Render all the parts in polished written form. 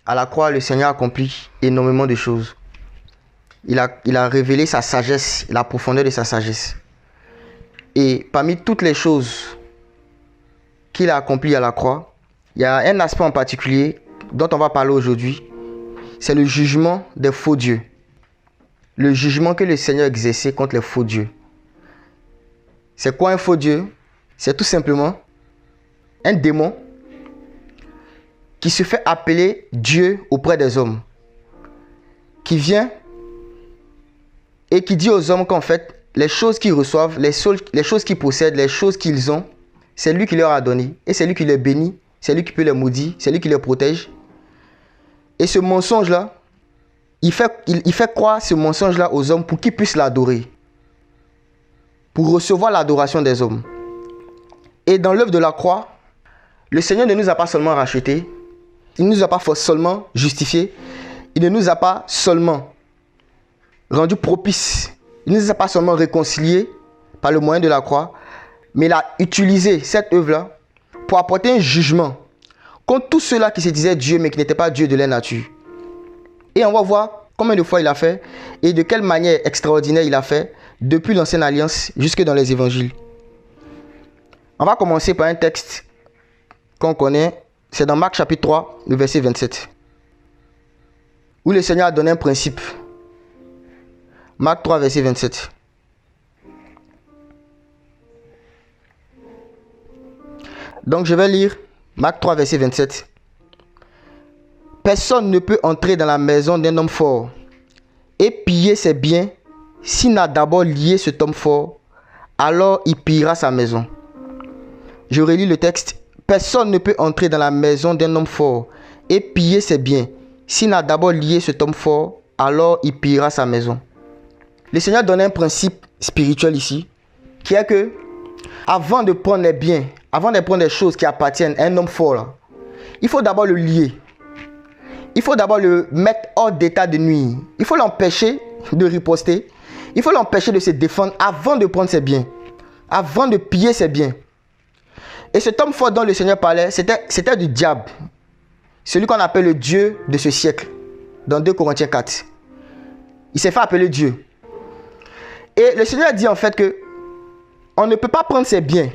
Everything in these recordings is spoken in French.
À la croix, le Seigneur a accompli énormément de choses. Il a révélé sa sagesse, la profondeur de sa sagesse. Et parmi toutes les choses qu'il a accomplies à la croix, il y a un aspect en particulier dont on va parler aujourd'hui. C'est le jugement des faux dieux. Le jugement que le Seigneur exerçait contre les faux dieux. C'est quoi un faux dieu? C'est tout simplement un démon qui se fait appeler Dieu auprès des hommes. Qui vient et qui dit aux hommes qu'en fait, les choses qu'ils reçoivent, les choses qu'ils possèdent, les choses qu'ils ont, c'est lui qui leur a donné. Et c'est lui qui les bénit, c'est lui qui peut les maudire, c'est lui qui les protège. Et ce mensonge-là, il fait croire ce mensonge-là aux hommes pour qu'ils puissent l'adorer. Pour recevoir l'adoration des hommes. Et dans l'œuvre de la croix, le Seigneur ne nous a pas seulement rachetés, il ne nous a pas seulement justifiés, il ne nous a pas seulement rendus propices, il ne nous a pas seulement réconciliés par le moyen de la croix, mais il a utilisé cette œuvre-là pour apporter un jugement contre tous ceux-là qui se disaient Dieu, mais qui n'étaient pas Dieu de leur nature. Et on va voir combien de fois il a fait et de quelle manière extraordinaire il a fait depuis l'ancienne alliance jusque dans les évangiles. On va commencer par un texte qu'on connaît, c'est dans Marc chapitre 3, le verset 27, où le Seigneur a donné un principe. Marc 3, verset 27. Donc je vais lire Marc 3, verset 27. Personne ne peut entrer dans la maison d'un homme fort et piller ses biens s'il n'a d'abord lié cet homme fort, alors il pillera sa maison. Je relis le texte. Personne ne peut entrer dans la maison d'un homme fort et piller ses biens s'il n'a d'abord lié cet homme fort, alors il pillera sa maison. Le Seigneur donne un principe spirituel ici, qui est que avant de prendre les biens, avant de prendre les choses qui appartiennent à un homme fort, là, il faut d'abord le lier. Il faut d'abord le mettre hors d'état de nuire. Il faut l'empêcher de riposter. Il faut l'empêcher de se défendre avant de prendre ses biens, avant de piller ses biens. Et cet homme fort dont le Seigneur parlait, c'était du diable. Celui qu'on appelle le Dieu de ce siècle, dans 2 Corinthiens 4. Il s'est fait appeler Dieu. Et le Seigneur dit en fait que on ne peut pas prendre ses biens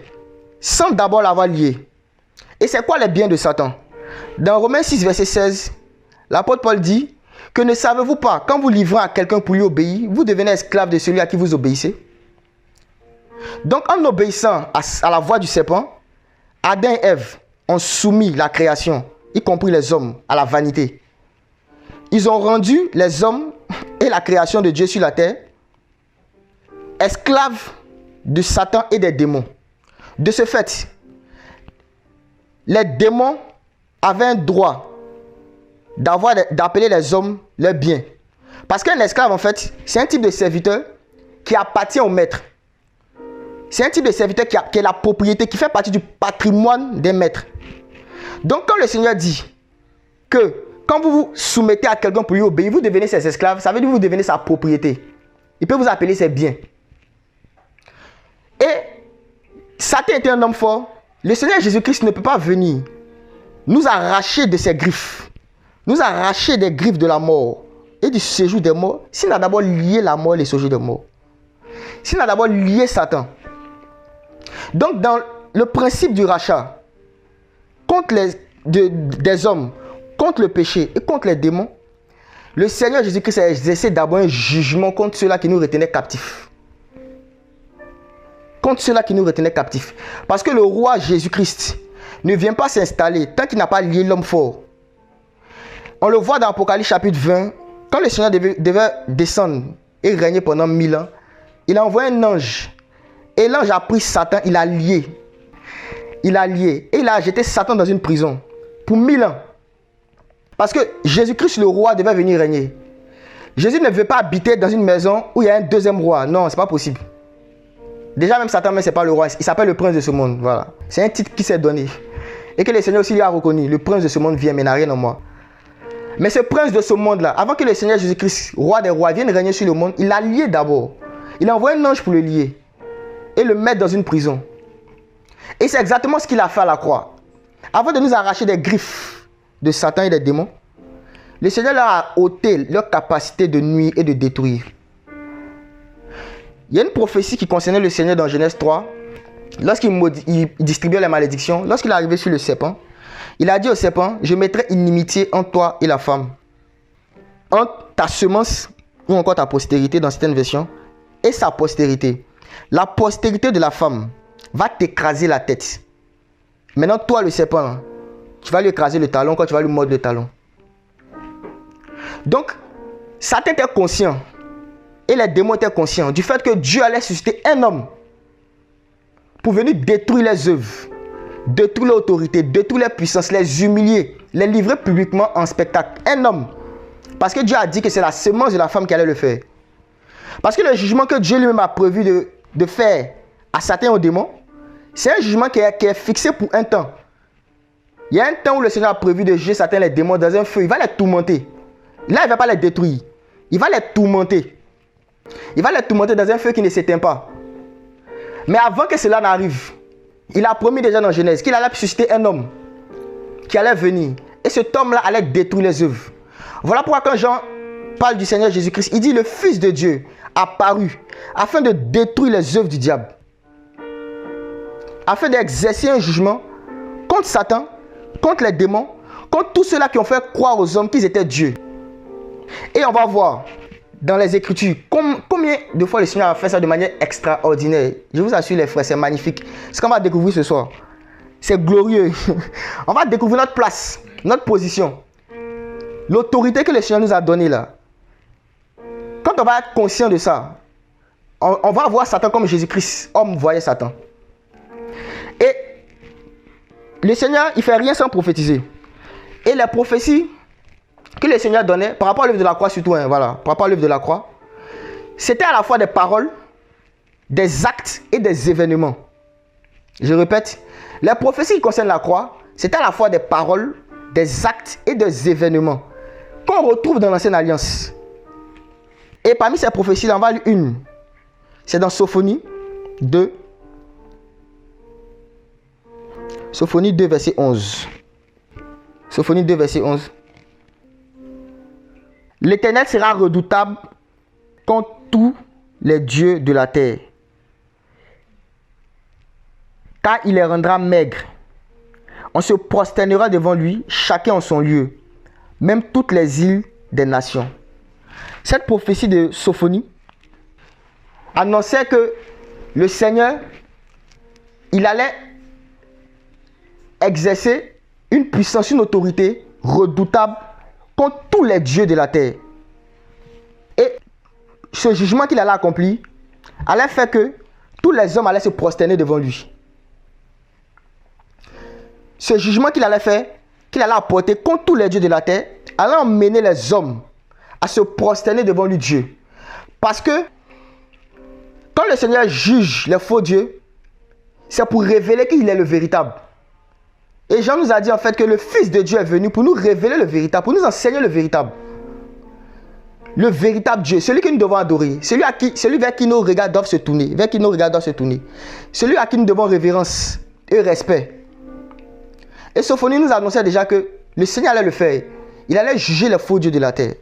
sans d'abord l'avoir lié. Et c'est quoi les biens de Satan? Dans Romains 6, verset 16, l'apôtre Paul dit que ne savez-vous pas, quand vous livrez à quelqu'un pour lui obéir, vous devenez esclave de celui à qui vous obéissez. Donc en obéissant à la voix du serpent, Adam et Ève ont soumis la création, y compris les hommes, à la vanité. Ils ont rendu les hommes et la création de Dieu sur la terre esclaves de Satan et des démons. De ce fait, les démons avaient un droit d'appeler les hommes leurs biens. Parce qu'un esclave, en fait, c'est un type de serviteur qui appartient au maître. C'est un type de serviteur qui est la propriété, qui fait partie du patrimoine des maîtres. Donc, quand le Seigneur dit que quand vous vous soumettez à quelqu'un pour lui obéir, vous devenez ses esclaves, ça veut dire que vous devenez sa propriété. Il peut vous appeler ses biens. Et Satan était un homme fort. Le Seigneur Jésus-Christ ne peut pas venir nous arracher de ses griffes, nous arracher des griffes de la mort et du séjour des morts, s'il a d'abord lié la mort et le séjour des morts. S'il a d'abord lié Satan. Donc, dans le principe du rachat, contre des hommes, contre le péché et contre les démons, le Seigneur Jésus-Christ a exercé d'abord un jugement contre ceux-là qui nous retenaient captifs. Contre ceux-là qui nous retenaient captifs. Parce que le roi Jésus-Christ ne vient pas s'installer tant qu'il n'a pas lié l'homme fort. On le voit dans Apocalypse chapitre 20, quand le Seigneur devait descendre et régner pendant 1000 ans, il a envoyé un ange. Et l'ange a pris Satan, il a lié. Il a lié. Et il a jeté Satan dans une prison pour 1000 ans. Parce que Jésus-Christ, le roi, devait venir régner. Jésus ne veut pas habiter dans une maison où il y a un deuxième roi. Non, ce n'est pas possible. Déjà, même Satan, ce n'est pas le roi. Il s'appelle le prince de ce monde. Voilà. C'est un titre qui s'est donné. Et que le Seigneur aussi lui a reconnu. Le prince de ce monde vient, mais n'a rien en moi. Mais ce prince de ce monde-là, avant que le Seigneur Jésus-Christ, roi des rois, vienne régner sur le monde, il l'a lié d'abord. Il a envoyé un ange pour le lier et le mettre dans une prison. Et c'est exactement ce qu'il a fait à la croix. Avant de nous arracher des griffes de Satan et des démons, le Seigneur leur a ôté leur capacité de nuire et de détruire. Il y a une prophétie qui concernait le Seigneur dans Genèse 3. Lorsqu'il distribuait les malédictions, lorsqu'il est arrivé sur le serpent, il a dit au serpent, je mettrai inimitié entre toi et la femme, entre ta semence ou encore ta postérité dans certaines versions, et sa postérité. La postérité de la femme va t'écraser la tête. Maintenant, toi le serpent, tu vas lui écraser le talon quand tu vas lui mordre le talon. Donc, Satan était conscient, et les démons étaient conscients du fait que Dieu allait susciter un homme pour venir détruire les œuvres, détruire l'autorité, détruire les puissances, les humilier, les livrer publiquement en spectacle. Un homme. Parce que Dieu a dit que c'est la semence de la femme qui allait le faire. Parce que le jugement que Dieu lui-même a prévu de faire à Satan et aux démons, c'est un jugement qui est fixé pour un temps. Il y a un temps où le Seigneur a prévu de juger Satan et les démons dans un feu. Il va les tourmenter. Là, il ne va pas les détruire. Il va les tourmenter. Il va les tourmenter dans un feu qui ne s'éteint pas. Mais avant que cela n'arrive, il a promis déjà dans Genèse qu'il allait susciter un homme qui allait venir. Et cet homme-là allait détruire les œuvres. Voilà pourquoi quand Jean parle du Seigneur Jésus-Christ, il dit le Fils de Dieu apparu afin de détruire les œuvres du diable. Afin d'exercer un jugement contre Satan, contre les démons, contre tous ceux-là qui ont fait croire aux hommes qu'ils étaient Dieu. Et on va voir dans les Écritures combien de fois le Seigneur a fait ça de manière extraordinaire. Je vous assure les frères, c'est magnifique. Ce qu'on va découvrir ce soir, c'est glorieux. On va découvrir notre place, notre position, l'autorité que le Seigneur nous a donnée là. Quand on va être conscient de ça, on va voir Satan comme Jésus-Christ, homme voyait Satan. Et le Seigneur, il ne fait rien sans prophétiser. Et les prophéties que le Seigneur donnait, par rapport à l'œuvre de la croix surtout, par rapport à l'œuvre de la croix, c'était à la fois des paroles, des actes et des événements. Je répète, les prophéties qui concernent la croix, c'était à la fois des paroles, des actes et des événements qu'on retrouve dans l'Ancienne Alliance. Et parmi ces prophéties, on va lire une. C'est dans Sophonie 2. Sophonie 2, verset 11. Sophonie 2, verset 11. L'Éternel sera redoutable contre tous les dieux de la terre, car il les rendra maigres. On se prosternera devant lui, chacun en son lieu, même toutes les îles des nations. Cette prophétie de Sophonie annonçait que le Seigneur, il allait exercer une puissance, une autorité redoutable contre tous les dieux de la terre. Et ce jugement qu'il allait accomplir allait faire que tous les hommes allaient se prosterner devant lui. Ce jugement qu'il allait faire, qu'il allait apporter contre tous les dieux de la terre, allait emmener les hommes à se prosterner devant lui Dieu. Parce que quand le Seigneur juge les faux dieux, c'est pour révéler qu'il est le véritable. Et Jean nous a dit en fait que le Fils de Dieu est venu pour nous révéler le véritable, pour nous enseigner le véritable. Le véritable Dieu, celui que nous devons adorer, celui vers qui nos regards doivent se tourner, celui à qui nous devons révérence et respect. Et Sophonie nous annonçait déjà que le Seigneur allait le faire. Il allait juger les faux dieux de la terre.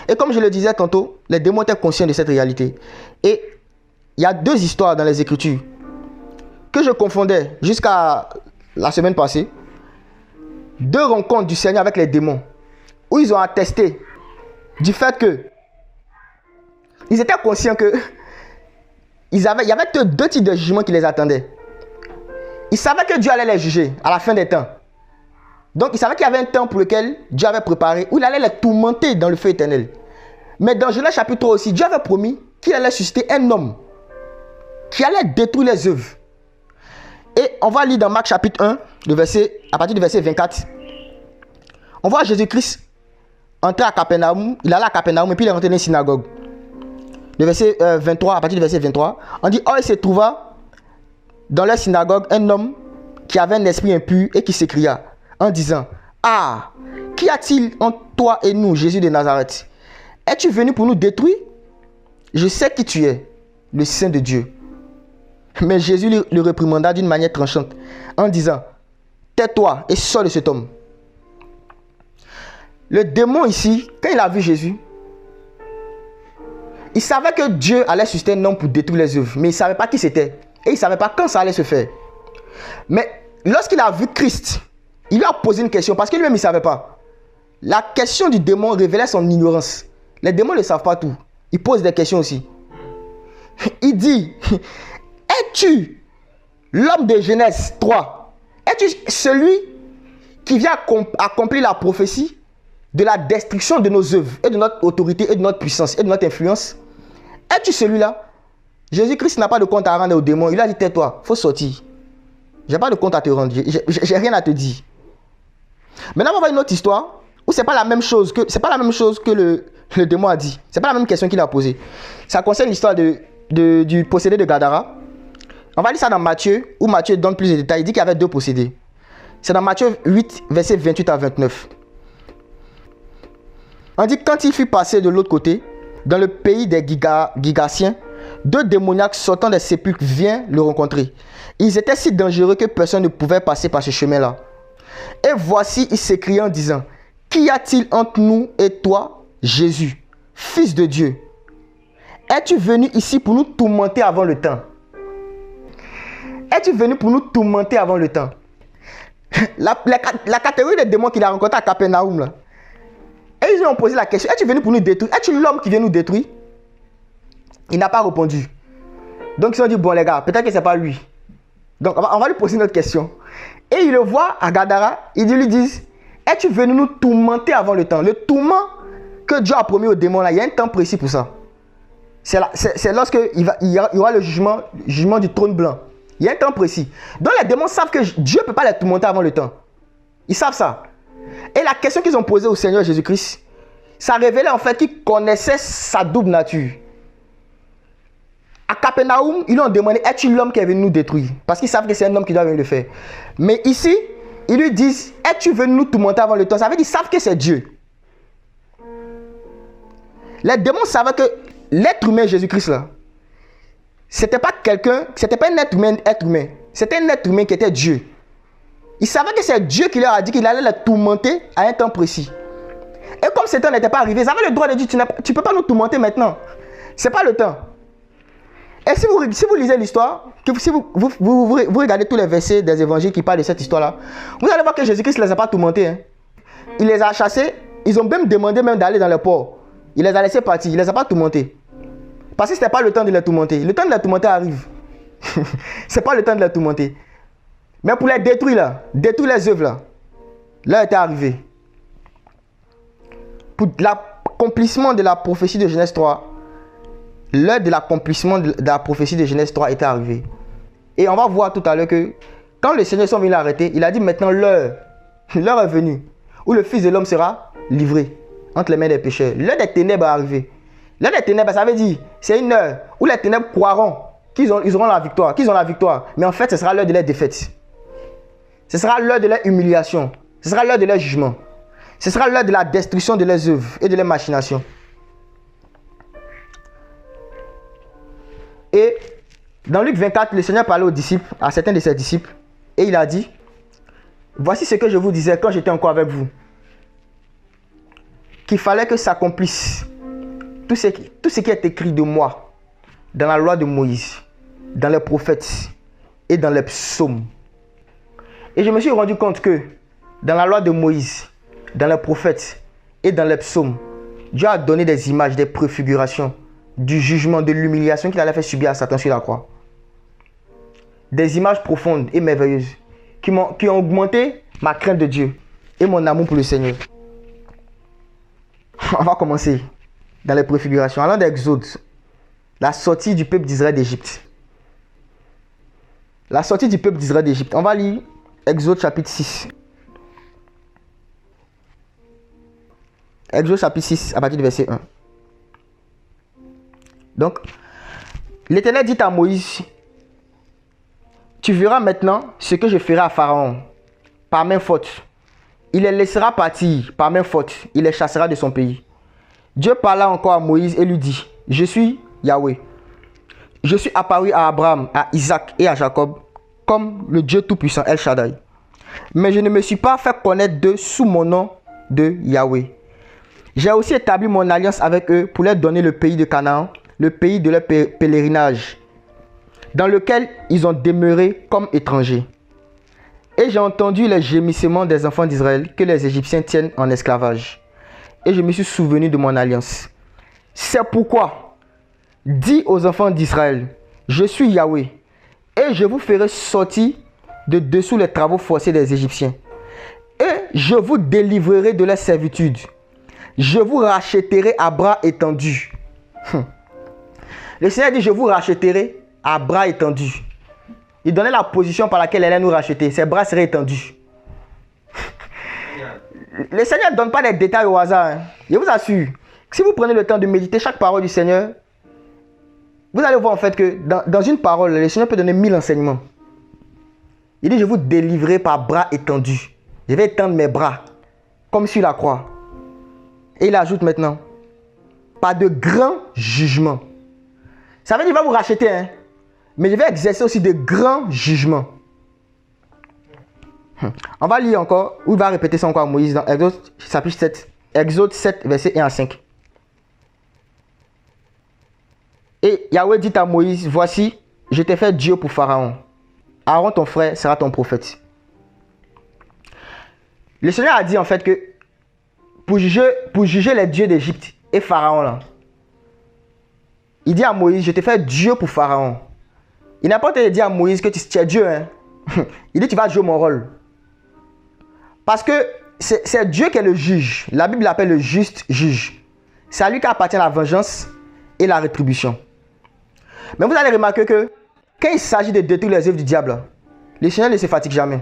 Et comme je le disais tantôt, les démons étaient conscients de cette réalité. Et il y a deux histoires dans les Écritures que je confondais jusqu'à la semaine passée. Deux rencontres du Seigneur avec les démons, où ils ont attesté du fait que ils étaient conscients que il y avait deux types de jugements qui les attendaient. Ils savaient que Dieu allait les juger à la fin des temps. Donc ils savaient qu'il y avait un temps pour lequel Dieu avait préparé, où il allait les tourmenter dans le feu éternel. Mais dans Genèse chapitre 3 aussi, Dieu avait promis qu'il allait susciter un homme qui allait détruire les œuvres. Et on va lire dans Marc chapitre 1, à partir du verset 24. On voit Jésus-Christ entrer à Capernaum. Il allait à Capernaum et puis il est rentré dans une synagogue. Le verset 23, à partir du verset 23, on dit, oh, il se trouva dans la synagogue un homme qui avait un esprit impur et qui s'écria en disant, ah, qu'y a-t-il entre toi et nous, Jésus de Nazareth? Es-tu venu pour nous détruire? Je sais qui tu es, le Saint de Dieu. Mais Jésus le réprimanda d'une manière tranchante en disant, tais-toi et sors de cet homme. Le démon ici, quand il a vu Jésus, il savait que Dieu allait susciter un homme pour détruire les œuvres, mais il ne savait pas qui c'était. Et il ne savait pas quand ça allait se faire. Mais lorsqu'il a vu Christ, il lui a posé une question, parce que lui-même il ne savait pas. La question du démon révélait son ignorance. Les démons ne savent pas tout. Ils posent des questions aussi. Il dit, es-tu l'homme de Genèse 3? Es-tu celui qui vient accomplir la prophétie de la destruction de nos œuvres et de notre autorité et de notre puissance et de notre influence? Es-tu celui-là? Jésus-Christ n'a pas de compte à rendre aux démons. Il a dit, tais-toi, il faut sortir. Je n'ai pas de compte à te rendre. J'ai rien à te dire. Maintenant, on va voir une autre histoire où c'est pas la même chose que le démon a dit. C'est pas la même question qu'il a posée. Ça concerne l'histoire du possédé de Gadara. On va lire ça dans Matthieu, où Matthieu donne plus de détails. Il dit qu'il y avait 2 possédés. C'est dans Matthieu 8, versets 28 à 29. On dit, quand il fut passé de l'autre côté, dans le pays des Gigaciens, 2 démoniaques sortant des sépulcres vinrent le rencontrer. Ils étaient si dangereux que personne ne pouvait passer par ce chemin-là. Et voici, il s'écriait en disant, qu'y a-t-il entre nous et toi, Jésus, Fils de Dieu? Es-tu venu ici pour nous tourmenter avant le temps? Es-tu venu pour nous tourmenter avant le temps? La catégorie des démons qu'il a rencontrés à Capernaum, là. Et ils lui ont posé la question, es-tu venu pour nous détruire? Es-tu l'homme qui vient nous détruire? Il n'a pas répondu. Donc ils ont dit, bon les gars, peut-être que ce n'est pas lui. Donc on va lui poser une autre question. Et il le voit à Gadara, ils lui disent, es-tu venu nous tourmenter avant le temps? Le tourment que Dieu a promis aux démons, là, il y a un temps précis pour ça. C'est lorsque il y aura le jugement du trône blanc. Il y a un temps précis. Donc les démons savent que Dieu ne peut pas les tourmenter avant le temps. Ils savent ça. Et la question qu'ils ont posée au Seigneur Jésus-Christ, ça révélait en fait qu'ils connaissaient sa double nature. À Capernaum, ils lui ont demandé, es-tu l'homme qui est venu nous détruire? Parce qu'ils savent que c'est un homme qui doit venir le faire. Mais ici, ils lui disent, es-tu venu nous tourmenter avant le temps? Ça veut dire qu'ils savent que c'est Dieu. Les démons savaient que l'être humain Jésus-Christ là, c'était pas un être humain, c'était un être humain qui était Dieu. Ils savaient que c'est Dieu qui leur a dit qu'il allait les tourmenter à un temps précis. Et comme ce temps n'était pas arrivé, ils avaient le droit de dire, tu ne peux pas nous tourmenter maintenant. Ce n'est pas le temps. Et si vous lisez l'histoire, si vous regardez tous les versets des évangiles qui parlent de cette histoire-là, vous allez voir que Jésus-Christ ne les a pas tourmentés. Hein. Il les a chassés, ils ont même demandé d'aller dans le port. Il les a laissés partir, il ne les a pas tourmentés. Parce que ce n'était pas le temps de les tourmenter. Le temps de les tourmenter arrive. Ce n'est pas le temps de les tourmenter. Mais pour les détruire les œuvres là était arrivé. Pour l'accomplissement de la prophétie de Genèse 3, l'heure de l'accomplissement de la prophétie de Genèse 3 était arrivée. Et on va voir tout à l'heure que quand le Seigneur est venu l'arrêter, il a dit maintenant l'heure est venue où le Fils de l'homme sera livré entre les mains des pécheurs. L'heure des ténèbres est arrivée. L'heure des ténèbres, ça veut dire c'est une heure où les ténèbres croiront qu'ils auront la victoire, Mais en fait, ce sera l'heure de leur défaite. Ce sera l'heure de leur humiliation. Ce sera l'heure de leur jugement. Ce sera l'heure de la destruction de leurs œuvres et de leurs machinations. Et dans Luc 24, le Seigneur parlait aux disciples, à certains de ses disciples, et il a dit, voici ce que je vous disais quand j'étais encore avec vous, qu'il fallait que s'accomplisse tout ce qui est écrit de moi dans la loi de Moïse, dans les prophètes et dans les psaumes. Et je me suis rendu compte que dans la loi de Moïse, dans les prophètes et dans les psaumes, Dieu a donné des images, des préfigurations du jugement, de l'humiliation qu'il allait faire subir à Satan sur la croix. Des images profondes et merveilleuses qui ont augmenté ma crainte de Dieu et mon amour pour le Seigneur. On va commencer dans les préfigurations. Allant d'Exode, la sortie du peuple d'Israël d'Égypte. La sortie du peuple d'Israël d'Égypte. On va lire Exode chapitre 6. Exode chapitre 6 à partir du verset 1. Donc, l'Éternel dit à Moïse, tu verras maintenant ce que je ferai à Pharaon par main forte. Il les laissera partir par main forte. Il les chassera de son pays. Dieu parla encore à Moïse et lui dit, je suis Yahweh. Je suis apparu à Abraham, à Isaac et à Jacob comme le Dieu Tout-Puissant, El Shaddai. Mais je ne me suis pas fait connaître d'eux sous mon nom de Yahweh. J'ai aussi établi mon alliance avec eux pour leur donner le pays de Canaan, le pays de leur pèlerinage, dans lequel ils ont demeuré comme étrangers. Et j'ai entendu les gémissements des enfants d'Israël que les Égyptiens tiennent en esclavage. Et je me suis souvenu de mon alliance. C'est pourquoi, dis aux enfants d'Israël, je suis Yahweh, et je vous ferai sortir de dessous les travaux forcés des Égyptiens. Et je vous délivrerai de leur servitude. Je vous rachèterai à bras étendus. Le Seigneur dit, je vous rachèterai à bras étendus. Il donnait la position par laquelle elle allait nous racheter. Ses bras seraient étendus. Le Seigneur ne donne pas des détails au hasard. Hein. Je vous assure, si vous prenez le temps de méditer chaque parole du Seigneur, vous allez voir en fait que dans une parole, le Seigneur peut donner 1000 enseignements. Il dit, je vous délivrerai par bras étendus. Je vais étendre mes bras, comme sur la croix. Et il ajoute maintenant, pas de grands jugements. Ça veut dire qu'il va vous racheter, hein? Mais je vais exercer aussi de grands jugements. On va lire encore, ou il va répéter ça encore à Moïse dans Exode chapitre 7. Exode 7, versets 1 à 5. Et Yahweh dit à Moïse, voici, je t'ai fait Dieu pour Pharaon. Aaron, ton frère, sera ton prophète. Le Seigneur a dit en fait que pour juger les dieux d'Égypte et Pharaon là, il dit à Moïse, je t'ai fait Dieu pour Pharaon. Il n'a pas dit à Moïse que tu es Dieu. Hein? Il dit, tu vas jouer mon rôle. Parce que c'est Dieu qui est le juge. La Bible l'appelle le juste juge. C'est à lui qu'appartient la vengeance et la rétribution. Mais vous allez remarquer que quand il s'agit de détruire les œuvres du diable, le Seigneur ne se fatigue jamais.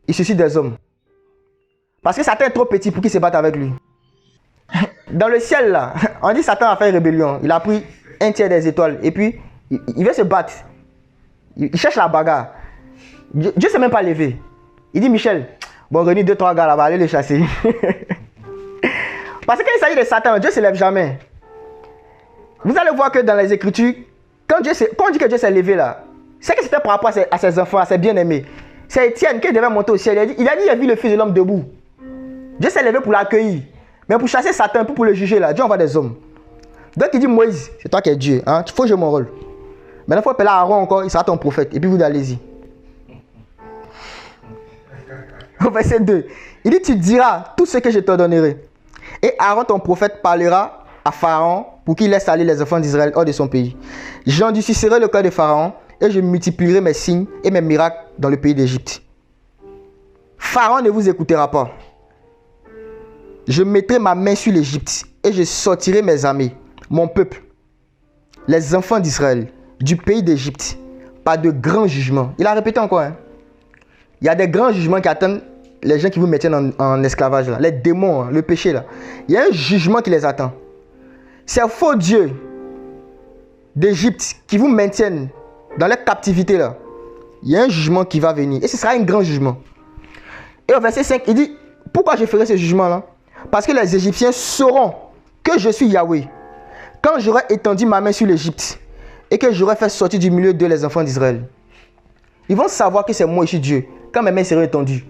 Il suscite des hommes. Parce que Satan est trop petit pour qu'il se batte avec lui. Dans le ciel, là, on dit Satan a fait une rébellion. Il a pris un tiers des étoiles. Et puis, il veut se battre. Il cherche la bagarre. Dieu ne s'est même pas levé. Il dit, Michel, bon, réunis 2-3 gars là-bas, allez les chasser. Parce que quand il s'agit de Satan, Dieu ne se lève jamais. Vous allez voir que dans les Écritures, quand on dit que Dieu s'est levé là, c'est que c'était par rapport à ses enfants, à ses bien-aimés. C'est Étienne qui devait monter au ciel. Il a dit, il a vu le Fils de l'homme debout. Dieu s'est levé pour l'accueillir. Mais pour chasser Satan, pour le juger là, Dieu envoie des hommes. Donc il dit, Moïse, c'est toi qui es Dieu. Hein? Il faut jouer mon rôle. Maintenant, il faut appeler Aaron encore, il sera ton prophète. Et puis vous allez-y. Au verset 2, il dit, tu diras tout ce que je te donnerai. Et Aaron, ton prophète, parlera à Pharaon pour qu'il laisse aller les enfants d'Israël hors de son pays. J'endurcirai le cœur de Pharaon et je multiplierai mes signes et mes miracles dans le pays d'Égypte. Pharaon ne vous écoutera pas. Je mettrai ma main sur l'Égypte et je sortirai mes armées, mon peuple, les enfants d'Israël, du pays d'Égypte, par de grands jugements. Il a répété encore. Hein? Il y a des grands jugements qui attendent les gens qui vous maintiennent en esclavage, là. Les démons, hein, le péché. Là. Il y a un jugement qui les attend. Ces faux dieux d'Égypte qui vous maintiennent dans leur captivité, là. Il y a un jugement qui va venir. Et ce sera un grand jugement. Et au verset 5, il dit, pourquoi je ferai ce jugement-là? Parce que les Égyptiens sauront que je suis Yahweh. Quand j'aurai étendu ma main sur l'Égypte et que j'aurai fait sortir du milieu d'eux les enfants d'Israël, ils vont savoir que c'est moi qui suis Dieu. Quand mes mains seront étendues.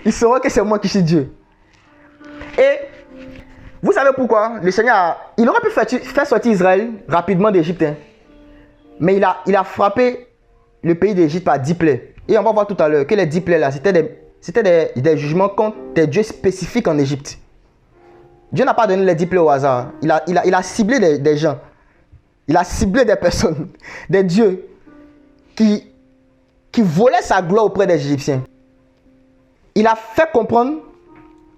Ils sauront que c'est moi qui suis Dieu. Et vous savez pourquoi le Seigneur, il aurait pu faire sortir Israël rapidement d'Égypte. Hein. Mais il a frappé le pays d'Égypte par 10 plaies. Et on va voir tout à l'heure que les 10 plaies là, c'était des jugements contre des dieux spécifiques en Égypte. Dieu n'a pas donné les 10 plaies au hasard. Il a ciblé des gens. Il a ciblé des personnes, des dieux qui volaient sa gloire auprès des Égyptiens. Il a fait comprendre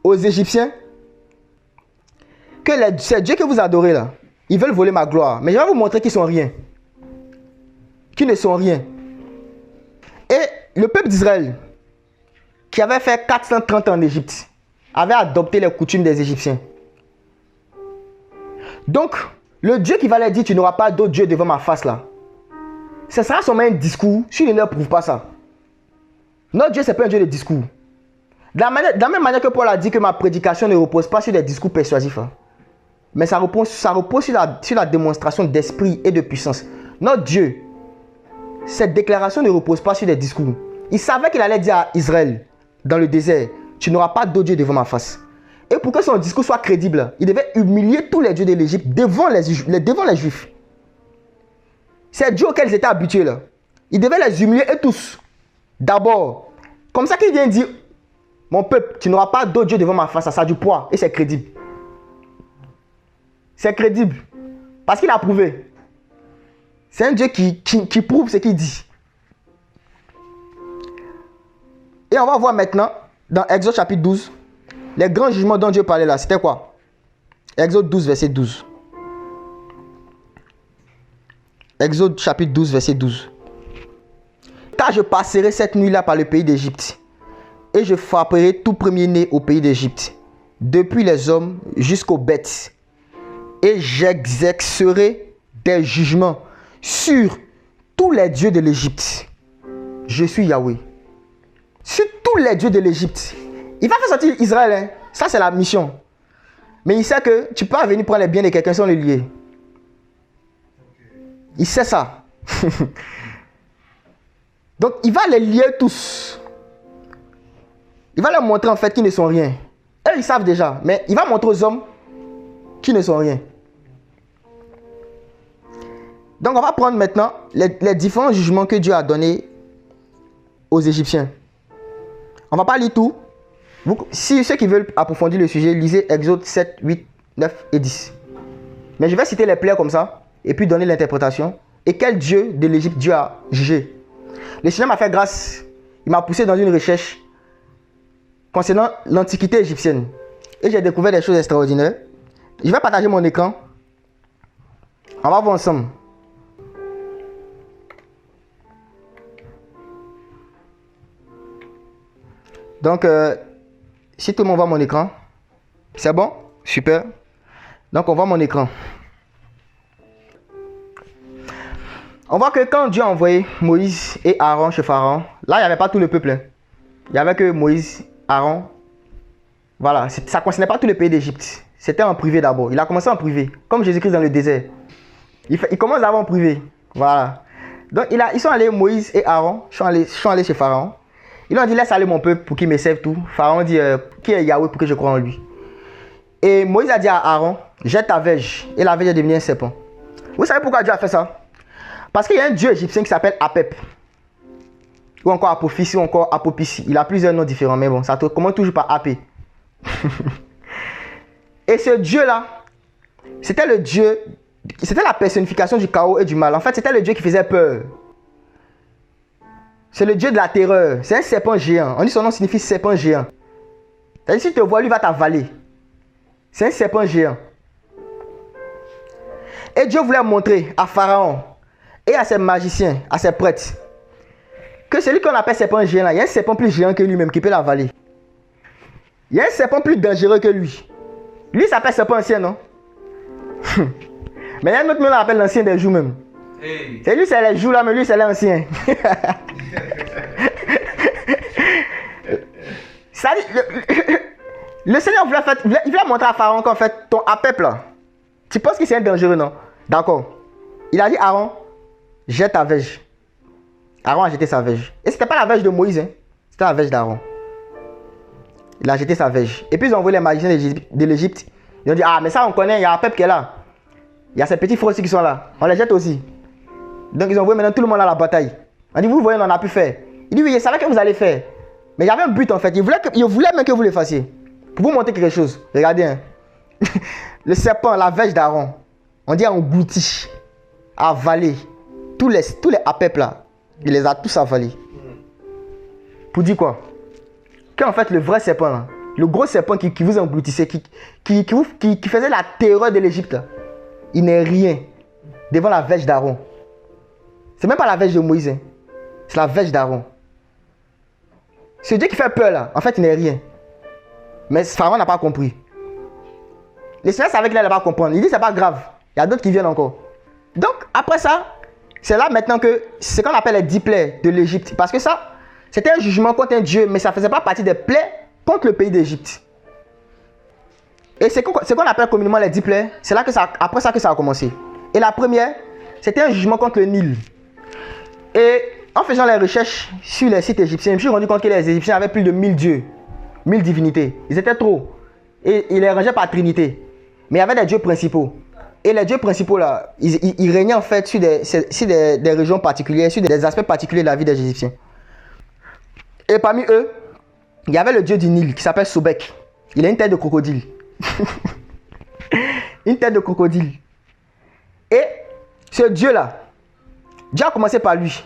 aux Égyptiens que ces dieux que vous adorez là, ils veulent voler ma gloire. Mais je vais vous montrer qu'ils sont rien. Qu'ils ne sont rien. Et le peuple d'Israël, qui avait fait 430 ans en Égypte, avait adopté les coutumes des Égyptiens. Donc, le Dieu qui va leur dire, tu n'auras pas d'autre Dieu devant ma face là, ce sera seulement un discours s'il ne leur prouve pas ça. Notre Dieu, ce n'est pas un Dieu de discours. De la même manière que Paul a dit que ma prédication ne repose pas sur des discours persuasifs, hein, mais ça repose sur la démonstration d'esprit et de puissance. Notre Dieu, cette déclaration ne repose pas sur des discours. Il savait qu'il allait dire à Israël, dans le désert, tu n'auras pas d'autre Dieu devant ma face. Et pour que son discours soit crédible, il devait humilier tous les dieux de l'Égypte devant les Juifs. Ces dieux auxquels ils étaient habitués là. Il devait les humilier eux tous. D'abord. Comme ça qu'il vient dire, mon peuple, tu n'auras pas d'autre dieu devant ma face, ça a du poids. Et c'est crédible. C'est crédible. Parce qu'il a prouvé. C'est un Dieu qui prouve ce qu'il dit. Et on va voir maintenant, dans Exode chapitre 12, les grands jugements dont Dieu parlait là, c'était quoi? Exode 12, verset 12. Exode chapitre 12, verset 12. Car je passerai cette nuit-là par le pays d'Égypte, et je frapperai tout premier-né au pays d'Égypte, depuis les hommes jusqu'aux bêtes, et j'exercerai des jugements sur tous les dieux de l'Égypte. Je suis Yahweh. Sur tous les dieux de l'Égypte. Il va faire sortir Israël. Hein. Ça, c'est la mission. Mais il sait que tu peux pas venir prendre les biens de quelqu'un sans le lier. Il sait ça. Donc, il va les lier tous. Il va leur montrer en fait qu'ils ne sont rien. Eux, ils savent déjà. Mais il va montrer aux hommes qui ne sont rien. Donc, on va prendre maintenant les différents jugements que Dieu a donnés aux Égyptiens. On ne va pas lire tout. Si ceux qui veulent approfondir le sujet, lisez Exode 7, 8, 9 et 10. Mais je vais citer les plaies comme ça, et puis donner l'interprétation. Et quel Dieu de l'Égypte Dieu a jugé. Le Seigneur m'a fait grâce. Il m'a poussé dans une recherche concernant l'Antiquité égyptienne. Et j'ai découvert des choses extraordinaires. Je vais partager mon écran. On va voir ensemble. Donc, si tout le monde voit mon écran, c'est bon? Super. Donc, on voit mon écran. On voit que quand Dieu a envoyé Moïse et Aaron chez Pharaon, là, il n'y avait pas tout le peuple. Hein. Il n'y avait que Moïse, Aaron. Voilà, ça ne concernait pas tout le pays d'Égypte. C'était en privé d'abord. Il a commencé en privé, comme Jésus-Christ dans le désert. Il commence d'abord en privé. Voilà. Donc, ils sont allés, Moïse et Aaron, sont allés chez Pharaon. Ils lui ont dit, laisse aller mon peuple pour qu'il me serve tout. Pharaon dit, qui est Yahweh pour que je croie en lui. Et Moïse a dit à Aaron, jette ta verge. Et la verge est devenue un serpent. Vous savez pourquoi Dieu a fait ça? Parce qu'il y a un dieu égyptien qui s'appelle Apep. Ou encore Apophis, ou encore Apopis. Il a plusieurs noms différents, mais bon, ça commence toujours par AP. Et ce dieu-là, c'était le dieu, c'était la personnification du chaos et du mal. En fait, c'était le dieu qui faisait peur. C'est le dieu de la terreur. C'est un serpent géant. On dit son nom signifie serpent géant. C'est-à-dire, si tu te vois, lui va t'avaler. C'est un serpent géant. Et Dieu voulait montrer à Pharaon et à ses magiciens, à ses prêtres, que celui qu'on appelle serpent géant, là, il y a un serpent plus géant que lui-même qui peut l'avaler. Il y a un serpent plus dangereux que lui. Lui, il s'appelle serpent ancien, non? Mais il y a un autre, on l'appelle l'ancien des jours même. Hey. C'est lui, c'est les jours là, mais lui, c'est l'ancien. Le Seigneur voulait montrer à Pharaon qu'en fait, ton Apep là, tu penses que c'est un dangereux, non? D'accord. Il a dit, Aaron, jette ta verge. Aaron a jeté sa verge. Et c'était pas la verge de Moïse, hein? C'était la verge d'Aaron. Il a jeté sa verge. Et puis ils ont envoyé les magiciens de l'Égypte. Ils ont dit, ah mais ça on connaît, il y a Apep qui est là. Il y a ces petits frères aussi qui sont là. On les jette aussi. Donc ils ont envoyé maintenant tout le monde à la bataille. On dit, vous voyez, on en a pu faire. Il dit, oui, je savais que vous allez faire. Mais il y avait un but en fait. Il voulait même que vous le fassiez. Pour vous montrer quelque chose. Regardez. Hein. Le serpent, la verge d'Aaron. On dit englouti. Avalé. Tous les Apep là. Il les a tous avalés. Pour dire quoi? Qu'en fait le vrai serpent là. Le gros serpent qui vous engloutissait. Qui faisait la terreur de l'Égypte. Il n'est rien. Devant la verge d'Aaron. C'est même pas la verge de Moïse. Hein. C'est la verge d'Aaron. Ce Dieu qui fait peur là, en fait il n'est rien. Mais Pharaon n'a pas compris. Le Seigneur savait qu'il n'allait pas comprendre. Il dit c'est pas grave. Il y a d'autres qui viennent encore. Donc après ça, c'est là maintenant que c'est ce qu'on appelle les 10 plaies de l'Égypte. Parce que ça, c'était un jugement contre un Dieu, mais ça ne faisait pas partie des plaies contre le pays d'Égypte. Et c'est ce qu'on appelle communément les 10 plaies. C'est là que après ça que ça a commencé. Et la première, c'était un jugement contre le Nil. Et en faisant les recherches sur les sites égyptiens, je me suis rendu compte que les Égyptiens avaient plus de 1000 dieux, 1000 divinités. Ils étaient trop. Et il est rangé par trinité. Mais il y avait des dieux principaux. Et les dieux principaux, là, ils régnaient en fait sur des régions particulières, sur des aspects particuliers de la vie des Égyptiens. Et parmi eux, il y avait le dieu du Nil qui s'appelle Sobek. Il a une tête de crocodile. Une tête de crocodile. Et ce dieu-là, Dieu a commencé par lui.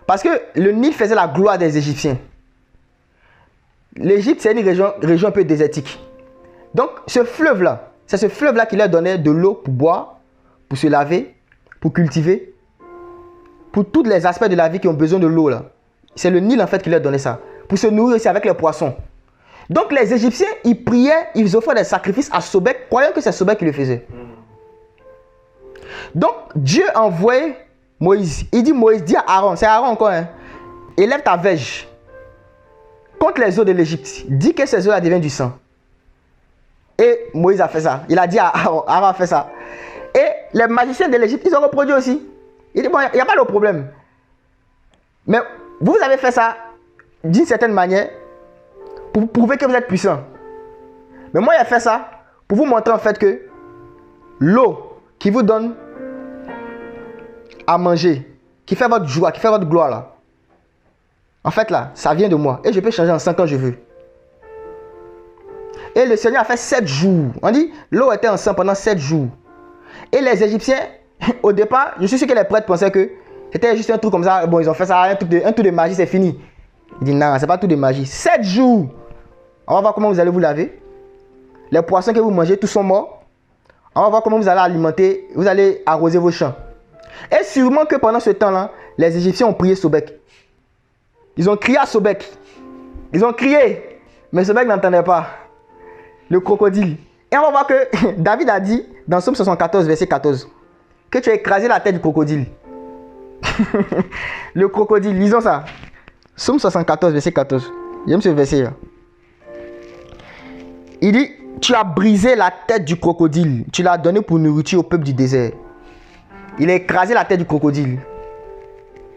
Parce que le Nil faisait la gloire des Égyptiens. L'Égypte, c'est une région un peu désertique. Donc, ce fleuve-là, c'est ce fleuve-là qui leur donnait de l'eau pour boire, pour se laver, pour cultiver, pour tous les aspects de la vie qui ont besoin de l'eau, là. C'est le Nil, en fait, qui leur donnait ça. Pour se nourrir aussi avec les poissons. Donc, les Égyptiens, ils priaient, ils offraient des sacrifices à Sobek, croyant que c'est Sobek qui le faisait. Donc, Dieu a envoyé Moïse. Il dit Moïse, dis à Aaron, c'est Aaron encore, hein, élève ta verge contre les eaux de l'Égypte. Dis que ces eaux-là deviennent du sang. Et Moïse a fait ça. Il a dit à Aaron, Aaron a fait ça. Et les magiciens de l'Égypte, ils ont reproduit aussi. Il dit, bon, il n'y a pas de problème. Mais vous avez fait ça d'une certaine manière pour prouver que vous êtes puissant. Mais moi, j'ai fait ça pour vous montrer en fait que l'eau qui vous donne à manger, qui fait votre joie, qui fait votre gloire là, en fait là, ça vient de moi. Et je peux changer en 5 quand je veux. Et le Seigneur a fait 7 jours. On dit, l'eau était en sang pendant 7 jours. Et les Égyptiens, au départ, je suis sûr que les prêtres pensaient que c'était juste un truc comme ça. Bon, ils ont fait ça, un truc de magie, c'est fini. Il dit, non, c'est pas tout de magie. 7 jours. On va voir comment vous allez vous laver. Les poissons que vous mangez, tous sont morts. On va voir comment vous allez alimenter, vous allez arroser vos champs. Et sûrement que pendant ce temps-là, les Égyptiens ont prié Sobek. Ils ont crié à Sobek. Ils ont crié. Mais Sobek n'entendait pas. Le crocodile. Et on va voir que David a dit dans Psaume 74, verset 14, que tu as écrasé la tête du crocodile. Le crocodile, lisons ça. Psaume 74, verset 14. J'aime ce verset là. Il dit, tu as brisé la tête du crocodile. Tu l'as donné pour nourriture au peuple du désert. Il a écrasé la tête du crocodile.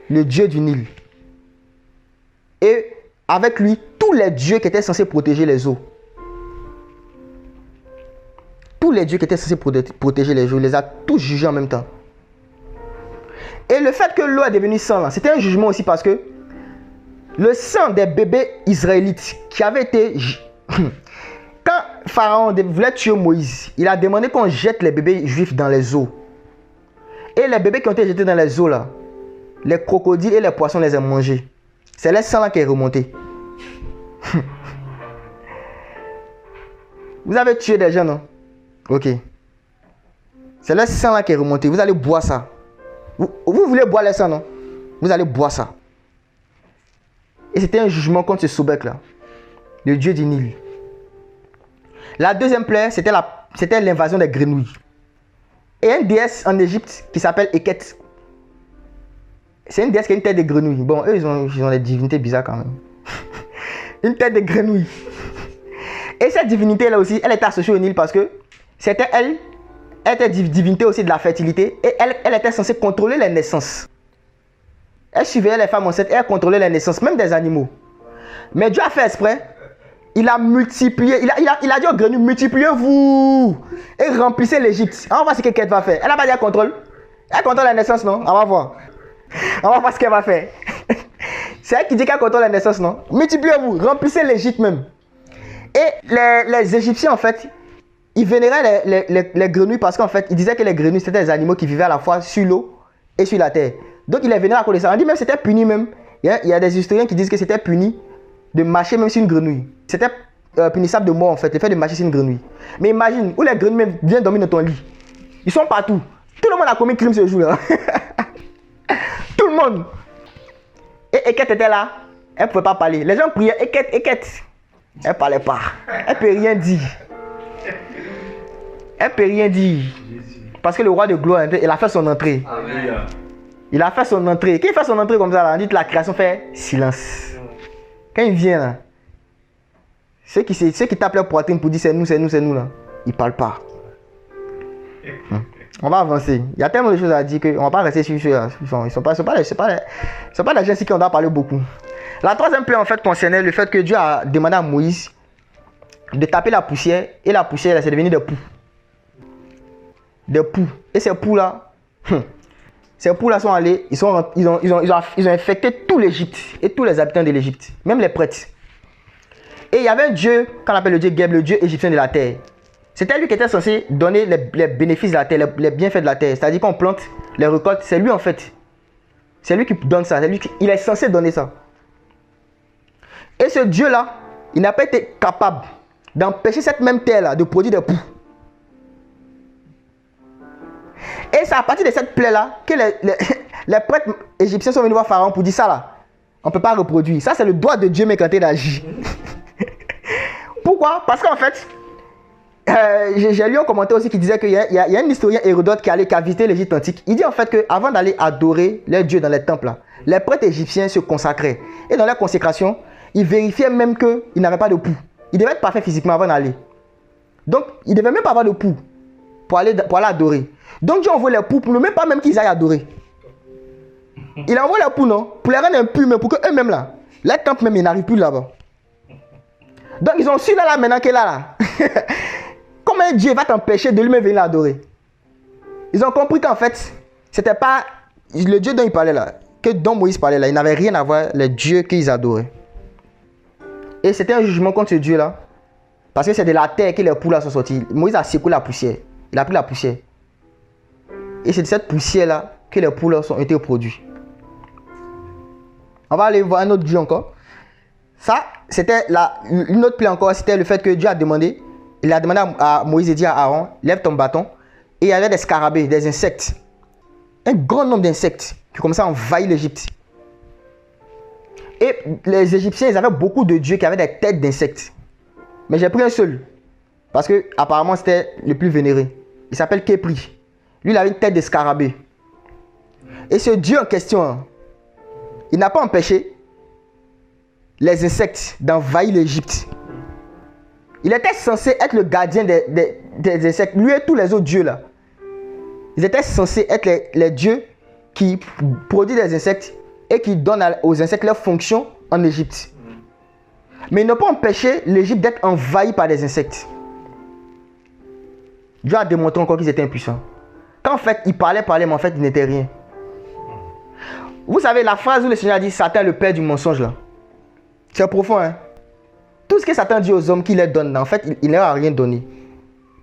Le dieu du Nil. Et avec lui, tous les dieux qui étaient censés protéger les eaux. Tous les dieux qui étaient censés protéger les eaux, il les a tous jugés en même temps. Et le fait que l'eau est devenue sang, c'était un jugement aussi parce que le sang des bébés israélites qui avaient été... Quand Pharaon voulait tuer Moïse, il a demandé qu'on jette les bébés juifs dans les eaux. Et les bébés qui ont été jetés dans les eaux là, les crocodiles et les poissons les ont mangés. C'est le sang là qui est remonté. Vous avez tué des gens, non? Ok. C'est le sang là qui est remonté. Vous allez boire ça. Vous voulez boire le sang, non? Vous allez boire ça. Et c'était un jugement contre ce Sobek là, le dieu du Nil. La deuxième plaie, c'était l'invasion des grenouilles. Et une déesse en Égypte qui s'appelle Eket. C'est une déesse qui a une tête de grenouille. Bon, eux, ils ont des divinités bizarres quand même. Une tête de grenouille. Et cette divinité-là aussi, elle était associée au Nil parce que c'était elle était divinité aussi de la fertilité. Et elle était censée contrôler les naissances. Elle surveillait les femmes enceintes et elle contrôlait les naissances, même des animaux. Mais Dieu a fait exprès. Il a multiplié, il a dit aux grenouilles, multipliez-vous et remplissez l'Égypte. On va voir ce qu'elle va faire. Elle n'a pas dit elle contrôle. Elle contrôle la naissance, non? On va voir. On va voir ce qu'elle va faire. C'est elle qui dit qu'elle contrôle la naissance, non? Multipliez-vous, remplissez l'Égypte même. Et les Égyptiens, en fait, ils vénéraient les grenouilles parce qu'en fait, ils disaient que les grenouilles, c'était des animaux qui vivaient à la fois sur l'eau et sur la terre. Donc, ils les vénéraient à cause de ça. On dit même que c'était puni même. Il y a des historiens qui disent que c'était puni de marcher même sur une grenouille. C'était punissable de mort en fait, le fait de marcher sur une grenouille. Mais imagine, où les grenouilles viennent dormir dans ton lit. Ils sont partout. Tout le monde a commis crime ce jour-là. Tout le monde. Et Eket était là. Elle ne pouvait pas parler. Les gens priaient, Eket, Eket. Elle ne parlait pas. Elle ne peut rien dire. Elle ne peut rien dire. Parce que le roi de gloire, il a fait son entrée. Amen. Il a fait son entrée. Quand il fait son entrée comme ça, là, on dit que la création fait silence. Quand il vient là, ceux qui tapent leur poitrine pour dire c'est nous là, ils ne parlent pas. On va avancer. Il y a tellement de choses à dire qu'on ne va pas rester sur ceux-là. Ils ne sont pas des gens qui on doit parler beaucoup. La troisième plaie en fait concernait le fait que Dieu a demandé à Moïse de taper la poussière. Et la poussière, là, c'est devenu des poux. Des poux. Et ces poux-là, sont allés, ils ont infecté tout l'Égypte et tous les habitants de l'Égypte, même les prêtres. Et il y avait un dieu, qu'on appelle le dieu Geb, le dieu égyptien de la terre. C'était lui qui était censé donner les bénéfices de la terre, les bienfaits de la terre. C'est-à-dire qu'on plante les récoltes, c'est lui en fait. C'est lui qui donne ça, il est censé donner ça. Et ce dieu-là, il n'a pas été capable d'empêcher cette même terre-là de produire des poux. Et c'est à partir de cette plaie-là que les prêtres égyptiens sont venus voir Pharaon pour dire ça là. On ne peut pas reproduire. Ça, c'est le doigt de Dieu mais quand il agit. Pourquoi? Parce qu'en fait, j'ai lu un commentaire aussi qui disait qu'il y a un historien Hérodote qui a visité l'Égypte antique. Il dit en fait qu'avant d'aller adorer les dieux dans les temples, là, les prêtres égyptiens se consacraient. Et dans leur consécration, ils vérifiaient même qu'ils n'avaient pas de pouls. Ils devaient être parfaits physiquement avant d'aller. Donc, ils ne devaient même pas avoir de pouls pour aller adorer. Donc, Dieu envoie les poux pour ne même pas même qu'ils aillent adorer. Il envoie les poux, non? Pour les rendre impurs, mais pour qu'eux-mêmes, là, les temples même, ils n'arrivent plus là-bas. Donc, ils ont su là maintenant qu'il est là. Comment Dieu va t'empêcher de lui-même venir l'adorer? Ils ont compris qu'en fait, c'était pas le Dieu dont il parlait là, dont Moïse parlait là, il n'avait rien à voir avec le Dieu qu'ils adoraient. Et c'était un jugement contre ce Dieu-là. Parce que c'est de la terre que les poux là sont sortis. Moïse a secoué la poussière. Il a pris la poussière. Et c'est de cette poussière-là que les poux là ont été produits. On va aller voir un autre Dieu encore. Ça, c'était une autre plaie encore. C'était le fait que Dieu a demandé. Il a demandé à Moïse et dit à Aaron, lève ton bâton. Et il y avait des scarabées, des insectes. Un grand nombre d'insectes qui commençaient à envahir l'Égypte. Et les Égyptiens, ils avaient beaucoup de dieux qui avaient des têtes d'insectes. Mais j'ai pris un seul. Parce que apparemment c'était le plus vénéré. Il s'appelle Képri. Lui, il avait une tête de scarabée. Et ce dieu en question, il n'a pas empêché les insectes d'envahir l'Égypte. Il était censé être le gardien des insectes. Lui et tous les autres dieux là. Ils étaient censés être les dieux qui produisent des insectes et qui donnent aux insectes leurs fonctions en Égypte. Mais ils n'ont pas empêché l'Égypte d'être envahie par des insectes. Dieu a démontré encore qu'ils étaient impuissants. Quand en fait, ils parlaient, mais en fait, ils n'étaient rien. Vous savez, la phrase où le Seigneur a dit Satan est le père du mensonge là. C'est profond, hein. Tout ce que Satan dit aux hommes qu'il leur donne, en fait, il ne leur a rien donné.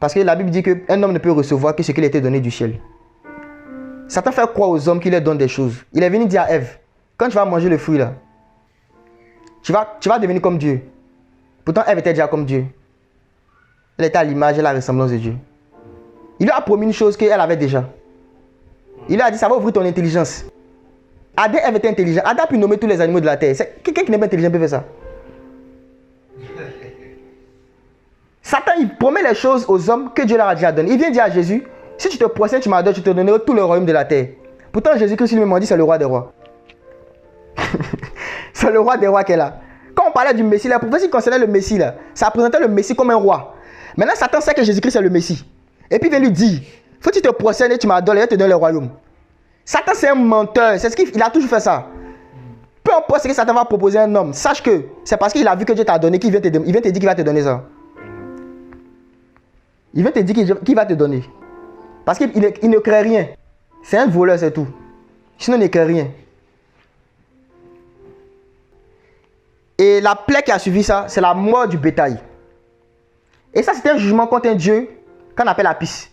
Parce que la Bible dit qu'un homme ne peut recevoir que ce qu'il a été donné du ciel. Satan fait croire aux hommes qu'il leur donne des choses. Il est venu dire à Ève, quand tu vas manger le fruit là, tu vas devenir comme Dieu. Pourtant, Ève était déjà comme Dieu. Elle était à l'image et la ressemblance de Dieu. Il lui a promis une chose qu'elle avait déjà. Il lui a dit, ça va ouvrir ton intelligence. Adam, Ève était intelligent. Adam a pu nommer tous les animaux de la terre. Quelqu'un qui n'est pas intelligent peut faire ça. Satan, il promet les choses aux hommes que Dieu leur a déjà données. Il vient dire à Jésus, si tu te prosternes, tu m'adores, je te donnerai tout le royaume de la terre. Pourtant, Jésus-Christ lui-même dit, c'est le roi des rois. C'est le roi des rois qui est là. Quand on parlait du Messie, la prophétie concernait le Messie, là, ça présentait le Messie comme un roi. Maintenant, Satan sait que Jésus-Christ est le Messie. Et puis il vient lui dire, faut que tu te prosternes et tu m'adores et je te donne le royaume. Satan, c'est un menteur. C'est ce qu'il a toujours fait ça. Peu importe ce que Satan va proposer à un homme, sache que c'est parce qu'il a vu que Dieu t'a donné qu'il vient te dire qu'il va te donner ça. Il vient te dire qu'il va te donner. Parce qu'il ne crée rien. C'est un voleur, c'est tout. Sinon, il ne crée rien. Et la plaie qui a suivi ça, c'est la mort du bétail. Et ça, c'était un jugement contre un dieu qu'on appelle Apis.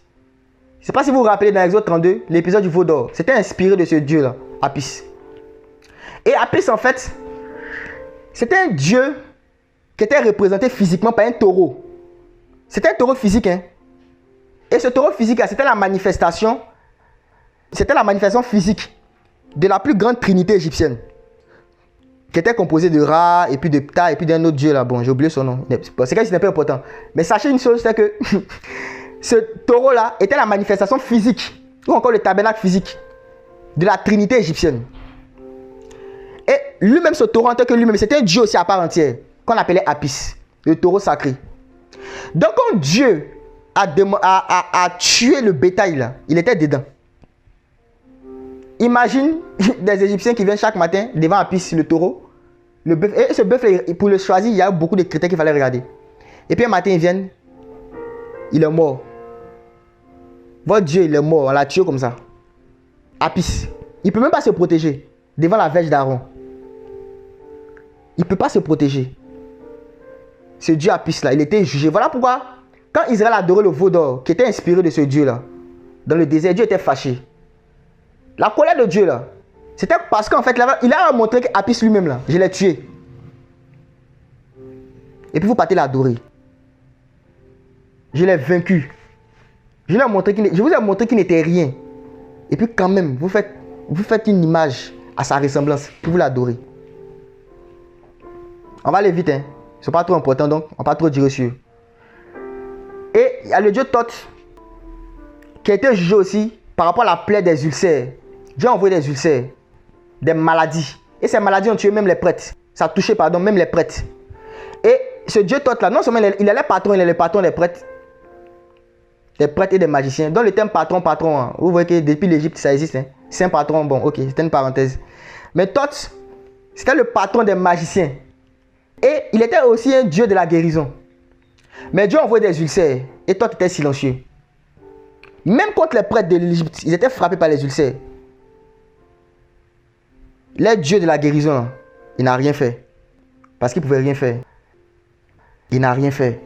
Je ne sais pas si vous vous rappelez dans Exode 32, l'épisode du veau d'or. C'était inspiré de ce dieu-là, Apis. Et Apis, en fait, c'était un dieu qui était représenté physiquement par un taureau. C'était un taureau physique, hein. Et ce taureau physique, c'était la manifestation physique de la plus grande trinité égyptienne, qui était composée de Ra, et puis de Ptah, et puis d'un autre dieu là. Bon, j'ai oublié son nom. C'est que ce n'est pas important. Mais sachez une chose, c'est que ce taureau-là était la manifestation physique, ou encore le tabernacle physique, de la trinité égyptienne. Et lui-même, ce taureau, en tant que lui-même, c'était un dieu aussi à part entière, qu'on appelait Apis, le taureau sacré. Donc, quand Dieu a tué le bétail, là, il était dedans. Imagine des Égyptiens qui viennent chaque matin devant Apis, le taureau, le bœuf. Et ce bœuf, pour le choisir, il y a beaucoup de critères qu'il fallait regarder. Et puis un matin, ils viennent, il est mort. Votre Dieu, il est mort, on l'a tué comme ça. Apis. Il ne peut même pas se protéger devant la verge d'Aaron. Il ne peut pas se protéger. Ce Dieu Apis là, il était jugé. Voilà pourquoi, quand Israël adorait le veau d'or, qui était inspiré de ce Dieu là, dans le désert, Dieu était fâché. La colère de Dieu là, c'était parce qu'en fait, il a montré qu'Apis lui-même là, je l'ai tué. Et puis vous partez l'adorer. Je l'ai vaincu. Je vous ai montré qu'il n'était rien. Et puis quand même, vous faites une image à sa ressemblance, puis vous l'adorez. On va aller vite, hein. C'est pas trop important, donc on va pas trop dire sur. Et il y a le dieu Thoth qui a été jugé aussi par rapport à la plaie des ulcères. Dieu a envoyé des ulcères, des maladies. Et ces maladies ont tué même les prêtres. Ça a touché, même les prêtres. Et ce dieu Thoth là, non seulement il est le patron, il est le patron des prêtres et des magiciens. Donc le terme patron, hein, vous voyez que depuis l'Égypte ça existe. Hein. C'est un patron, bon, ok, c'était une parenthèse. Mais Thoth, c'était le patron des magiciens. Et il était aussi un dieu de la guérison. Mais Dieu envoyait des ulcères. Et Thoth était silencieux. Même contre les prêtres de l'Égypte, ils étaient frappés par les ulcères. Les dieux de la guérison, là, il n'a rien fait. Parce qu'il ne pouvait rien faire. Il n'a rien fait.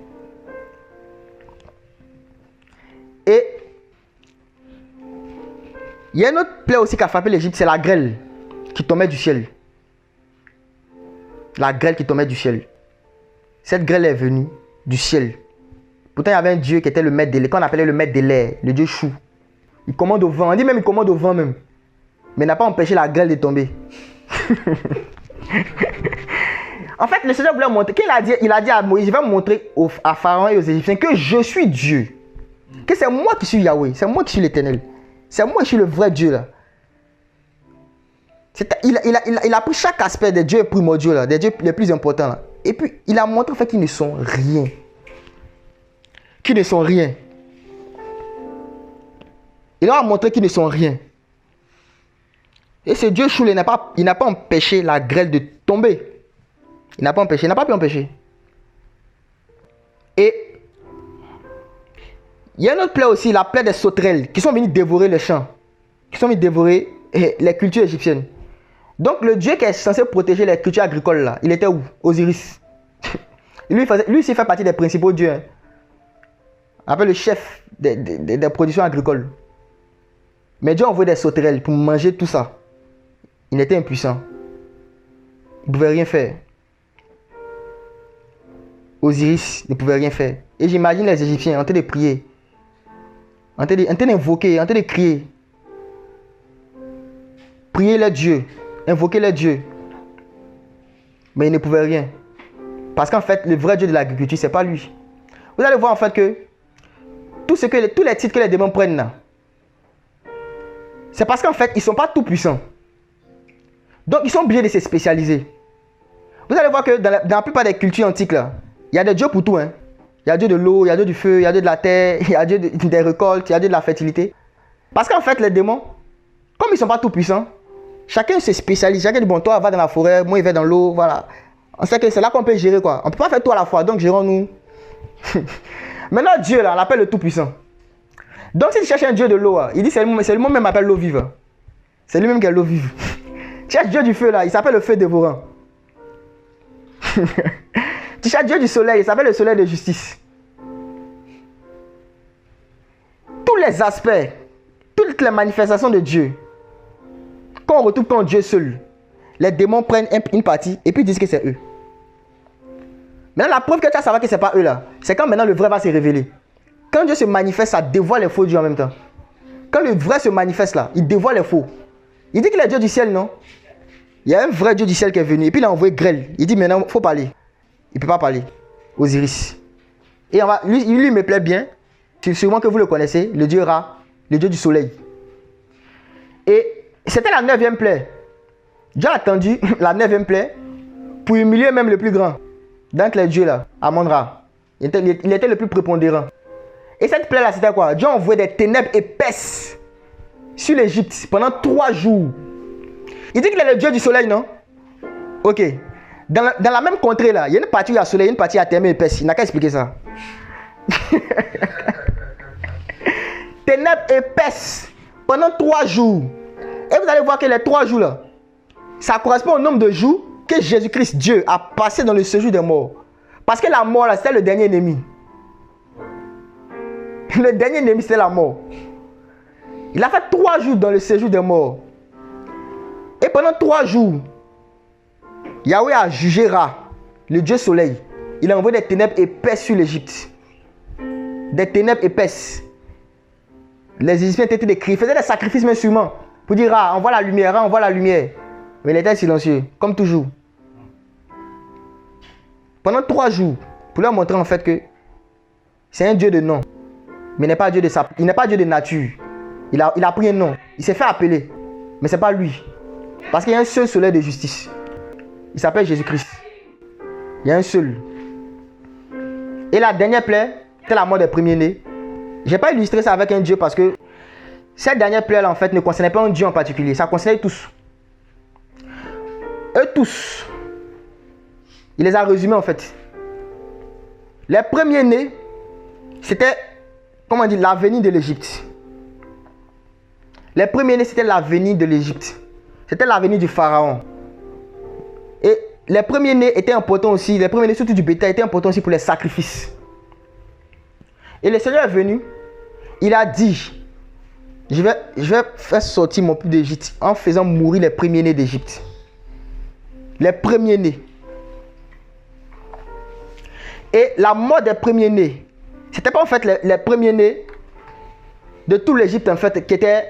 Et il y a une autre plaie aussi qui a frappé l'Égypte, c'est la grêle qui tombait du ciel. La grêle qui tombait du ciel. Cette grêle est venue du ciel. Pourtant, il y avait un dieu qui était le maître de l'air, qu'on appelait le maître de l'air, le dieu Chou. Il commande au vent. On dit même qu'il commande au vent même. Mais il n'a pas empêché la grêle de tomber. En fait, le Seigneur voulait montrer. Il a dit à Moïse, je vais montrer à Pharaon et aux Égyptiens que je suis Dieu. Que c'est moi qui suis Yahweh. C'est moi qui suis l'Éternel. C'est moi qui suis le vrai Dieu là. Il a pris chaque aspect des dieux primordiaux là, des dieux les plus importants là. Et puis il a montré en fait qu'ils ne sont rien. Qu'ils ne sont rien. Il leur a montré qu'ils ne sont rien. Et ce Dieu Chou, il n'a pas empêché la grêle de tomber. Il n'a pas empêché, il n'a pas pu empêcher. Et il y a une autre plaie aussi, la plaie des sauterelles, qui sont venus dévorer les champs, qui sont venus dévorer les cultures égyptiennes. Donc le Dieu qui est censé protéger les cultures agricoles là, il était où? Osiris. Lui aussi fait partie des principaux dieux. Hein. Appelle le chef des productions agricoles. Mais Dieu a envoyé des sauterelles pour manger tout ça. Il était impuissant. Il ne pouvait rien faire. Osiris ne pouvait rien faire. Et j'imagine les Égyptiens en train de prier, en train d'invoquer, en train de crier. Prier les dieux, invoquer les dieux. Mais ils ne pouvaient rien. Parce qu'en fait, le vrai Dieu de l'agriculture, ce n'est pas lui. Vous allez voir en fait que tous les titres que les démons prennent là, c'est parce qu'en fait, ils ne sont pas tout puissants. Donc, ils sont obligés de se spécialiser. Vous allez voir que dans la plupart des cultures antiques là, il y a des dieux pour tout. Hein. Il y a Dieu de l'eau, il y a Dieu du feu, il y a Dieu de la terre, il y a Dieu des récoltes, il y a Dieu de la fertilité. Parce qu'en fait, les démons, comme ils ne sont pas tout puissants, chacun se spécialise. Chacun dit, bon, toi, va dans la forêt, moi, il va dans l'eau, voilà. On sait que c'est là qu'on peut gérer, quoi. On ne peut pas faire tout à la fois, donc gérons-nous. Maintenant, Dieu, là, on l'appelle le tout-puissant. Donc, si tu cherches un Dieu de l'eau, il dit, c'est lui-même qui appelle l'eau vive. C'est lui-même qui est l'eau vive. Tu cherches Dieu du feu, là, il s'appelle le feu dévorant. Tu cherches Dieu du soleil, il s'appelle le soleil de justice. Tous les aspects, toutes les manifestations de Dieu, quand on retrouve quand Dieu seul, les démons prennent une partie et puis disent que c'est eux. Maintenant, la preuve que tu vas savoir que ce n'est pas eux là, c'est quand maintenant le vrai va se révéler. Quand Dieu se manifeste, ça dévoile les faux dieux en même temps. Quand le vrai se manifeste là, il dévoile les faux. Il dit qu'il est Dieu du ciel, non? Il y a un vrai Dieu du ciel qui est venu et puis il a envoyé grêle. Il dit maintenant, il faut parler. Il ne peut pas parler. Osiris. Et lui me plaît bien. Sûrement que vous le connaissez, le dieu Ra, le dieu du soleil. Et c'était la 9e plaie. Dieu a attendu la 9e plaie pour humilier même le plus grand. Donc les dieux là, Amon-Ra. Il était le plus prépondérant. Et cette plaie là, c'était quoi? Dieu a envoyé des ténèbres épaisses sur l'Égypte pendant 3 jours. Il dit qu'il est le dieu du soleil, non? Ok. Dans la même contrée là, il y a une partie où il y a soleil, une partie où il y a ténèbres épaisses. Il n'a qu'à expliquer ça. Ténèbres épaisses pendant 3 jours. Et vous allez voir que les 3 jours là, ça correspond au nombre de jours que Jésus-Christ, Dieu, a passé dans le séjour des morts. Parce que la mort là, c'était le dernier ennemi. Le dernier ennemi, c'était la mort. Il a fait 3 jours dans le séjour des morts. Et pendant 3 jours, Yahweh a jugé Ra, le Dieu soleil. Il a envoyé des ténèbres épaisses sur l'Égypte. Des ténèbres épaisses. Les Égyptiens étaient des cris, faisaient des sacrifices même sûrement. Pour dire, ah, envoie la lumière, ah, envoie la lumière. Mais il était silencieux, comme toujours. Pendant 3 jours, pour leur montrer en fait que c'est un Dieu de nom. Mais il n'est pas Dieu de nature. Il a pris un nom. Il s'est fait appeler. Mais ce n'est pas lui. Parce qu'il y a un seul soleil de justice. Il s'appelle Jésus-Christ. Il y a un seul. Et la dernière plaie, c'était la mort des premiers-nés. Je n'ai pas illustré ça avec un Dieu parce que cette dernière plaie-là, en fait, ne concernait pas un Dieu en particulier. Ça concernait tous. Eux tous. Il les a résumés, en fait. Les premiers-nés, c'était, comment on dit, l'avenir de l'Égypte. Les premiers-nés, c'était l'avenir de l'Égypte. C'était l'avenir du pharaon. Et les premiers-nés étaient importants aussi, les premiers-nés surtout du bétail étaient importants aussi pour les sacrifices. Et le Seigneur est venu, il a dit, je vais faire sortir mon peuple d'Égypte en faisant mourir les premiers-nés d'Égypte. Les premiers-nés. Et la mort des premiers-nés, c'était pas en fait les premiers-nés de tout l'Égypte en fait qui était...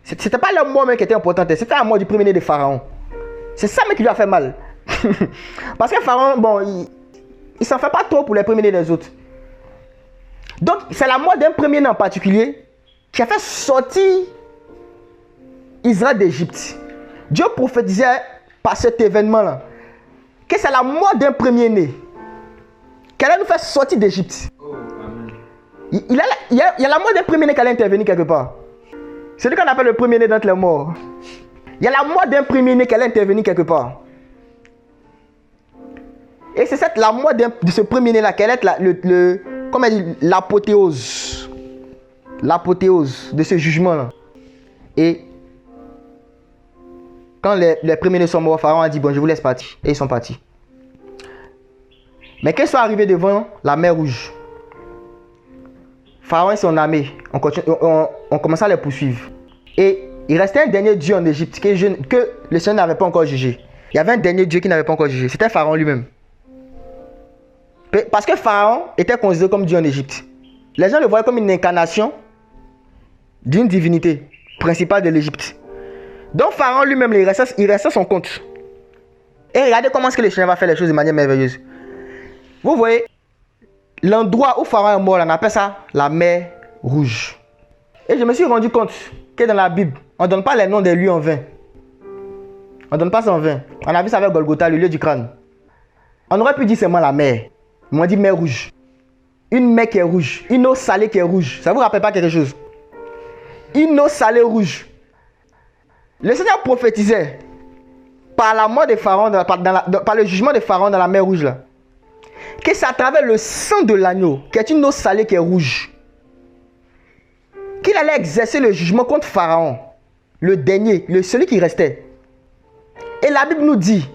C'était pas la mort même qui était importante, c'était la mort du premier-né de Pharaon. C'est ça même qui lui a fait mal. Parce que Pharaon, bon, il s'en fait pas trop pour les premiers-nés des autres. Donc, c'est la mort d'un premier-né en particulier qui a fait sortir Israël d'Égypte. Dieu prophétisait par cet événement-là que c'est la mort d'un premier-né qui allait nous faire sortir d'Égypte. Oh, il y a la mort d'un premier-né qui allait intervenir quelque part. C'est ce qu'on appelle le premier-né d'entre les morts. Il y a la mort d'un premier-né qui allait intervenir quelque part. Et c'est la mort de ce premier-né-là qui allait être comment dire, l'apothéose. L'apothéose de ce jugement-là. Et quand les premiers-nés sont morts, Pharaon a dit, bon, je vous laisse partir. Et ils sont partis. Mais quand ils sont arrivés devant la mer Rouge, Pharaon et son armée ont commencé à les poursuivre. Et il restait un dernier Dieu en Égypte que le Seigneur n'avait pas encore jugé. Il y avait un dernier Dieu qui n'avait pas encore jugé. C'était Pharaon lui-même. Parce que Pharaon était considéré comme Dieu en Égypte. Les gens le voyaient comme une incarnation d'une divinité principale de l'Égypte. Donc Pharaon lui-même, il restait à son compte. Et regardez comment est-ce que le Seigneur va faire les choses de manière merveilleuse. Vous voyez, l'endroit où Pharaon est mort, on appelle ça la mer Rouge. Et je me suis rendu compte que dans la Bible, on ne donne pas les noms des lieux en vain. On ne donne pas ça en vain. On a vu ça avec Golgotha, le lieu du crâne. On aurait pu dire seulement la mer. Mais on dit mer rouge. Une mer qui est rouge. Une eau salée qui est rouge. Ça ne vous rappelle pas quelque chose? Une eau salée rouge. Le Seigneur prophétisait par la mort de Pharaon, par le jugement de Pharaon dans la mer rouge là, que c'est à travers le sang de l'agneau, qui est une eau salée qui est rouge, qu'il allait exercer le jugement contre Pharaon, le dernier, celui qui restait. Et la Bible nous dit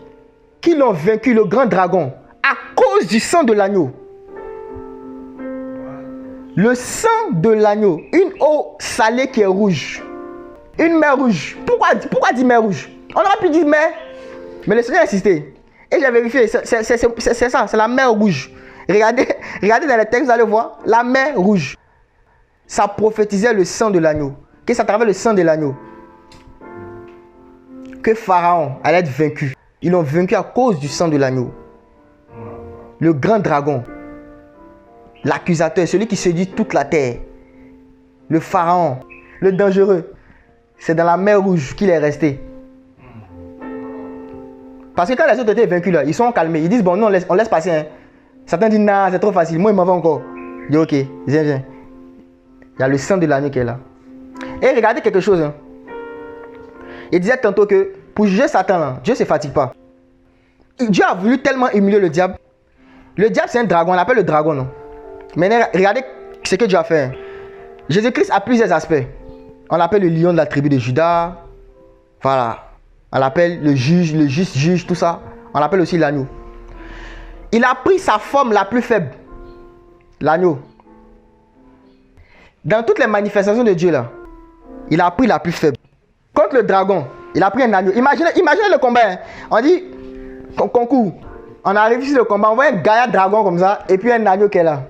qu'ils ont vaincu le grand dragon à cause du sang de l'agneau. Le sang de l'agneau, une eau salée qui est rouge, une mer rouge. Pourquoi dire mer rouge? On aurait pu dire mer, mais le Seigneur a insisté. Et j'ai vérifié, c'est ça, c'est la mer rouge. Regardez dans les textes, vous allez voir, la mer rouge. Ça prophétisait le sang de l'agneau. Que c'est à travers le sang de l'agneau que Pharaon allait être vaincu. Ils l'ont vaincu à cause du sang de l'agneau. Le grand dragon, l'accusateur, celui qui séduit toute la terre, le Pharaon, le dangereux, c'est dans la mer rouge qu'il est resté. Parce que quand les autres étaient vaincus là, ils sont calmés. Ils disent bon, non, on laisse passer. Hein. Certains disent non, c'est trop facile. Moi, il m'en va encore. Je dis ok, viens. Il y a le sang de l'agneau qui est là. Et regardez quelque chose. Hein. Il disait tantôt que pour juger Satan, là, Dieu ne se fatigue pas. Dieu a voulu tellement humilier le diable. Le diable, c'est un dragon. On l'appelle le dragon, non? Maintenant, regardez ce que Dieu a fait. Jésus-Christ a plusieurs aspects. On l'appelle le lion de la tribu de Judas. Voilà. On l'appelle le juge, le juste juge, tout ça. On l'appelle aussi l'agneau. Il a pris sa forme la plus faible. L'agneau. Dans toutes les manifestations de Dieu, là, il a pris la plus faible. Contre le dragon, il a pris un agneau. Imaginez le combat. Hein. On dit, concours. On arrive sur le combat, on voit un gaillard dragon comme ça, et puis un agneau qui est là.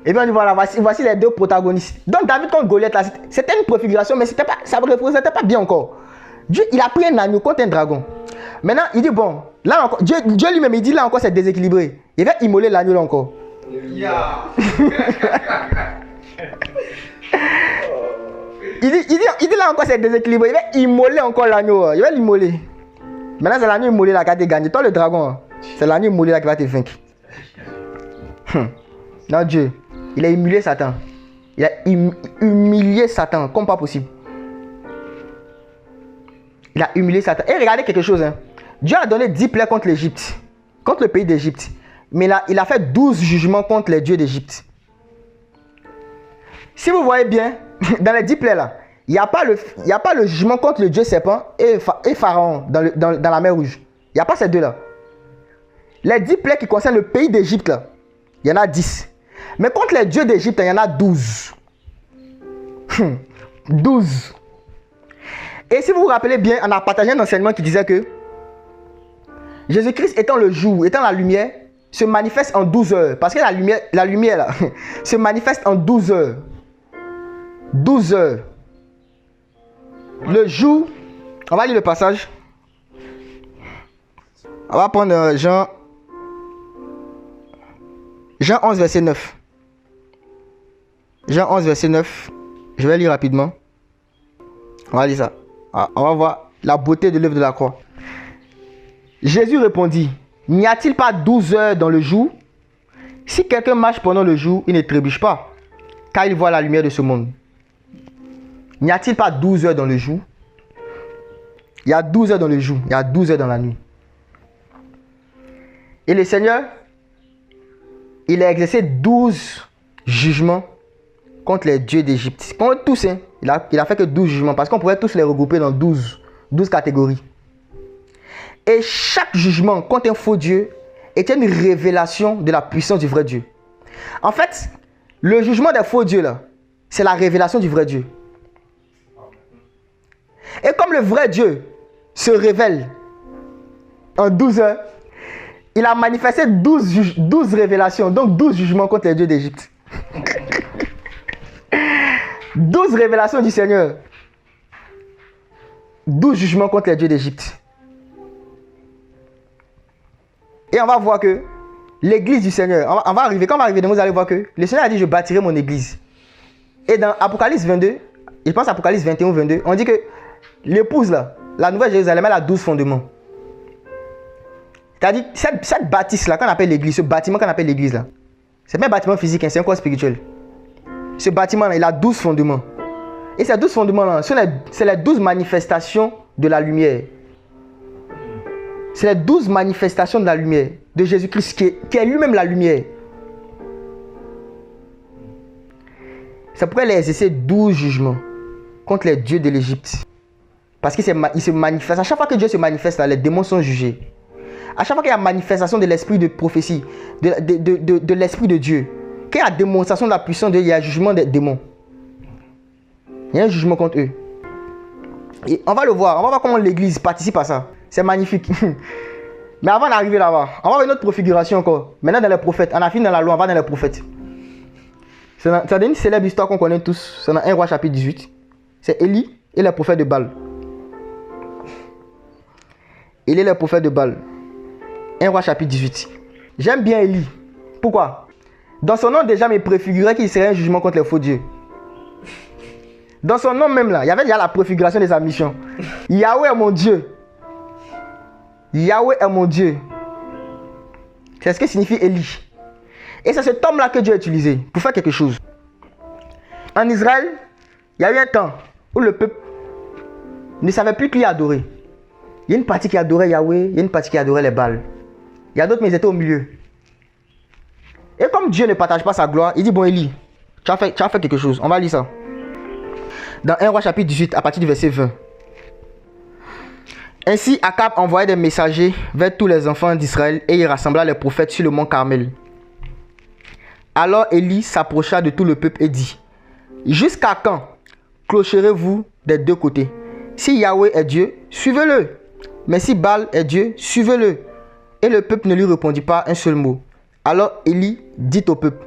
Et puis on dit, voilà, voici les deux protagonistes. Donc David contre Goliath, là, c'était une préfiguration, mais ça ne représentait pas bien encore. Dieu, il a pris un agneau contre un dragon. Maintenant, il dit, bon, là encore, Dieu lui-même, il dit, là encore, c'est déséquilibré. Il va immoler l'agneau là encore. Yeah. il dit là encore, c'est déséquilibré. Il va immoler encore l'agneau. Il va l'immoler. Maintenant, c'est l'agneau immolé là qui va te gagner. Toi, le dragon, c'est l'agneau immolé là qui va te vaincre. Non, Dieu, il a humilié Satan. Il a humilié Satan comme pas possible. Il a humilié Satan. Et regardez quelque chose. Hein. Dieu a donné 10 plaies contre l'Égypte, contre le pays d'Égypte. Mais là, il a fait 12 jugements contre les dieux d'Égypte. Si vous voyez bien, dans les 10 plaies là, il n'y a pas le jugement contre le dieu serpent et Pharaon dans la mer Rouge. Il n'y a pas ces deux là. Les 10 plaies qui concernent le pays d'Égypte là, il y en a 10. Mais contre les dieux d'Égypte, il y en a 12. 12. Et si vous vous rappelez bien, on a partagé un enseignement qui disait que Jésus-Christ étant le jour, étant la lumière, se manifeste en 12 heures. Parce que la lumière là, se manifeste en 12 heures. 12 heures. Le jour, on va lire le passage. On va prendre Jean 11, verset 9. Jean 11, verset 9. Je vais lire rapidement. On va lire ça. On va voir la beauté de l'œuvre de la croix. Jésus répondit, n'y a-t-il pas 12 heures dans le jour? Si quelqu'un marche pendant le jour, il ne trébuche pas, car il voit la lumière de ce monde. N'y a-t-il pas 12 heures dans le jour? Il y a 12 heures dans le jour, il y a 12 heures dans la nuit. Et le Seigneur, il a exercé 12 jugements contre les dieux d'Égypte. Contre tous, hein. Il a fait que 12 jugements, parce qu'on pourrait tous les regrouper dans 12 catégories. Et chaque jugement contre un faux Dieu était une révélation de la puissance du vrai Dieu. En fait, le jugement des faux dieux, là, c'est la révélation du vrai Dieu. Et comme le vrai Dieu se révèle en 12 heures, il a manifesté 12 révélations, donc 12 jugements contre les dieux d'Égypte. 12 révélations du Seigneur. 12 jugements contre les dieux d'Égypte. Et on va voir que l'église du Seigneur, quand on va arriver, vous allez voir que le Seigneur a dit, je bâtirai mon église. Et dans Apocalypse 22, je pense Apocalypse 21 ou 22, on dit que l'épouse là, la nouvelle Jérusalem, elle a 12 fondements. C'est-à-dire, cette bâtisse là, qu'on appelle l'église, ce bâtiment qu'on appelle l'église là, c'est pas un bâtiment physique, hein, c'est un corps spirituel. Ce bâtiment là, il a 12 fondements. Et ces 12 fondements là, c'est les 12 manifestations de la lumière. C'est les 12 manifestations de la lumière, de Jésus-Christ, qui est lui-même la lumière. C'est pourquoi il a exercé 12 jugements contre les dieux de l'Égypte. Parce qu'il se manifeste. À chaque fois que Dieu se manifeste, là, les démons sont jugés. À chaque fois qu'il y a manifestation de l'esprit de prophétie, de l'esprit de Dieu, qu'il y a démonstration de la puissance de Dieu, il y a jugement des démons. Il y a un jugement contre eux. Et on va le voir. On va voir comment l'église participe à ça. C'est magnifique. Mais avant d'arriver là-bas, on va voir une autre préfiguration encore. Maintenant dans les prophètes. On a fini dans la loi, on va dans les prophètes. C'est une célèbre histoire qu'on connaît tous. C'est dans 1 Roi chapitre 18. C'est Élie et les prophètes de Baal. Élie et les prophètes de Baal. 1 Roi chapitre 18. J'aime bien Élie. Pourquoi? Dans son nom déjà, il préfigurait qu'il serait un jugement contre les faux dieux. Dans son nom même là, il y avait déjà la préfiguration de sa mission. Yahweh est mon Dieu. Yahweh est mon Dieu. C'est ce que signifie Élie. Et c'est cet homme là que Dieu a utilisé pour faire quelque chose. En Israël, il y a eu un temps où le peuple ne savait plus qui adorer. Il y a une partie qui adorait Yahweh, il y a une partie qui adorait les Baals. Il y a d'autres, mais ils étaient au milieu. Et comme Dieu ne partage pas sa gloire, il dit, bon Élie, tu as fait quelque chose. On va lire ça. Dans 1 Roi chapitre 18, à partir du verset 20. Ainsi, Akab envoya des messagers vers tous les enfants d'Israël et il rassembla les prophètes sur le mont Carmel. Alors Élie s'approcha de tout le peuple et dit, jusqu'à quand clocherez-vous des deux côtés? Si Yahweh est Dieu, suivez-le. Mais si Baal est Dieu, suivez-le. Et le peuple ne lui répondit pas un seul mot. Alors Élie dit au peuple,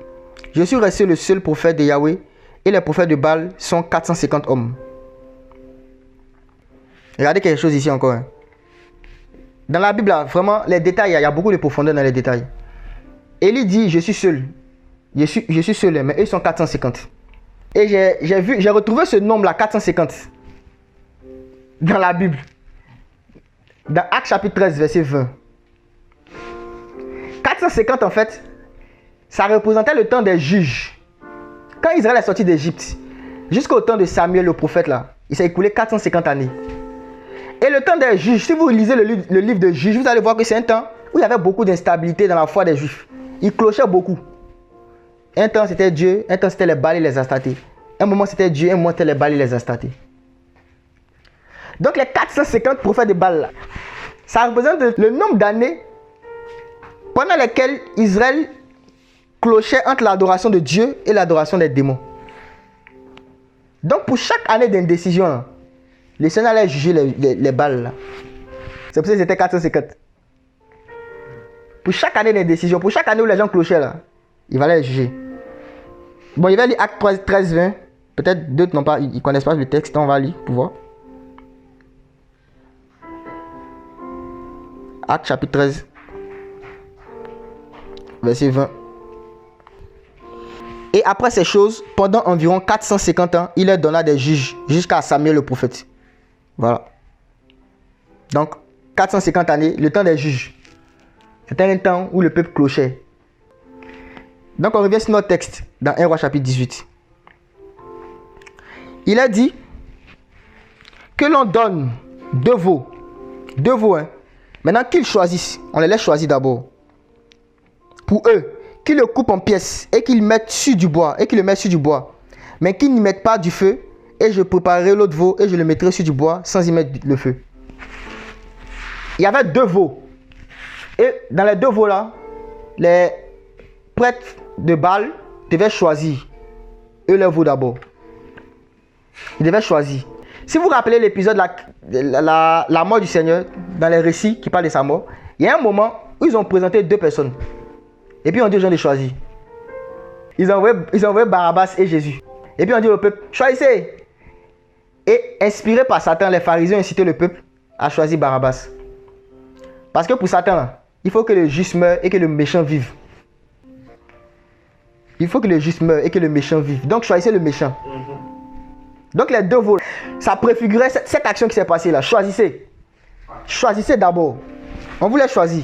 je suis resté le seul prophète de Yahweh et les prophètes de Baal sont 450 hommes. Regardez quelque chose ici encore. Dans la Bible, là, vraiment, les détails, il y a beaucoup de profondeur dans les détails. Élie dit, je suis seul. Je suis seul, mais eux sont 450. Et j'ai retrouvé ce nombre-là, 450, dans la Bible. Dans Actes chapitre 13, verset 20. 450, en fait, ça représentait le temps des juges. Quand Israël est sorti d'Égypte, jusqu'au temps de Samuel, le prophète, là, il s'est écoulé 450 années. Et le temps des juges, si vous lisez le livre de Juges, vous allez voir que c'est un temps où il y avait beaucoup d'instabilité dans la foi des Juifs. Ils clochaient beaucoup. Un temps c'était Dieu, un temps c'était les Baals et les Astartés. Un moment c'était Dieu, un moment c'était les Baals et les Astartés. Donc les 450 prophètes de Baal, là, ça représente le nombre d'années pendant lesquelles Israël clochait entre l'adoration de Dieu et l'adoration des démons. Donc pour chaque année d'indécision, là, le Seigneur allait juger les Baals là. C'est pour ça qu'ils étaient 450. Pour chaque année d'indécision, pour chaque année où les gens clochaient là, il va les juger. Bon, il va lire Acte 13, 20. Peut-être d'autres n'ont pas, ils ne connaissent pas le texte, on va lire pour voir. Acte chapitre 13, verset 20. Et après ces choses, pendant environ 450 ans, il leur donna des juges jusqu'à Samuel le prophète. Voilà. Donc, 450 années, le temps des juges. C'était un temps où le peuple clochait. Donc, on revient sur notre texte dans 1 Roi chapitre 18. Il a dit que l'on donne deux veaux. Deux veaux, hein. Maintenant qu'ils choisissent, on les laisse choisir d'abord. Pour eux, qu'ils le coupent en pièces et qu'ils mettent sur du bois. Mais qu'ils n'y mettent pas du feu. Et je préparerai l'autre veau et je le mettrai sur du bois sans y mettre le feu. Il y avait deux veaux. Et dans les deux veaux là, les prêtres de Baal devaient choisir. Eux leur veau d'abord. Ils devaient choisir. Si vous vous rappelez l'épisode la mort du Seigneur, dans les récits qui parlent de sa mort, il y a un moment où ils ont présenté deux personnes. Et puis on dit aux gens de choisir. Ils ont envoyé Barabbas et Jésus. Et puis on dit au peuple, choisissez. Et inspiré par Satan, les pharisiens ont incité le peuple à choisir Barabbas. Parce que pour Satan, il faut que le juste meure et que le méchant vive. Il faut que le juste meure et que le méchant vive. Donc choisissez le méchant. Donc les deux veaux, ça préfigurait cette action qui s'est passée là. Choisissez. Choisissez d'abord. On voulait choisir.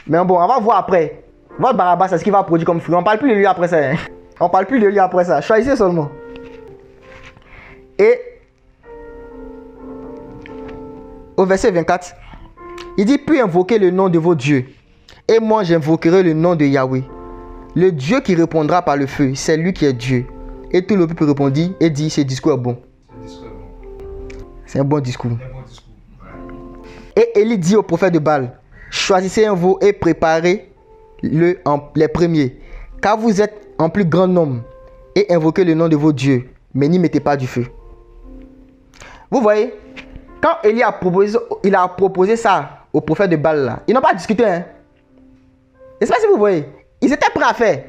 Mais bon, on va voir après. Votre Barabbas, c'est ce qu'il va produire comme fruit. On ne parle plus de lui après ça. Hein. On ne parle plus de lui après ça. Choisissez seulement. Et au verset 24, il dit, puis invoquez le nom de vos dieux. Et moi, j'invoquerai le nom de Yahweh. Le Dieu qui répondra par le feu, c'est lui qui est Dieu. Et tout le peuple répondit et dit, ce discours est bon. C'est un bon discours. Et Élie dit au prophète de Baal, choisissez un veau et préparez-le les premiers, car vous êtes en plus grand nombre, et invoquez le nom de vos dieux, mais n'y mettez pas du feu. Vous voyez, quand Élie a proposé ça au prophète de Baal, là, ils n'ont pas discuté. Hein? Je ne sais pas si vous voyez, ils étaient prêts à faire.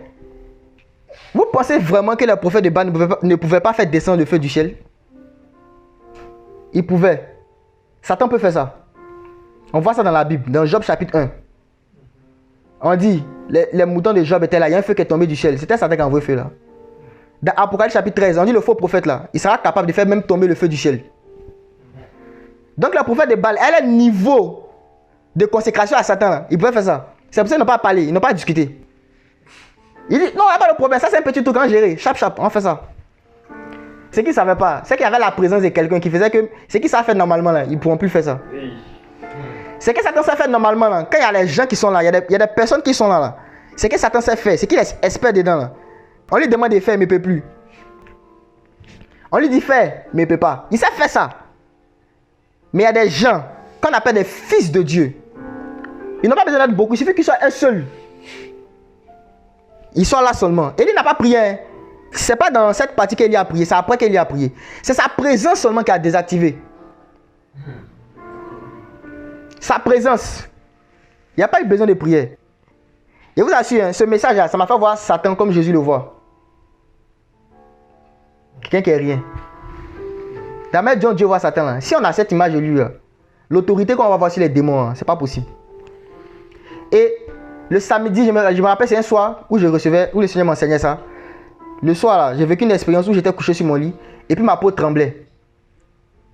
Vous pensez vraiment que le prophète de Baal ne pouvait pas faire descendre le feu du ciel? Il pouvait. Satan peut faire ça. On voit ça dans la Bible, dans Job chapitre 1. On dit, les moutons de Job étaient là, il y a un feu qui est tombé du ciel. C'était Satan qui a envoyé le feu là. Dans Apocalypse chapitre 13, on dit le faux prophète là, il sera capable de faire même tomber le feu du ciel. Donc le prophète de Baal, elle a un niveau de consécration à Satan là. Il pouvait faire ça. C'est pour ça qu'ils n'ont pas parlé, ils n'ont pas discuté. Il dit, non, il n'y a pas de problème, ça c'est un petit truc à gérer. Chap, chap, on fait ça. Ce qu'ils ne savaient pas, c'est qu'il y avait la présence de quelqu'un qui faisait que ce qu'ils savent faire normalement, là, ils ne pourront plus faire ça. Ce que Satan sait faire normalement, là, quand il y a les gens qui sont là, il y a des personnes qui sont là. Ce que Satan sait faire, c'est qu'il est expert dedans. Là. On lui demande de faire, mais il ne peut plus. On lui dit faire, mais il ne peut pas. Il sait faire ça. Mais il y a des gens qu'on appelle des fils de Dieu. Ils n'ont pas besoin d'être beaucoup, il suffit qu'ils soient un seul. Ils sont là seulement. Élie n'a pas prié. Hein. Ce n'est pas dans cette partie qu'Élie a prié, c'est après qu'Élie a prié. C'est sa présence seulement qui a désactivé. Sa présence. Il n'y a pas eu besoin de prière. Je vous assure, hein, ce message-là, ça m'a fait voir Satan comme Jésus le voit. Quelqu'un qui est rien. La mère John, Dieu voit Satan. Là. Si on a cette image de lui, l'autorité qu'on va voir sur les démons, c'est pas possible. Et le samedi, je me rappelle, c'est un soir où je recevais, où le Seigneur m'enseignait ça. Le soir, là, j'ai vécu une expérience où j'étais couché sur mon lit et puis ma peau tremblait.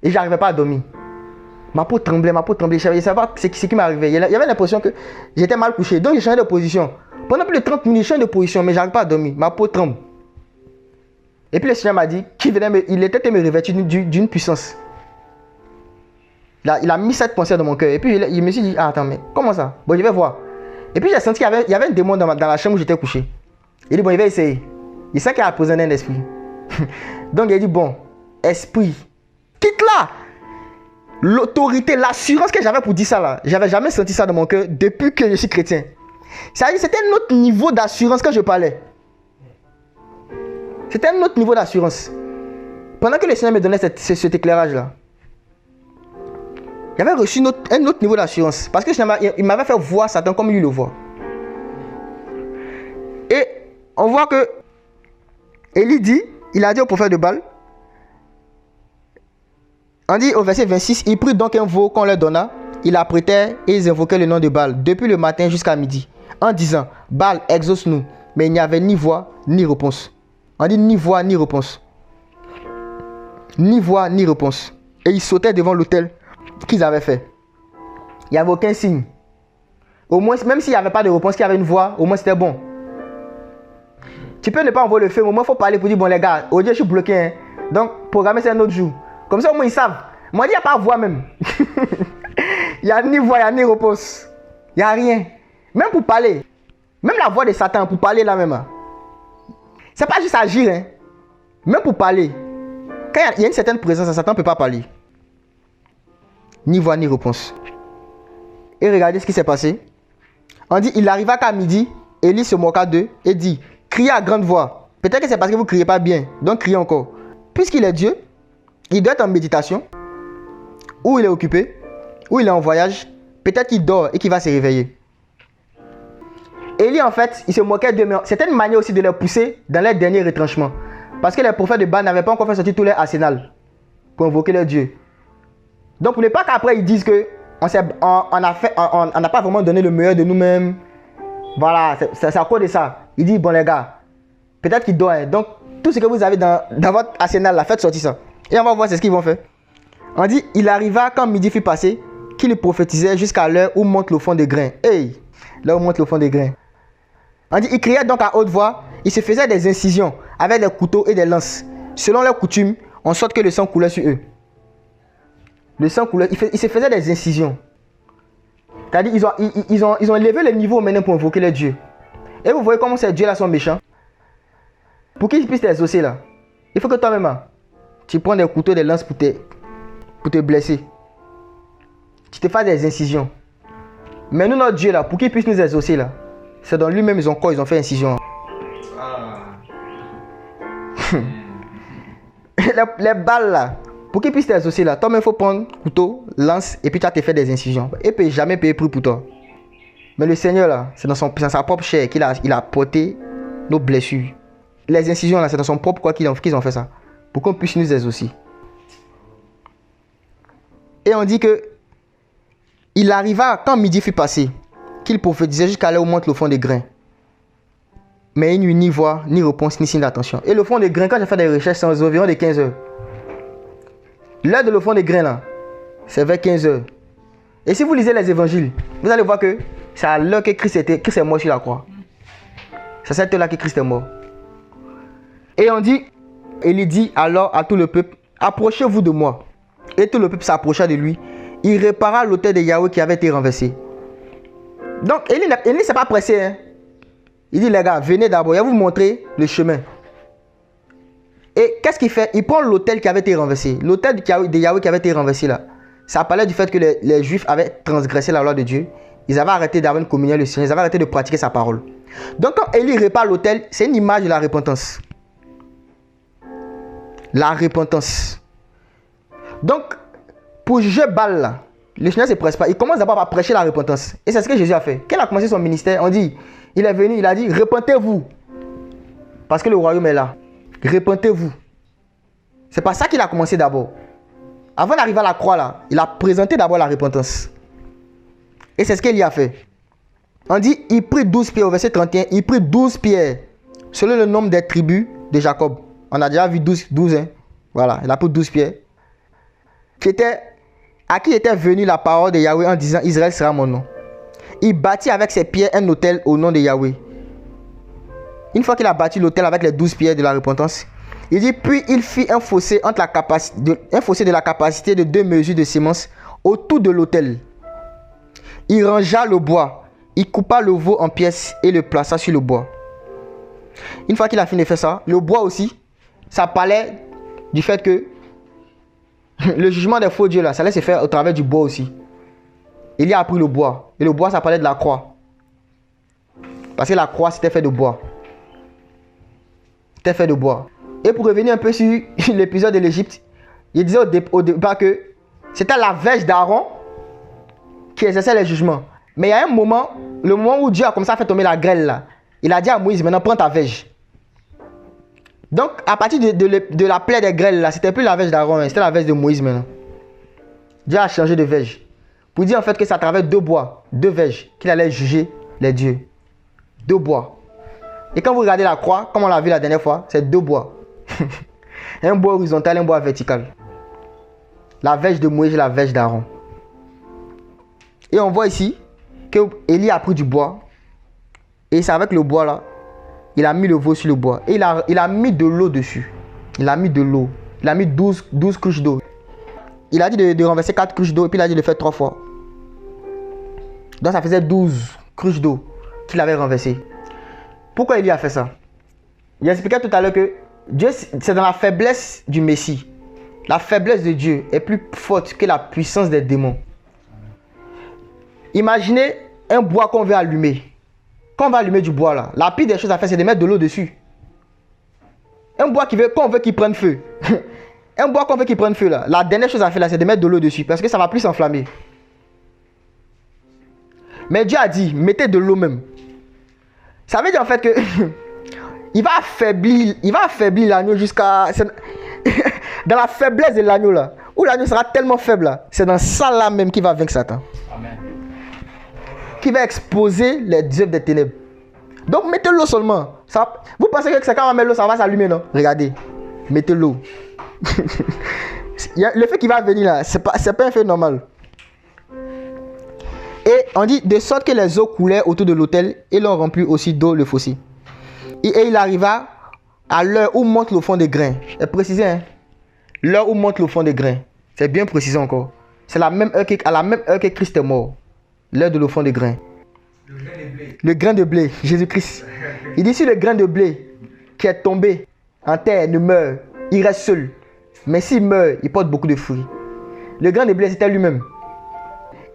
Et je n'arrivais pas à dormir. Ma peau tremblait. Je savais pas ce qui m'arrivait. Il y avait l'impression que j'étais mal couché. Donc j'ai changé de position. Pendant plus de 30 minutes, je change de position, mais je n'arrive pas à dormir. Ma peau tremble. Et puis le Seigneur m'a dit qu'il était me revêtir d'une puissance. Il a mis cette pensée dans mon cœur. Et puis il me suis dit, ah, attends, mais comment ça? Bon, je vais voir. Et puis j'ai senti qu'il y avait un démon dans la chambre où j'étais couché. Il dit, bon, il va essayer. Il sait qu'il a emprisonné un esprit. Donc il a dit, bon, esprit, quitte-la. L'autorité, l'assurance que j'avais pour dire ça là, j'avais jamais senti ça dans mon cœur depuis que je suis chrétien. C'était un autre niveau d'assurance que je parlais. C'était un autre niveau d'assurance. Pendant que le Seigneur me donnait cet éclairage là, j'avais reçu un autre niveau d'assurance. Parce que il m'avait fait voir Satan comme lui le voit. Et on voit que Élie dit, il a dit au prophète de Baal, on dit au verset 26, il prit donc un veau qu'on leur donna, il apprêtait et ils invoquaient le nom de Baal depuis le matin jusqu'à midi, en disant, Baal, exauce-nous. Mais il n'y avait ni voix ni réponse. On dit ni voix ni réponse. Ni voix ni réponse. Et ils sautaient devant l'autel qu'ils avaient fait. Il n'y avait aucun signe. Au moins, même s'il n'y avait pas de réponse, qu'il y avait une voix, au moins c'était bon. Tu peux ne pas envoyer le feu, mais au moins il faut parler pour dire, bon les gars, aujourd'hui je suis bloqué. Hein. Donc, programmer c'est un autre jour. Comme ça, au moins, ils savent. Moi, il n'y a pas de voix même. Il n'y a ni voix, il n'y a ni réponse. Il n'y a rien. Même pour parler. Même la voix de Satan, pour parler là même. C'est pas juste agir. Hein. Même pour parler. Quand il y a une certaine présence, Satan ne peut pas parler. Ni voix, ni réponse. Et regardez ce qui s'est passé. On dit, il arriva qu'à midi, Élie se moqua d'eux et dit, criez à grande voix. Peut-être que c'est parce que vous ne criez pas bien. Donc, criez encore. Puisqu'il est Dieu, il doit être en méditation, ou il est occupé, ou il est en voyage, peut-être qu'il dort et qu'il va se réveiller. Élie, en fait, il se moquait d'eux, mais c'était une manière aussi de les pousser dans leur dernier retranchement. Parce que les prophètes de Baal n'avaient pas encore fait sortir tous leur arsenal pour invoquer leur Dieu. Donc, pour ne pas qu'après ils disent qu'on n'a pas vraiment donné le meilleur de nous-mêmes, voilà, c'est à cause de ça. Il dit, bon les gars, peut-être qu'il dort. Hein. Donc, tout ce que vous avez dans votre arsenal, là, faites sortir ça. Et on va voir c'est ce qu'ils vont faire. On dit, il arriva quand midi fut passé, qu'il prophétisait jusqu'à l'heure où monte le fond des grains. Hey, là où monte le fond des grains. On dit, il criait donc à haute voix, il se faisait des incisions avec des couteaux et des lances. Selon leur coutume, en sorte que le sang coulait sur eux. Le sang coulait, il se faisait des incisions. C'est-à-dire, ils ont élevé le niveau maintenant pour invoquer les dieux. Et vous voyez comment ces dieux-là sont méchants. Pour qu'ils puissent t'exaucer là, il faut que toi-même, tu prends des couteaux, des lances pour te blesser. Tu te fasses des incisions. Mais nous, notre Dieu là, pour qu'il puisse nous exaucer là, c'est dans lui-même ils ont fait incision. Les balles là, pour qu'ils puissent t'exaucer là, toi-même il faut prendre couteau, lance et puis tu vas te faire des incisions. Et il ne peut jamais payer prix pour toi. Mais le Seigneur là, c'est dans sa propre chair qu'il a porté nos blessures. Les incisions là, c'est dans son propre corps qu'ils ont fait ça. Pour qu'on puisse nous exaucer. Et on dit que il arriva quand midi fut passé, qu'il prophétisait jusqu'à là où monte le fond des grains. Mais il n'y eut ni voix, ni réponse, ni signe d'attention. Et le fond des grains, quand j'ai fait des recherches, c'est environ de 15 heures. L'heure de le fond des grains là, c'est vers 15 heures. Et si vous lisez les évangiles, vous allez voir que c'est à l'heure que Christ est mort sur la croix. C'est cette heure là que Christ est mort. Et on dit, Élie dit alors à tout le peuple, approchez-vous de moi. Et tout le peuple s'approcha de lui. Il répara l'autel de Yahweh qui avait été renversé. Donc Élie ne s'est pas pressé. Hein. Il dit les gars, venez d'abord, je vais vous montrer le chemin. Et qu'est-ce qu'il fait? Il prend l'autel qui avait été renversé. L'autel de Yahweh qui avait été renversé là. Ça parlait du fait que les Juifs avaient transgressé la loi de Dieu. Ils avaient arrêté d'avoir une communion avec le Seigneur. Ils avaient arrêté de pratiquer sa parole. Donc quand Élie répare l'autel, c'est une image de la repentance. La repentance. Donc, pour juger Baal là, le Seigneur ne se presse pas. Il commence d'abord par prêcher la repentance. Et c'est ce que Jésus a fait. Quand il a commencé son ministère, on dit, il est venu, il a dit, repentez-vous. Parce que le royaume est là. Repentez-vous. C'est pas ça qu'il a commencé d'abord. Avant d'arriver à la croix là, il a présenté d'abord la repentance. Et c'est ce qu'il y a fait. On dit, il prit 12 pierres au verset 31. Il prit 12 pierres selon le nombre des tribus de Jacob. On a déjà vu 12 hein. Voilà, il a pris 12 pierres. À qui était venue la parole de Yahweh en disant, Israël sera mon nom. Il bâtit avec ses pierres un autel au nom de Yahweh. Une fois qu'il a bâti l'autel avec les 12 pierres de la repentance, il dit, puis il fit un fossé, de la capacité de 2 mesures de sémence autour de l'autel. Il rangea le bois, il coupa le veau en pièces et le plaça sur le bois. Une fois qu'il a fini de faire ça, le bois aussi, ça parlait du fait que le jugement des faux dieux là, ça allait se faire au travers du bois aussi. Il y a appris le bois. Et le bois, ça parlait de la croix. Parce que la croix, c'était fait de bois. C'était fait de bois. Et pour revenir un peu sur l'épisode de l'Égypte, il disait au départ que c'était la verge d'Aaron qui exerçait les jugements. Mais il y a un moment, le moment où Dieu a commencé à faire tomber la grêle là, il a dit à Moïse, maintenant prends ta verge. Donc à partir de la plaie des grêles là, c'était plus la verge d'Aaron, hein, c'était la verge de Moïse maintenant. Dieu a changé de verge. Pour dire en fait que c'est à travers 2 bois, 2 verges, qu'il allait juger les dieux. 2 bois. Et quand vous regardez la croix, comme on l'a vu la dernière fois, c'est 2 bois. Un bois horizontal, un bois vertical. La verge de Moïse et la verge d'Aaron. Et on voit ici que Élie a pris du bois. Et c'est avec le bois là, il a mis le veau sur le bois. Et il a mis de l'eau dessus. Il a mis de l'eau. Il a mis 12 cruches d'eau. Il a dit de renverser 4 cruches d'eau et puis il a dit de le faire 3 fois. Donc ça faisait 12 cruches d'eau qu'il avait renversées. Pourquoi Élie a fait ça? Il expliquait tout à l'heure que Dieu, c'est dans la faiblesse du Messie. La faiblesse de Dieu est plus forte que la puissance des démons. Imaginez un bois qu'on veut allumer. Quand on va allumer du bois là, la pire des choses à faire, c'est de mettre de l'eau dessus. Un bois qu'on veut qu'il prenne feu. Un bois qu'on veut qu'il prenne feu là, la dernière chose à faire là, c'est de mettre de l'eau dessus parce que ça va plus s'enflammer. Mais Dieu a dit, mettez de l'eau même. Ça veut dire en fait que il va affaiblir l'agneau jusqu'à dans la faiblesse de l'agneau là, où l'agneau sera tellement faible là, c'est dans ça là même qu'il va vaincre Satan. Amen. Qui va exposer les œuvres des ténèbres. Donc mettez l'eau seulement. Ça, vous pensez que c'est quand on va mettre l'eau, ça va s'allumer, non? Regardez, mettez l'eau. Le fait qu'il va venir là, c'est pas un fait normal. Et on dit de sorte que les eaux coulaient autour de l'autel et l'on remplit aussi d'eau le fossé. Et il arriva à l'heure où monte le fond des grains. C'est précisé, hein? L'heure où monte le fond des grains. C'est bien précisé encore. C'est à la même heure que Christ est mort. L'heure de le fond des grains. Le grain de blé, Jésus-Christ. Il dit si le grain de blé qui est tombé en terre ne meurt, il reste seul. Mais s'il meurt, il porte beaucoup de fruits. Le grain de blé, c'était lui-même.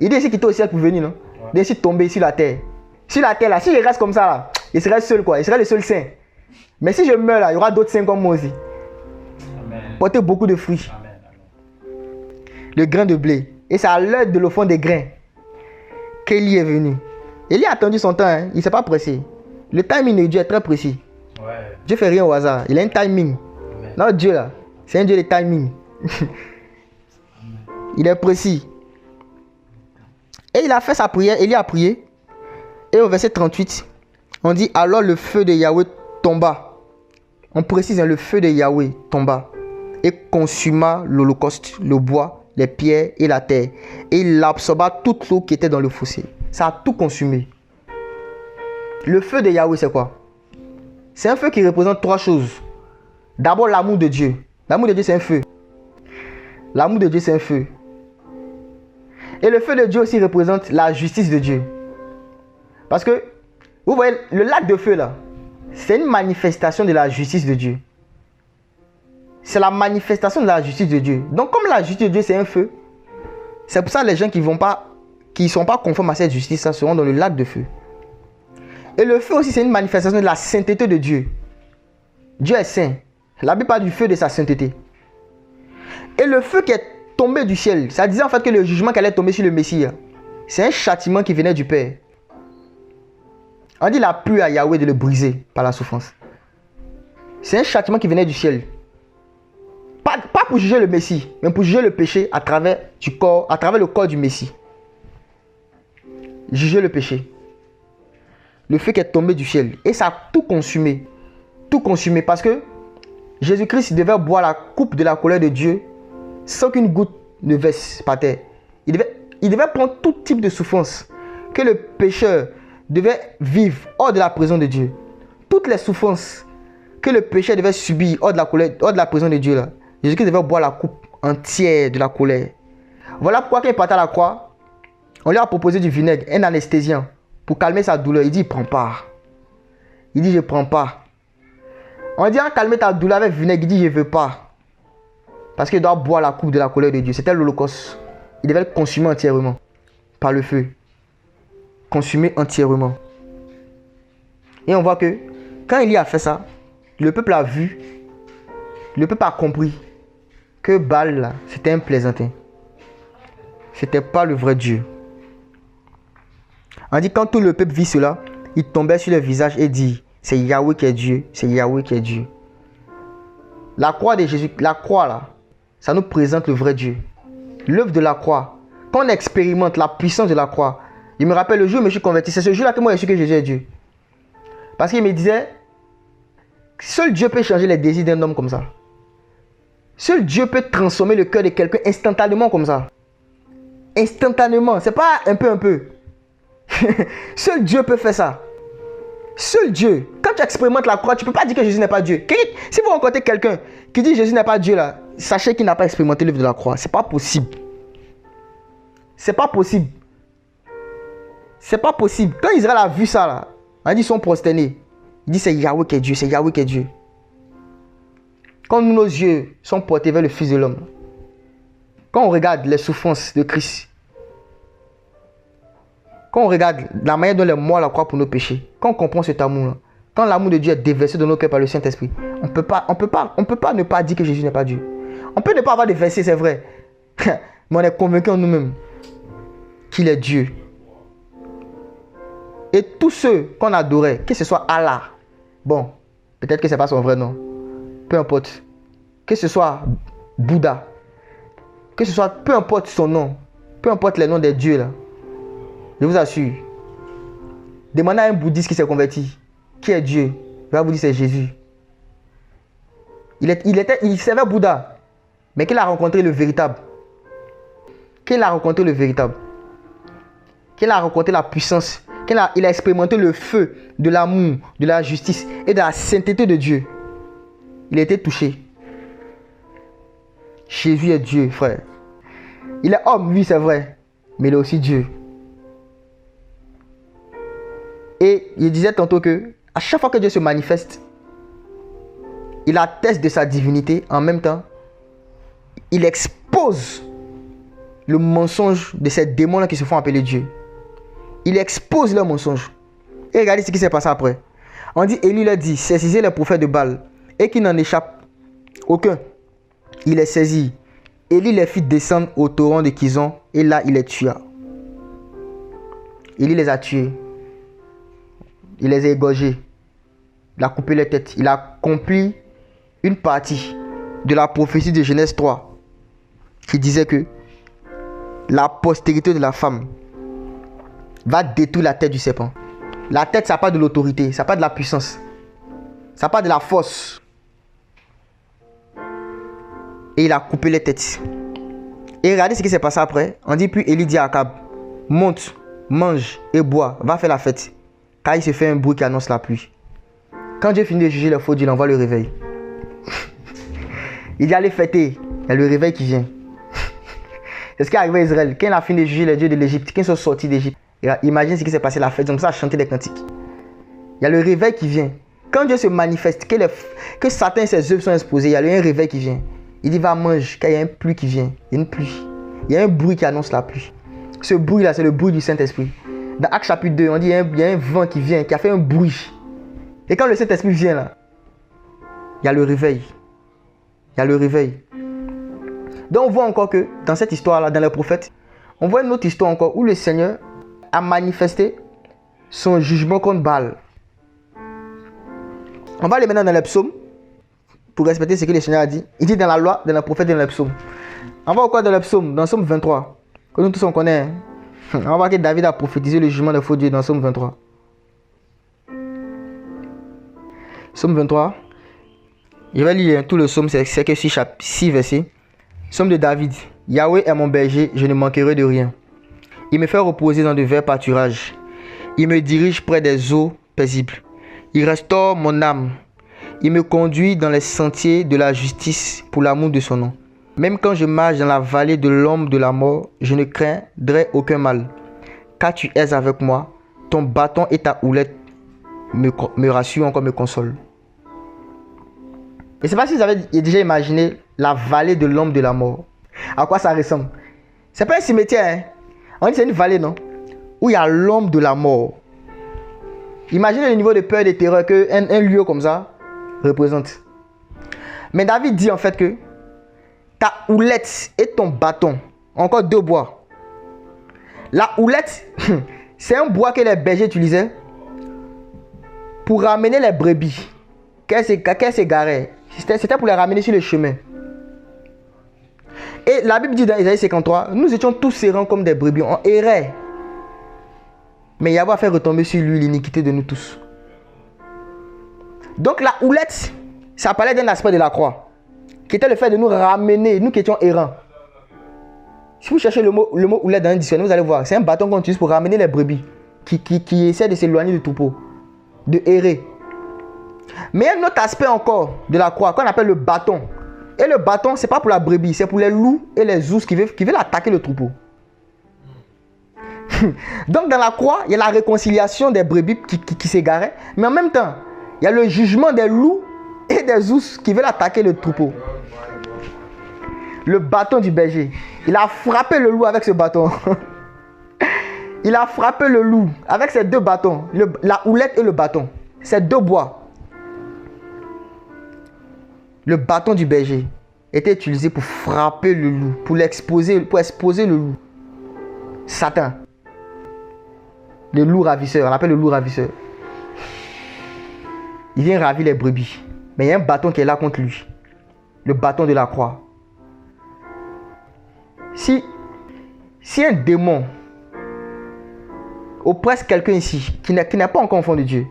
Il dit ici qu'il était au ciel pour venir, non? Il dit ici tomber sur la terre. Sur la terre, là, s'il reste comme ça, là, il serait seul, quoi. Il serait le seul saint. Mais si je meurs, là, il y aura d'autres saints comme moi aussi. Amen. Porter beaucoup de fruits. Amen. Le grain de blé. Et c'est à l'heure de le fond des grains qu'Élie est venu. Élie a attendu son temps, hein. Il ne s'est pas pressé. Le timing de Dieu est très précis. Ouais. Dieu ne fait rien au hasard. Il a un timing. Amen. Notre Dieu, là, c'est un Dieu de timing. Il est précis. Et il a fait sa prière, Élie a prié. Et au verset 38, on dit alors le feu de Yahweh tomba. On précise, hein, le feu de Yahweh tomba et consuma l'holocauste, le bois, les pierres et la terre. Et il absorba toute l'eau qui était dans le fossé. Ça a tout consumé. Le feu de Yahweh, c'est quoi? C'est un feu qui représente 3 choses. D'abord, l'amour de Dieu. L'amour de Dieu, c'est un feu. L'amour de Dieu, c'est un feu. Et le feu de Dieu aussi représente la justice de Dieu. Parce que, vous voyez, le lac de feu là, c'est une manifestation de la justice de Dieu. C'est la manifestation de la justice de Dieu. Donc, comme la justice de Dieu, c'est un feu, c'est pour ça que les gens qui ne sont pas conformes à cette justice, ça seront dans le lac de feu. Et le feu aussi, c'est une manifestation de la sainteté de Dieu. Dieu est saint. La Bible parle du feu de sa sainteté. Et le feu qui est tombé du ciel, ça disait en fait que le jugement qui allait tomber sur le Messie, c'est un châtiment qui venait du Père. On dit il a plu à Yahweh de le briser par la souffrance. C'est un châtiment qui venait du ciel. Pas pour juger le Messie, mais pour juger le péché à travers le corps du Messie. Juger le péché. Le feu qui est tombé du ciel. Et ça a tout consumé. Tout consumé. Parce que Jésus-Christ devait boire la coupe de la colère de Dieu sans qu'une goutte ne verse par terre. Il devait prendre tout type de souffrance que le pécheur devait vivre hors de la présence de Dieu. Toutes les souffrances que le pécheur devait subir hors de la colère, hors de la présence de Dieu là. Jésus-Christ devait boire la coupe entière de la colère. Voilà pourquoi quand il partait à la croix, on lui a proposé du vinaigre, un anesthésien, pour calmer sa douleur. Il dit, il prend pas. Il dit, je prends pas. On dit, calmer ta douleur avec vinaigre. Il dit, je veux pas. Parce qu'il doit boire la coupe de la colère de Dieu. C'était l'Holocauste. Il devait le consumer entièrement par le feu. Consumer entièrement. Et on voit que quand Élie a fait ça, le peuple a vu, le peuple a compris que Baal, c'était un plaisantin. C'était pas le vrai Dieu. On dit quand tout le peuple vit cela, il tombait sur le visage et dit, c'est Yahweh qui est Dieu, c'est Yahweh qui est Dieu. La croix de Jésus, la croix là, ça nous présente le vrai Dieu. L'œuvre de la croix, quand on expérimente la puissance de la croix, je me rappelle le jour où je me suis converti, c'est ce jour-là que moi j'ai su que Jésus est Dieu. Parce qu'il me disait, seul Dieu peut changer les désirs d'un homme comme ça. Seul Dieu peut transformer le cœur de quelqu'un instantanément comme ça. Instantanément, c'est pas un peu. Seul Dieu peut faire ça. Seul Dieu. Quand tu expérimentes la croix, tu ne peux pas dire que Jésus n'est pas Dieu. Si vous rencontrez quelqu'un qui dit Jésus n'est pas Dieu là, sachez qu'il n'a pas expérimenté l'œuvre de la croix. C'est pas possible. C'est pas possible. C'est pas possible. Quand Israël a vu ça là, on dit ils sont prosternés. Il dit c'est Yahweh qui est Dieu, c'est Yahweh qui est Dieu. Quand nos yeux sont portés vers le Fils de l'homme, quand on regarde les souffrances de Christ, quand on regarde la manière dont il est mort à la croix pour nos péchés, quand on comprend cet amour-là, quand l'amour de Dieu est déversé dans nos cœurs par le Saint-Esprit, on peut pas ne pas dire que Jésus n'est pas Dieu. On peut ne pas avoir de versets, c'est vrai. Mais on est convaincu en nous-mêmes qu'il est Dieu. Et tous ceux qu'on adorait, que ce soit Allah, bon, peut-être que ce n'est pas son vrai nom, peu importe, que ce soit Bouddha, que ce soit, peu importe son nom, peu importe les noms des dieux là, je vous assure, demandez à un bouddhiste qui s'est converti, qui est Dieu, il va vous dire c'est Jésus. Il servait Bouddha, mais qu'il a rencontré le véritable. Qu'il a rencontré le véritable. Qu'il a rencontré la puissance. Il a expérimenté le feu de l'amour, de la justice et de la sainteté de Dieu. Il a été touché. Jésus est Dieu, frère. Il est homme, oui, c'est vrai, mais il est aussi Dieu. Et il disait tantôt que à chaque fois que Dieu se manifeste, il atteste de sa divinité. En même temps, il expose le mensonge de ces démons-là qui se font appeler Dieu. Il expose leur mensonge. Et regardez ce qui s'est passé après. On dit, Élie leur dit, saisissez les prophètes de Baal et qu'il n'en échappe aucun. Il les saisit. Élie les fit descendre au torrent de Kison et là il les tua. Élie les a tués. Il les a égorgés. Il a coupé les têtes. Il a accompli une partie de la prophétie de Genèse 3 qui disait que la postérité de la femme va détruire la tête du serpent. La tête, ça n'a pas de l'autorité, ça n'a pas de la puissance, ça n'a pas de la force. Et il a coupé les têtes. Et regardez ce qui s'est passé après. On dit, puis Élie dit à Akab, monte, mange et bois, va faire la fête. Car il se fait un bruit qui annonce la pluie. Quand Dieu finit de juger les faux, il envoie le réveil. Il dit allez fêter. Il y a le réveil qui vient. C'est ce qui est arrivé à Israël. Quand il a fini de juger les dieux de l'Égypte, quand ils sont sortis d'Égypte, imagine ce qui s'est passé, la fête. Ils ont commencé à chanter des cantiques. Il y a le réveil qui vient. Quand Dieu se manifeste, que Satan et ses œuvres sont exposés, il y a un réveil qui vient. Il dit va manger, car il y a une pluie qui vient. Il y a une pluie. Il y a un bruit qui annonce la pluie. Ce bruit-là, c'est le bruit du Saint-Esprit. Dans Actes chapitre 2, on dit il y a un vent qui vient, qui a fait un bruit. Et quand le Saint-Esprit vient là, il y a le réveil. Il y a le réveil. Donc on voit encore que dans cette histoire-là, dans les prophètes, on voit une autre histoire encore où le Seigneur a manifesté son jugement contre Baal. On va aller maintenant dans les psaumes pour respecter ce que le Seigneur a dit. Il dit dans la loi, dans les prophètes et dans les psaumes. On va encore dans les psaumes, dans le psaume 23, que nous tous on connaît. On va voir que David a prophétisé le jugement des faux dieux dans le psaume 23. Psaume 23. Je vais lire tout le psaume, c'est que 6 versets. Psaume de David. Yahweh est mon berger, je ne manquerai de rien. Il me fait reposer dans de verts pâturages. Il me dirige près des eaux paisibles. Il restaure mon âme. Il me conduit dans les sentiers de la justice pour l'amour de son nom. Même quand je marche dans la vallée de l'ombre de la mort, je ne craindrai aucun mal. Car tu es avec moi, ton bâton et ta houlette me rassurent, encore me consolent. Je ne sais pas si vous avez déjà imaginé la vallée de l'ombre de la mort. À quoi ça ressemble? C'est pas un cimetière, hein? On dit que c'est une vallée, non? Où il y a l'ombre de la mort. Imaginez le niveau de peur et de terreur qu'un lieu comme ça représente. Mais David dit en fait que ta houlette et ton bâton, encore 2 bois. La houlette, c'est un bois que les bergers utilisaient pour ramener les brebis. Qu'elles s'égaraient. C'était pour les ramener sur le chemin. Et la Bible dit dans Isaïe 53, nous étions tous errants comme des brebis, on errait. Mais Yahweh a fait retomber sur lui l'iniquité de nous tous. Donc la houlette, ça parlait d'un aspect de la croix, qui était le fait de nous ramener, nous qui étions errants. Si vous cherchez le mot houlette dans un dictionnaire, vous allez voir, c'est un bâton qu'on utilise pour ramener les brebis, qui essaient de s'éloigner du troupeau, de errer. Mais il y a un autre aspect encore de la croix, qu'on appelle le bâton. Et le bâton, ce n'est pas pour la brebis, c'est pour les loups et les ours qui veulent attaquer le troupeau. Donc dans la croix, il y a la réconciliation des brebis qui s'égaraient, mais en même temps, il y a le jugement des loups et des ours qui veulent attaquer le troupeau. Le bâton du berger. Il a frappé le loup avec ce bâton. Il a frappé le loup avec ces 2 bâtons, la houlette et le bâton. Ces 2 bois. Le bâton du berger était utilisé pour frapper le loup, pour exposer le loup. Satan. Le loup ravisseur, on l'appelle le loup ravisseur. Il vient ravir les brebis. Mais il y a un bâton qui est là contre lui. Le bâton de la croix. Si un démon oppresse quelqu'un ici, qui n'est pas encore enfant de Dieu,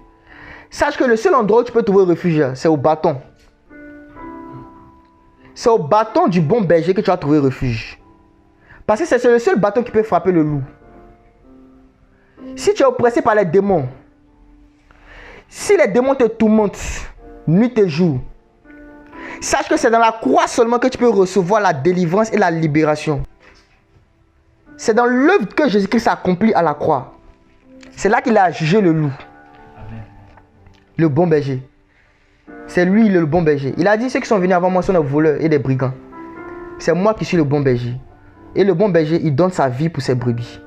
sache que le seul endroit où tu peux trouver refuge, c'est au bâton. C'est au bâton du bon berger que tu vas trouver refuge. Parce que c'est le seul bâton qui peut frapper le loup. Si tu es oppressé par les démons, si les démons te tourmentent nuit et jour, sache que c'est dans la croix seulement que tu peux recevoir la délivrance et la libération. C'est dans l'œuvre que Jésus-Christ a accompli à la croix. C'est là qu'il a jugé le loup. Amen. Le bon berger. C'est lui le bon berger. Il a dit ceux qui sont venus avant moi sont des voleurs et des brigands. C'est moi qui suis le bon berger. Et le bon berger, il donne sa vie pour ses brebis.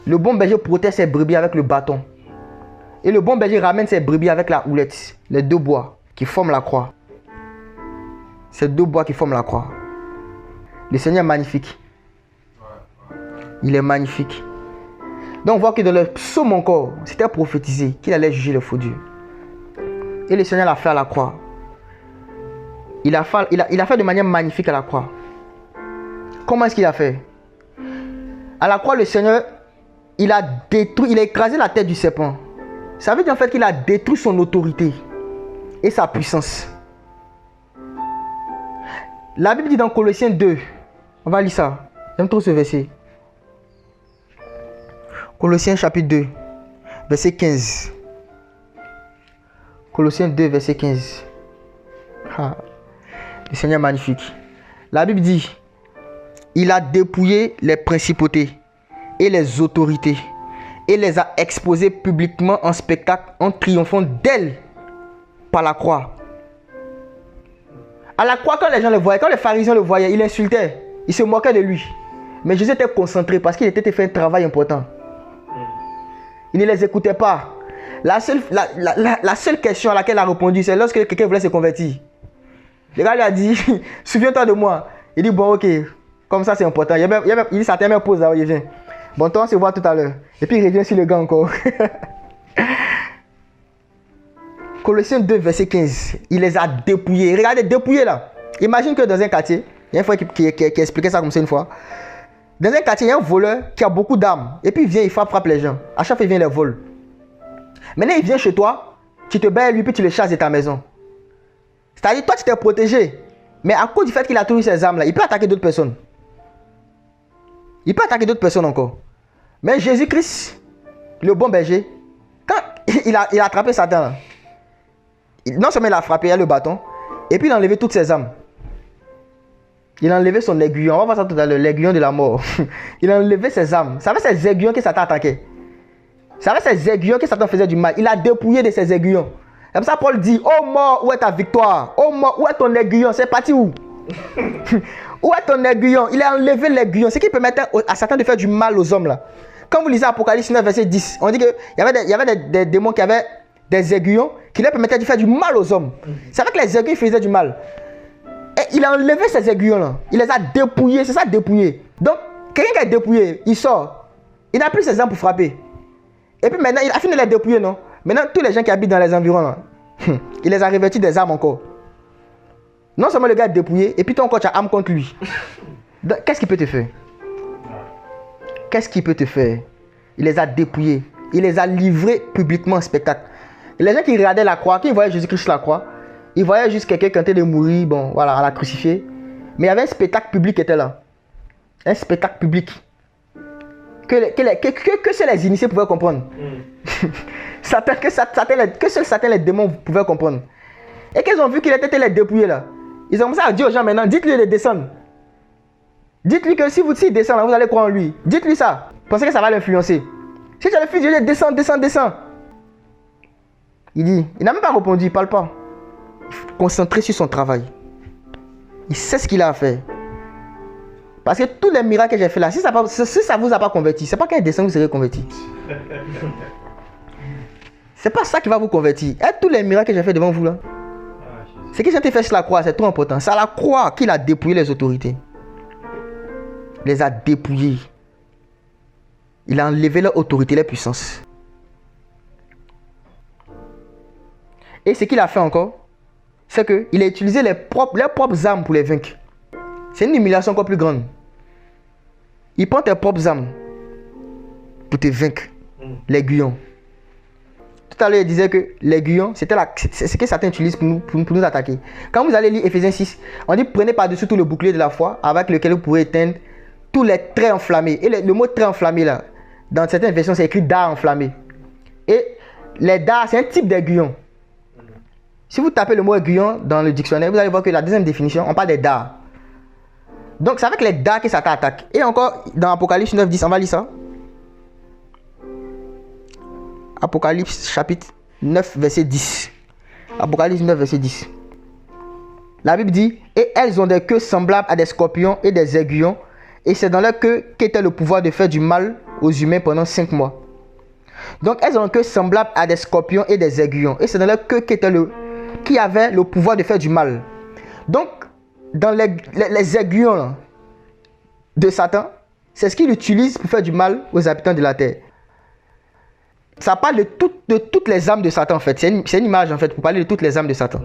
Le bon berger protège ses brebis avec le bâton. Et le bon berger ramène ses brebis avec la houlette. Les 2 bois qui forment la croix. Ces 2 bois qui forment la croix. Le Seigneur est magnifique. Il est magnifique. Donc on voit que dans le psaume encore, c'était prophétisé qu'il allait juger le faux Dieu. Et le Seigneur l'a fait à la croix. Il a fait de manière magnifique à la croix. Comment est-ce qu'il a fait? À la croix, le Seigneur, il a écrasé la tête du serpent. Ça veut dire en fait qu'il a détruit son autorité et sa puissance. La Bible dit dans Colossiens 2, on va lire ça. J'aime trop ce verset. Colossiens chapitre 2, verset 15. Colossiens 2, verset 15. Ah, le Seigneur est magnifique. La Bible dit, il a dépouillé les principautés et les autorités et les a exposées publiquement en spectacle en triomphant d'elles par la croix. À la croix, quand les gens le voyaient, quand les pharisiens le voyaient, ils l'insultaient, ils se moquaient de lui. Mais Jésus était concentré parce qu'il était fait un travail important. Il ne les écoutait pas. La seule question à laquelle il a répondu, c'est lorsque quelqu'un voulait se convertir. Le gars lui a dit, souviens-toi de moi. Il dit, bon ok, comme ça c'est important. Il dit, ça t'aime, pause là, il vient. Bon, toi on se voit tout à l'heure. Et puis il revient sur le gars encore. Colossiens 2, verset 15. Il les a dépouillés. Regardez, dépouillés là. Imagine que dans un quartier, il y a un frère qui expliquait ça comme ça une fois. Dans un quartier, il y a un voleur qui a beaucoup d'armes. Et puis il vient, il frappe les gens. À chaque fois, il vient les voler. Maintenant, il vient chez toi, tu te bats lui, puis tu le chasses de ta maison. C'est-à-dire, toi, tu t'es protégé. Mais à cause du fait qu'il a trouvé ces armes-là, il peut attaquer d'autres personnes. Il peut attaquer d'autres personnes encore. Mais Jésus-Christ, le bon berger, quand il a attrapé Satan, là, non seulement il a frappé, il a le bâton, et puis il a enlevé toutes ses armes. Il a enlevé son aiguillon. On va voir ça tout à l'heure, l'aiguillon de la mort. Il a enlevé ses armes. Ça avait ses aiguillons que Satan attaquait. Ça avait ses aiguillons que Satan faisait du mal. Il a dépouillé de ses aiguillons. C'est comme ça Paul dit, oh mort, où est ta victoire? Oh mort, où est ton aiguillon? C'est parti où? Où est ton aiguillon? Il a enlevé l'aiguillon. Ce qui permettait à Satan de faire du mal aux hommes là. Quand vous lisez Apocalypse 9, verset 10, on dit qu'il y avait des démons qui avaient des aiguillons qui leur permettaient de faire du mal aux hommes. C'est vrai que les aiguillons faisaient du mal. Et il a enlevé ces aiguillons-là. Il les a dépouillés. C'est ça, dépouillé. Donc, quelqu'un qui est dépouillé, il sort. Il n'a plus ses armes pour frapper. Et puis maintenant, il a fini de les dépouiller, non? Maintenant, tous les gens qui habitent dans les environs, là, il les a revêtus des armes encore. Non seulement le gars est dépouillé, et puis toi encore, tu as arme contre lui. Qu'est-ce qu'il peut te faire? Qu'est-ce qu'il peut te faire? Il les a dépouillés. Il les a livrés publiquement en spectacle. Et les gens qui regardaient la croix, qui voyaient Jésus-Christ sur la croix, ils voyaient juste quelqu'un qui était de mourir, bon, voilà, à la crucifier. Mais il y avait un spectacle public qui était là. Un spectacle public. Que seuls les initiés pouvaient comprendre. Que seuls Satan et les démons pouvaient comprendre. Et qu'ils ont vu qu'il était les dépouillés là. Ils ont commencé à dire aux gens maintenant, dites-lui de descendre. Dites-lui que s'il descend là, vous allez croire en lui. Dites-lui ça. Pensez que ça va l'influencer. Si tu as le fils de Dieu, descends. Il n'a même pas répondu, il ne parle pas. Concentré sur son travail. Il sait ce qu'il a à faire. Parce que tous les miracles que j'ai fait là, si ça ne vous a pas converti, c'est pas qu'un dessin vous serez converti. C'est pas ça qui va vous convertir. Et tous les miracles que j'ai fait devant vous là, ce qui s'est fait sur la croix, c'est trop important. C'est à la croix qu'il a dépouillé les autorités. Il les a dépouillés. Il a enlevé leur autorité, leur puissance. Et ce qu'il a fait encore, c'est qu'il a utilisé leurs propres armes pour les vaincre. C'est une humiliation encore plus grande. Il prend tes propres armes pour te vaincre. L'aiguillon. Tout à l'heure, il disait que l'aiguillon, c'est ce que Satan utilise pour nous attaquer. Quand vous allez lire Ephésiens 6, on dit prenez par-dessus tout le bouclier de la foi avec lequel vous pourrez éteindre tous les traits enflammés. Et le mot trait enflammé là, dans certaines versions, c'est écrit dard enflammé. Et les dards, c'est un type d'aiguillon. Si vous tapez le mot aiguillon dans le dictionnaire, vous allez voir que la deuxième définition, on parle des dards. Donc c'est avec les dards que Satan attaque. Et encore, dans Apocalypse 9, 10, on va lire ça. Apocalypse chapitre 9, verset 10. Apocalypse 9, verset 10. La Bible dit, et elles ont des queues semblables à des scorpions et des aiguillons, et c'est dans leur queue qu'était le pouvoir de faire du mal aux humains pendant 5 mois. Donc elles ont une queue semblable à des scorpions et des aiguillons, et c'est dans leur queue qui avait le pouvoir de faire du mal. Donc, dans les aiguillons là, de Satan, c'est ce qu'il utilise pour faire du mal aux habitants de la terre. Ça parle de toutes les âmes de Satan en fait. C'est une image en fait pour parler de toutes les âmes de Satan.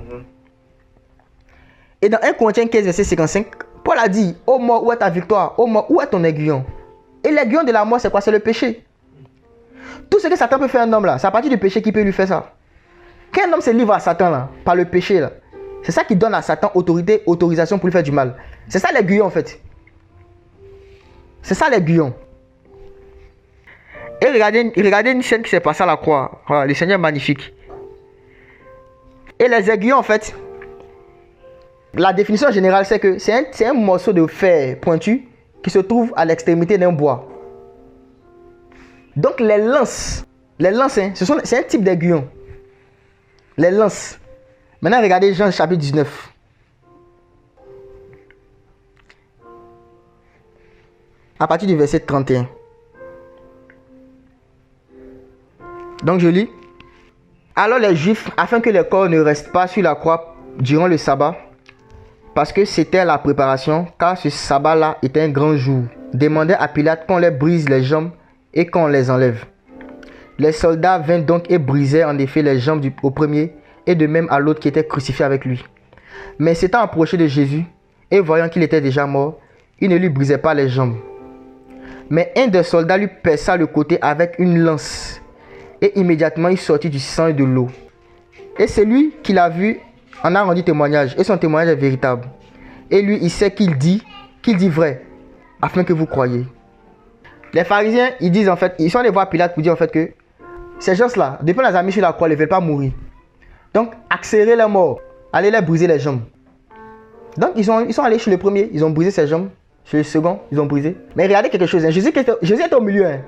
Et dans 1 Corinthiens 15, verset 55, Paul a dit, ô mort, où est ta victoire? Ô mort, où est ton aiguillon? Et l'aiguillon de la mort, c'est quoi? C'est le péché. Tout ce que Satan peut faire à un homme là, c'est à partir du péché qu'il peut lui faire ça. Quand un homme se livre à Satan là, par le péché là, c'est ça qui donne à Satan autorisation pour lui faire du mal. C'est ça l'aiguillon en fait. C'est ça l'aiguillon. Et regardez une scène qui s'est passée à la croix. Voilà, le Seigneur est magnifique. Et les aiguillons en fait, la définition générale, c'est que c'est un morceau de fer pointu qui se trouve à l'extrémité d'un bois. Donc les lances, hein, c'est un type d'aiguillon. Les lances. Maintenant, regardez Jean chapitre 19. À partir du verset 31. Donc je lis. Alors les Juifs, afin que les corps ne restent pas sur la croix durant le sabbat, parce que c'était la préparation, car ce sabbat-là était un grand jour, demandaient à Pilate qu'on les brise les jambes et qu'on les enlève. Les soldats vinrent donc et brisaient en effet les jambes au premier et de même à l'autre qui était crucifié avec lui. Mais s'étant approché de Jésus et voyant qu'il était déjà mort, il ne lui brisait pas les jambes. Mais un des soldats lui perça le côté avec une lance. Et immédiatement il sortit du sang et de l'eau. Et celui qui l'a vu en a rendu témoignage. Et son témoignage est véritable. Et lui, il sait qu'il dit vrai, afin que vous croyiez. Les pharisiens, ils disent en fait, ils sont allés voir Pilate pour dire en fait que ces gens-là, depuis qu'on les a mis sur la croix, ils ne veulent pas mourir. Donc, accélérer la mort, allez les briser les jambes. Donc, ils sont allés chez le premier, ils ont brisé ses jambes. Chez le second, ils ont brisé. Mais regardez quelque chose, hein. Jésus est au milieu. Hein.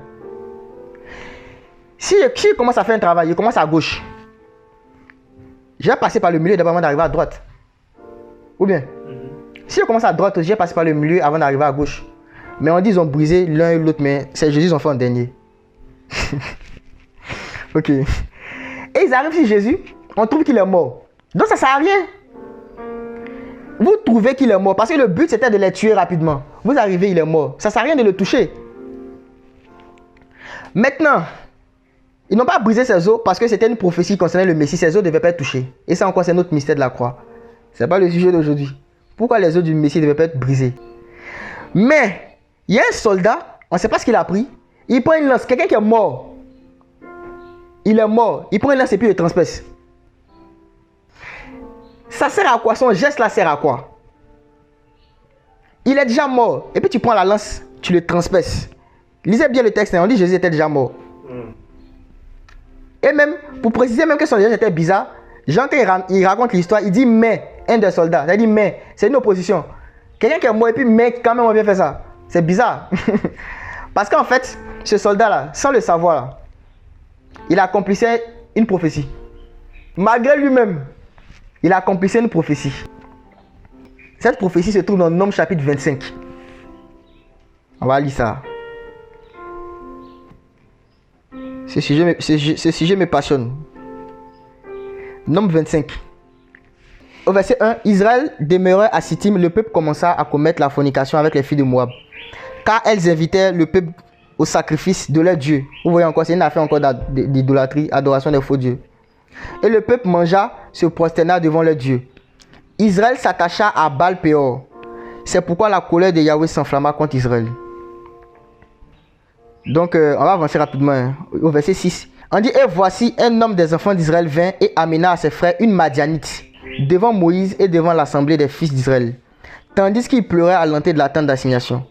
Si il commence à faire un travail, il commence à gauche. Je vais passer par le milieu d'abord avant d'arriver à droite. Ou bien, si je commence à droite, je vais passer par le milieu avant d'arriver à gauche. Mais on dit qu'ils ont brisé l'un et l'autre, mais c'est Jésus qu'ils ont fait en dernier. Ok. Et ils arrivent sur Jésus, on trouve qu'il est mort. Donc ça ne sert à rien. Vous trouvez qu'il est mort, parce que le but c'était de les tuer rapidement. Vous arrivez, il est mort. Ça ne sert à rien de le toucher. Maintenant, ils n'ont pas brisé ses os parce que c'était une prophétie concernant le Messie. Ses os ne devaient pas être touchés. Et ça encore, c'est notre mystère de la croix. Ce n'est pas le sujet d'aujourd'hui. Pourquoi les os du Messie ne devaient pas être brisés? Mais, il y a un soldat, on ne sait pas ce qu'il a pris. Il prend une lance, quelqu'un qui est mort. Il est mort. Il prend une lance et puis il le transperce. Ça sert à quoi? Son geste là sert à quoi? Il est déjà mort. Et puis tu prends la lance, tu le transperces. Lisez bien le texte, on dit que Jésus était déjà mort. Et même, pour préciser même que son geste était bizarre, Jean, quand il raconte l'histoire, il dit mais, un des soldats. Il dit mais, c'est une opposition. Quelqu'un qui est mort et puis mais, quand même on vient faire ça. C'est bizarre. Parce qu'en fait, ce soldat-là, sans le savoir, là, il accomplissait une prophétie. Malgré lui-même, il accomplissait une prophétie. Cette prophétie se trouve dans Nombre chapitre 25. On va lire ça. Ce sujet me passionne. Nombre 25. Au verset 1, Israël demeurait à Sittim, le peuple commença à commettre la fornication avec les filles de Moab. Car elles invitaient le peuple au sacrifice de leur Dieu. Vous voyez encore, c'est une affaire encore d'idolâtrie, adoration des faux dieux. Et le peuple mangea, se prosterna devant leur Dieu. Israël s'attacha à Baal-Péor. C'est pourquoi la colère de Yahweh s'enflamma contre Israël. Donc, on va avancer rapidement hein, au verset 6. On dit, et voici un homme des enfants d'Israël vint et amena à ses frères une Madianite devant Moïse et devant l'assemblée des fils d'Israël, tandis qu'il pleurait à l'entrée de la tente d'assignation.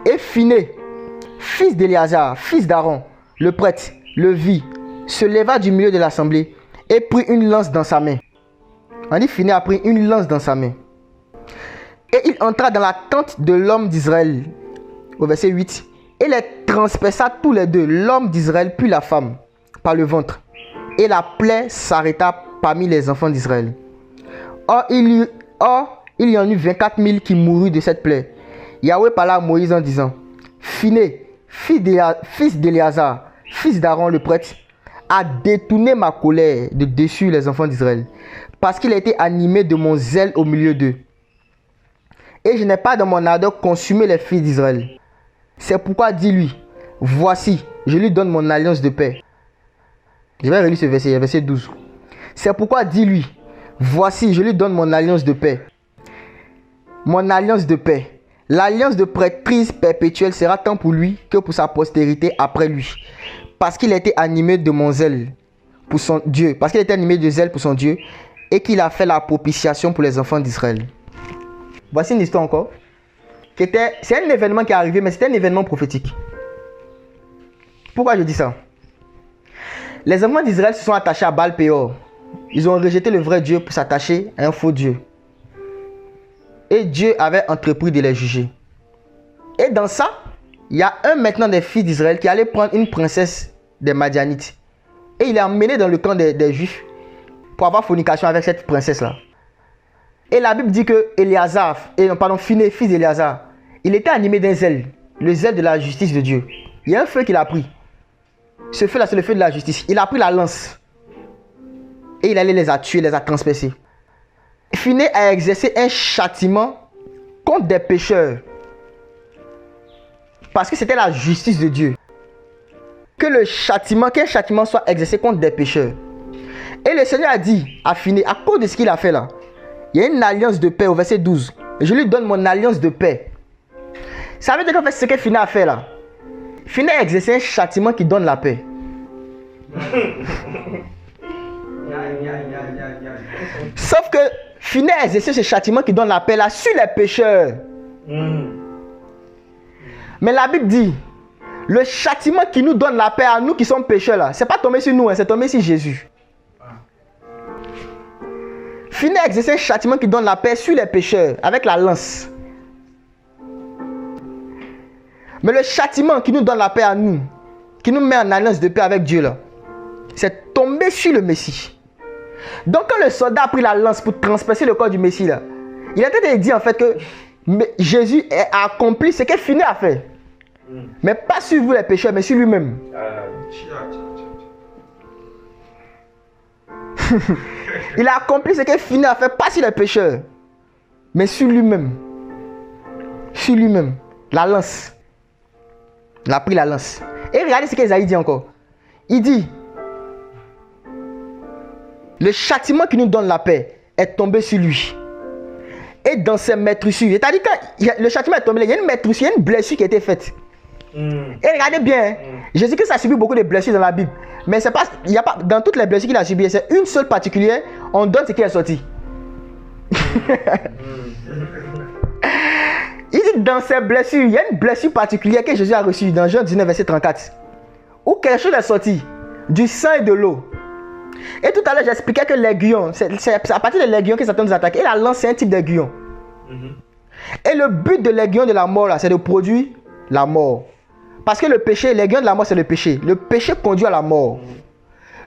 Et Phiné, fils d'Éléazar, fils d'Aaron, le prêtre, le vit, se leva du milieu de l'assemblée et prit une lance dans sa main. On dit, Phiné a pris une lance dans sa main. Et il entra dans la tente de l'homme d'Israël, au verset 8, et les transperça tous les deux, l'homme d'Israël puis la femme, par le ventre. Et la plaie s'arrêta parmi les enfants d'Israël. Or, il y en eut 24 000 qui moururent de cette plaie. Yahweh parla à Moïse en disant, Phiné, fils d'Éléazar, fils d'Aaron le prêtre, a détourné ma colère de dessus les enfants d'Israël, parce qu'il a été animé de mon zèle au milieu d'eux. Et je n'ai pas dans mon ardeur consumé les fils d'Israël. C'est pourquoi dis-lui, voici, je lui donne mon alliance de paix. Je vais relire ce verset, verset 12. C'est pourquoi dis-lui, voici, je lui donne mon alliance de paix. Mon alliance de paix. L'alliance de prêtrise perpétuelle sera tant pour lui que pour sa postérité après lui. Parce qu'il a été animé de mon zèle pour son Dieu. Parce qu'il a été animé de zèle pour son Dieu et qu'il a fait la propitiation pour les enfants d'Israël. Voici une histoire encore. C'est un événement qui est arrivé, mais c'était un événement prophétique. Pourquoi je dis ça? Les enfants d'Israël se sont attachés à Baal-Péor. Ils ont rejeté le vrai Dieu pour s'attacher à un faux Dieu. Et Dieu avait entrepris de les juger. Et dans ça, il y a un maintenant des fils d'Israël qui allait prendre une princesse des Madianites. Et il est emmené dans le camp des Juifs pour avoir fornication avec cette princesse-là. Et la Bible dit que Phiné, fils d'Éléazar, il était animé d'un zèle, le zèle de la justice de Dieu. Il y a un feu qu'il a pris. Ce feu-là, c'est le feu de la justice. Il a pris la lance. Et il allait les a tués, les a transpercés. Phiné a exercé un châtiment contre des pécheurs. Parce que c'était la justice de Dieu. Qu'un châtiment soit exercé contre des pécheurs. Et le Seigneur a dit à Phiné, à cause de ce qu'il a fait là, il y a une alliance de paix au verset 12. Je lui donne mon alliance de paix. Ça veut dire qu'en fait, ce que Phiné a fait là, Phiné a exercé un châtiment qui donne la paix. Sauf que Phiné a exercé ce châtiment qui donne la paix là sur les pécheurs. Mais la Bible dit, le châtiment qui nous donne la paix à nous qui sommes pécheurs là, c'est pas tombé sur nous, c'est tombé sur Jésus. Phiné a exercé un châtiment qui donne la paix sur les pécheurs avec la lance. Mais le châtiment qui nous donne la paix à nous, qui nous met en alliance de paix avec Dieu là, c'est tombé sur le Messie. Donc quand le soldat a pris la lance pour transpercer le corps du Messie là, il a été dit en fait que Jésus a accompli ce que Phiné a fait. Mais pas sur vous les pécheurs, mais sur lui-même. Il a accompli ce que Phiné a fait, pas sur les pécheurs, mais sur lui-même. Sur lui-même. La lance. Il a pris la lance. Et regardez ce qu'Ésaïe dit encore. Il dit, le châtiment qui nous donne la paix est tombé sur lui. Et dans ses meurtrissures, c'est-à-dire que le châtiment est tombé, il y a une meurtrissure, il y a une blessure qui a été faite. Et regardez bien, Jésus-Christ a subi beaucoup de blessures dans la Bible. Mais c'est pas, il y a pas, dans toutes les blessures qu'il a subies, c'est une seule particulière, on donne ce qui est sorti. Il dit dans ses blessures, il y a une blessure particulière que Jésus a reçue dans Jean 19, verset 34. Où quelque chose est sorti, du sang et de l'eau. Et tout à l'heure, j'expliquais que l'aiguillon, c'est à partir de l'aiguillon que Satan nous attaque. Et la lance, c'est un type d'aiguillon. Et le but de l'aiguillon de la mort, là, c'est de produire la mort. Parce que le péché, l'aiguillon de la mort, c'est le péché. Le péché conduit à la mort.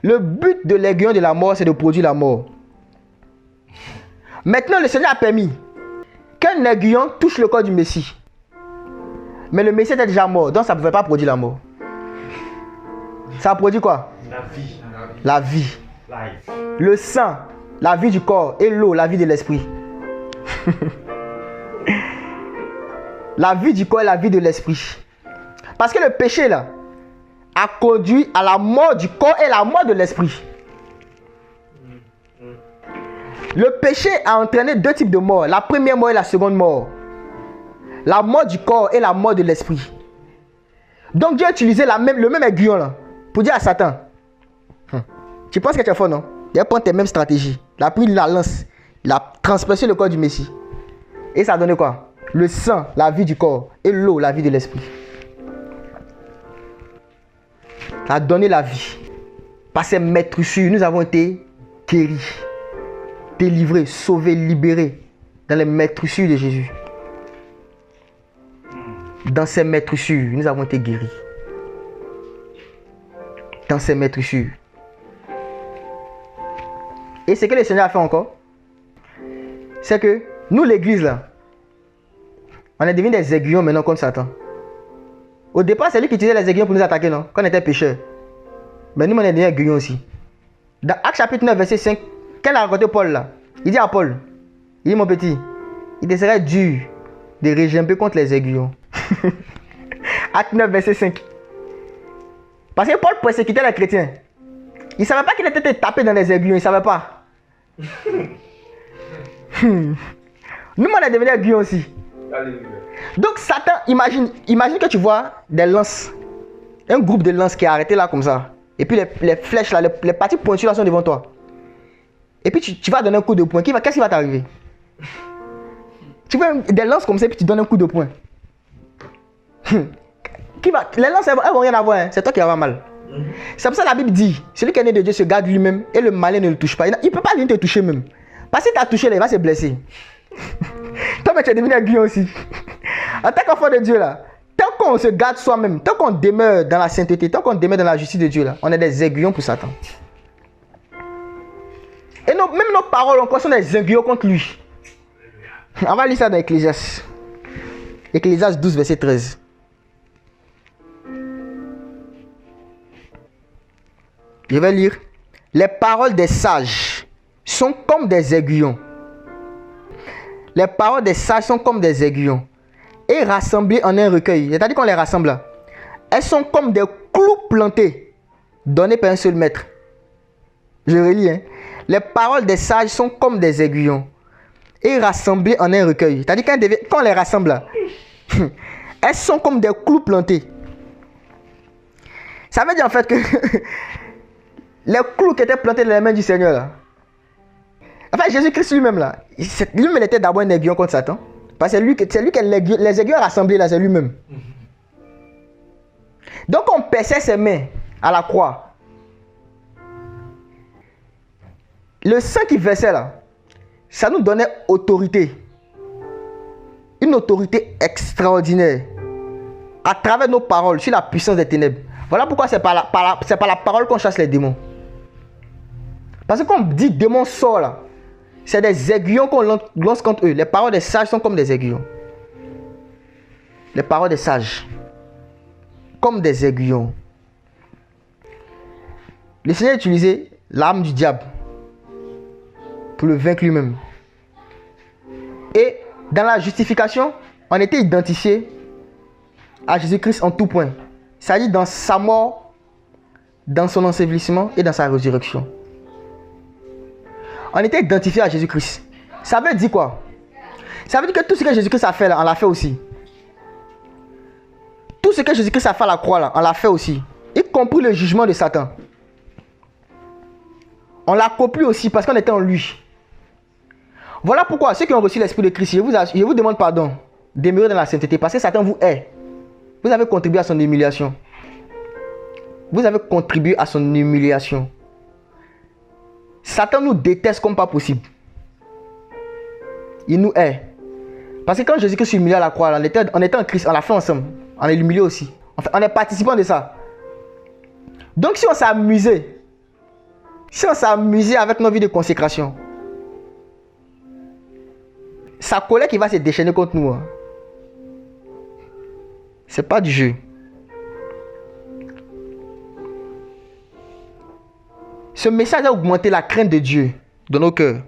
Le but de l'aiguillon de la mort, c'est de produire la mort. Maintenant, le Seigneur a permis qu'un aiguillon touche le corps du Messie. Mais le Messie était déjà mort, donc ça ne pouvait pas produire la mort. Ça a produit quoi? La vie. La vie. Life. Le sang, la vie du corps, et l'eau, la vie de l'esprit. La vie du corps et la vie de l'esprit. Parce que le péché là a conduit à la mort du corps et la mort de l'esprit. Le péché a entraîné deux types de morts. La première mort et la seconde mort. La mort du corps et la mort de l'esprit. Donc Dieu a utilisé le même aiguillon là pour dire à Satan, tu penses que tu es fort, non? Il va prendre tes mêmes stratégies. Il a pris la lance. Il a transpercé le corps du Messie. Et ça a donné quoi? Le sang, la vie du corps. Et l'eau, la vie de l'esprit. Ça a donné la vie. Par ces meurtrissures, nous avons été guéris, délivrés, sauvés, libérés dans les meurtrissures de Jésus. Dans ces meurtrissures, nous avons été guéris. Dans ces meurtrissures. Et ce que le Seigneur a fait encore, c'est que nous, l'église là, on est devenus des aiguillons maintenant comme Satan. Au départ, c'est lui qui utilisait les aiguillons pour nous attaquer, non? Quand on était pécheurs. Mais nous, on est devenus aiguillons aussi. Dans Actes chapitre 9, verset 5, quand il a rencontré Paul là, il dit à Paul, il dit mon petit, il te serait dur de régimper contre les aiguillons. Acte 9, verset 5. Parce que Paul persécutait les chrétiens. Il ne savait pas qu'il était tapé dans les aiguillons, il ne savait pas. Nous, on est devenus aiguillons aussi. Alléluia. Donc Satan, imagine que tu vois des lances, un groupe de lances qui est arrêté là comme ça. Et puis les flèches là, les parties pointues là sont devant toi. Et puis tu vas donner un coup de poing. Qu'est-ce qui va t'arriver? Tu vois des lances comme ça et puis tu donnes un coup de poing. Les lances elles vont rien avoir, hein. C'est toi qui vas avoir mal. C'est pour ça que la Bible dit, celui qui est né de Dieu se garde lui-même et le malin ne le touche pas. Il ne peut pas venir te toucher même. Parce que si tu as touché là, il va se blesser. Toi toi-même tu es devenu aiguillon aussi. En tant qu'enfant de Dieu là, tant qu'on se garde soi-même, tant qu'on demeure dans la sainteté, tant qu'on demeure dans la justice de Dieu là, on est des aiguillons pour Satan. Et même nos paroles encore sont des aiguillons contre lui. On va lire ça dans Ecclésiaste. Ecclésiaste 12, verset 13. Je vais lire. Les paroles des sages sont comme des aiguillons. Les paroles des sages sont comme des aiguillons. Et rassemblées en un recueil. C'est-à-dire qu'on les rassemble là. Elles sont comme des clous plantés, donnés par un seul maître. Je relis. Hein. Les paroles des sages sont comme des aiguillons. Et rassemblées en un recueil. C'est-à-dire quand on les rassemble là, elles sont comme des clous plantés. Ça veut dire en fait que les clous qui étaient plantés dans les mains du Seigneur là. En fait, Jésus-Christ lui-même là, lui-même il était d'abord un aiguillon contre Satan. Parce que c'est lui qui a les aiguillons rassemblés là, c'est lui-même. Donc on perçait ses mains à la croix. Le sang qui versait là, ça nous donnait autorité. Une autorité extraordinaire. À travers nos paroles, sur la puissance des ténèbres. Voilà pourquoi c'est par la parole qu'on chasse les démons. Parce que quand on dit démon sort là, c'est des aiguillons qu'on lance contre eux. Les paroles des sages sont comme des aiguillons. Les paroles des sages. Comme des aiguillons. Le Seigneur a utilisé l'arme du diable pour le vaincre lui-même. Et dans la justification, on était identifié à Jésus-Christ en tout point. C'est-à-dire dans sa mort, dans son ensevelissement et dans sa résurrection. On était identifié à Jésus-Christ. Ça veut dire quoi? Ça veut dire que tout ce que Jésus-Christ a fait là, on l'a fait aussi. Tout ce que Jésus-Christ a fait à la croix là, on l'a fait aussi. Y compris le jugement de Satan. On l'a accompli aussi parce qu'on était en lui. Voilà pourquoi ceux qui ont reçu l'Esprit de Christ, je vous demande pardon. Demeurer dans la sainteté parce que Satan vous hait. Vous avez contribué à son humiliation. Vous avez contribué à son humiliation. Satan nous déteste comme pas possible. Il nous hait. Parce que quand Jésus-Christ s'est humilié à la croix, on était en Christ, on l'a fait ensemble. On est humilié aussi. Enfin, on est participant de ça. Donc si on s'est amusé, avec nos vies de consécration, sa colère qui va se déchaîner contre nous, hein. C'est pas du jeu. Ce message a augmenté la crainte de Dieu dans nos cœurs.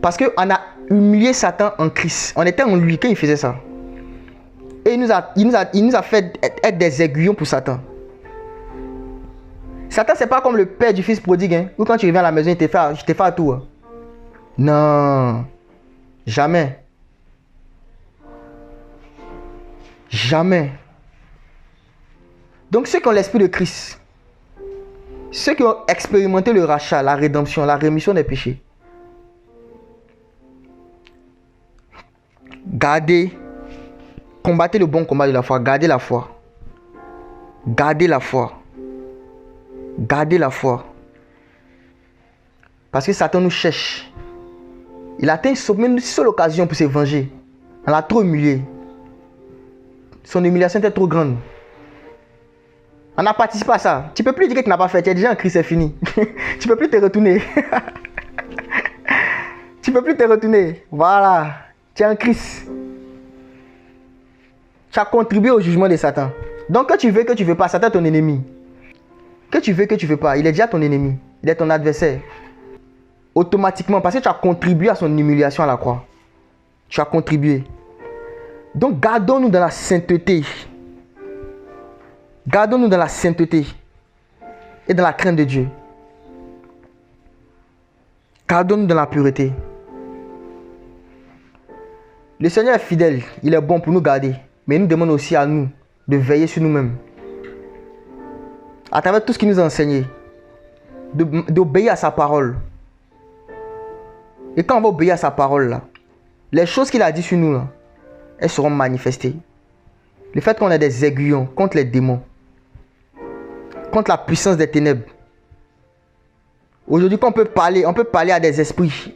Parce qu'on a humilié Satan en Christ. On était en lui quand il faisait ça. Et il nous a fait être des aiguillons pour Satan. Satan, c'est pas comme le père du fils prodigue. Hein, où quand tu reviens à la maison, il te fait à tout. Hein. Non. Jamais. Jamais. Donc ceux qui ont l'esprit de Christ, ceux qui ont expérimenté le rachat, la rédemption, la rémission des péchés, combattez le bon combat de la foi, gardez la foi. Gardez la foi. Gardez la foi. Parce que Satan nous cherche. Il a atteint une seule occasion pour se venger. On l'a trop humilié. Son humiliation était trop grande. On a participé à ça. Tu ne peux plus dire que tu n'as pas fait. Tu es déjà en Christ, c'est fini. Tu ne peux plus te retourner. Tu ne peux plus te retourner. Voilà. Tu es en Christ. Tu as contribué au jugement de Satan. Donc que tu veux pas, Satan est ton ennemi. Que tu veux pas, il est déjà ton ennemi. Il est ton adversaire. Automatiquement, parce que tu as contribué à son humiliation à la croix. Tu as contribué. Donc gardons-nous dans la sainteté. Gardons-nous dans la sainteté et dans la crainte de Dieu. Gardons-nous dans la pureté. Le Seigneur est fidèle, il est bon pour nous garder. Mais il nous demande aussi à nous de veiller sur nous-mêmes. À travers tout ce qu'il nous a enseigné. D'obéir à sa parole. Et quand on va obéir à sa parole, là, les choses qu'il a dit sur nous, là, elles seront manifestées. Le fait qu'on ait des aiguillons contre les démons, contre la puissance des ténèbres. Aujourd'hui, on peut parler à des esprits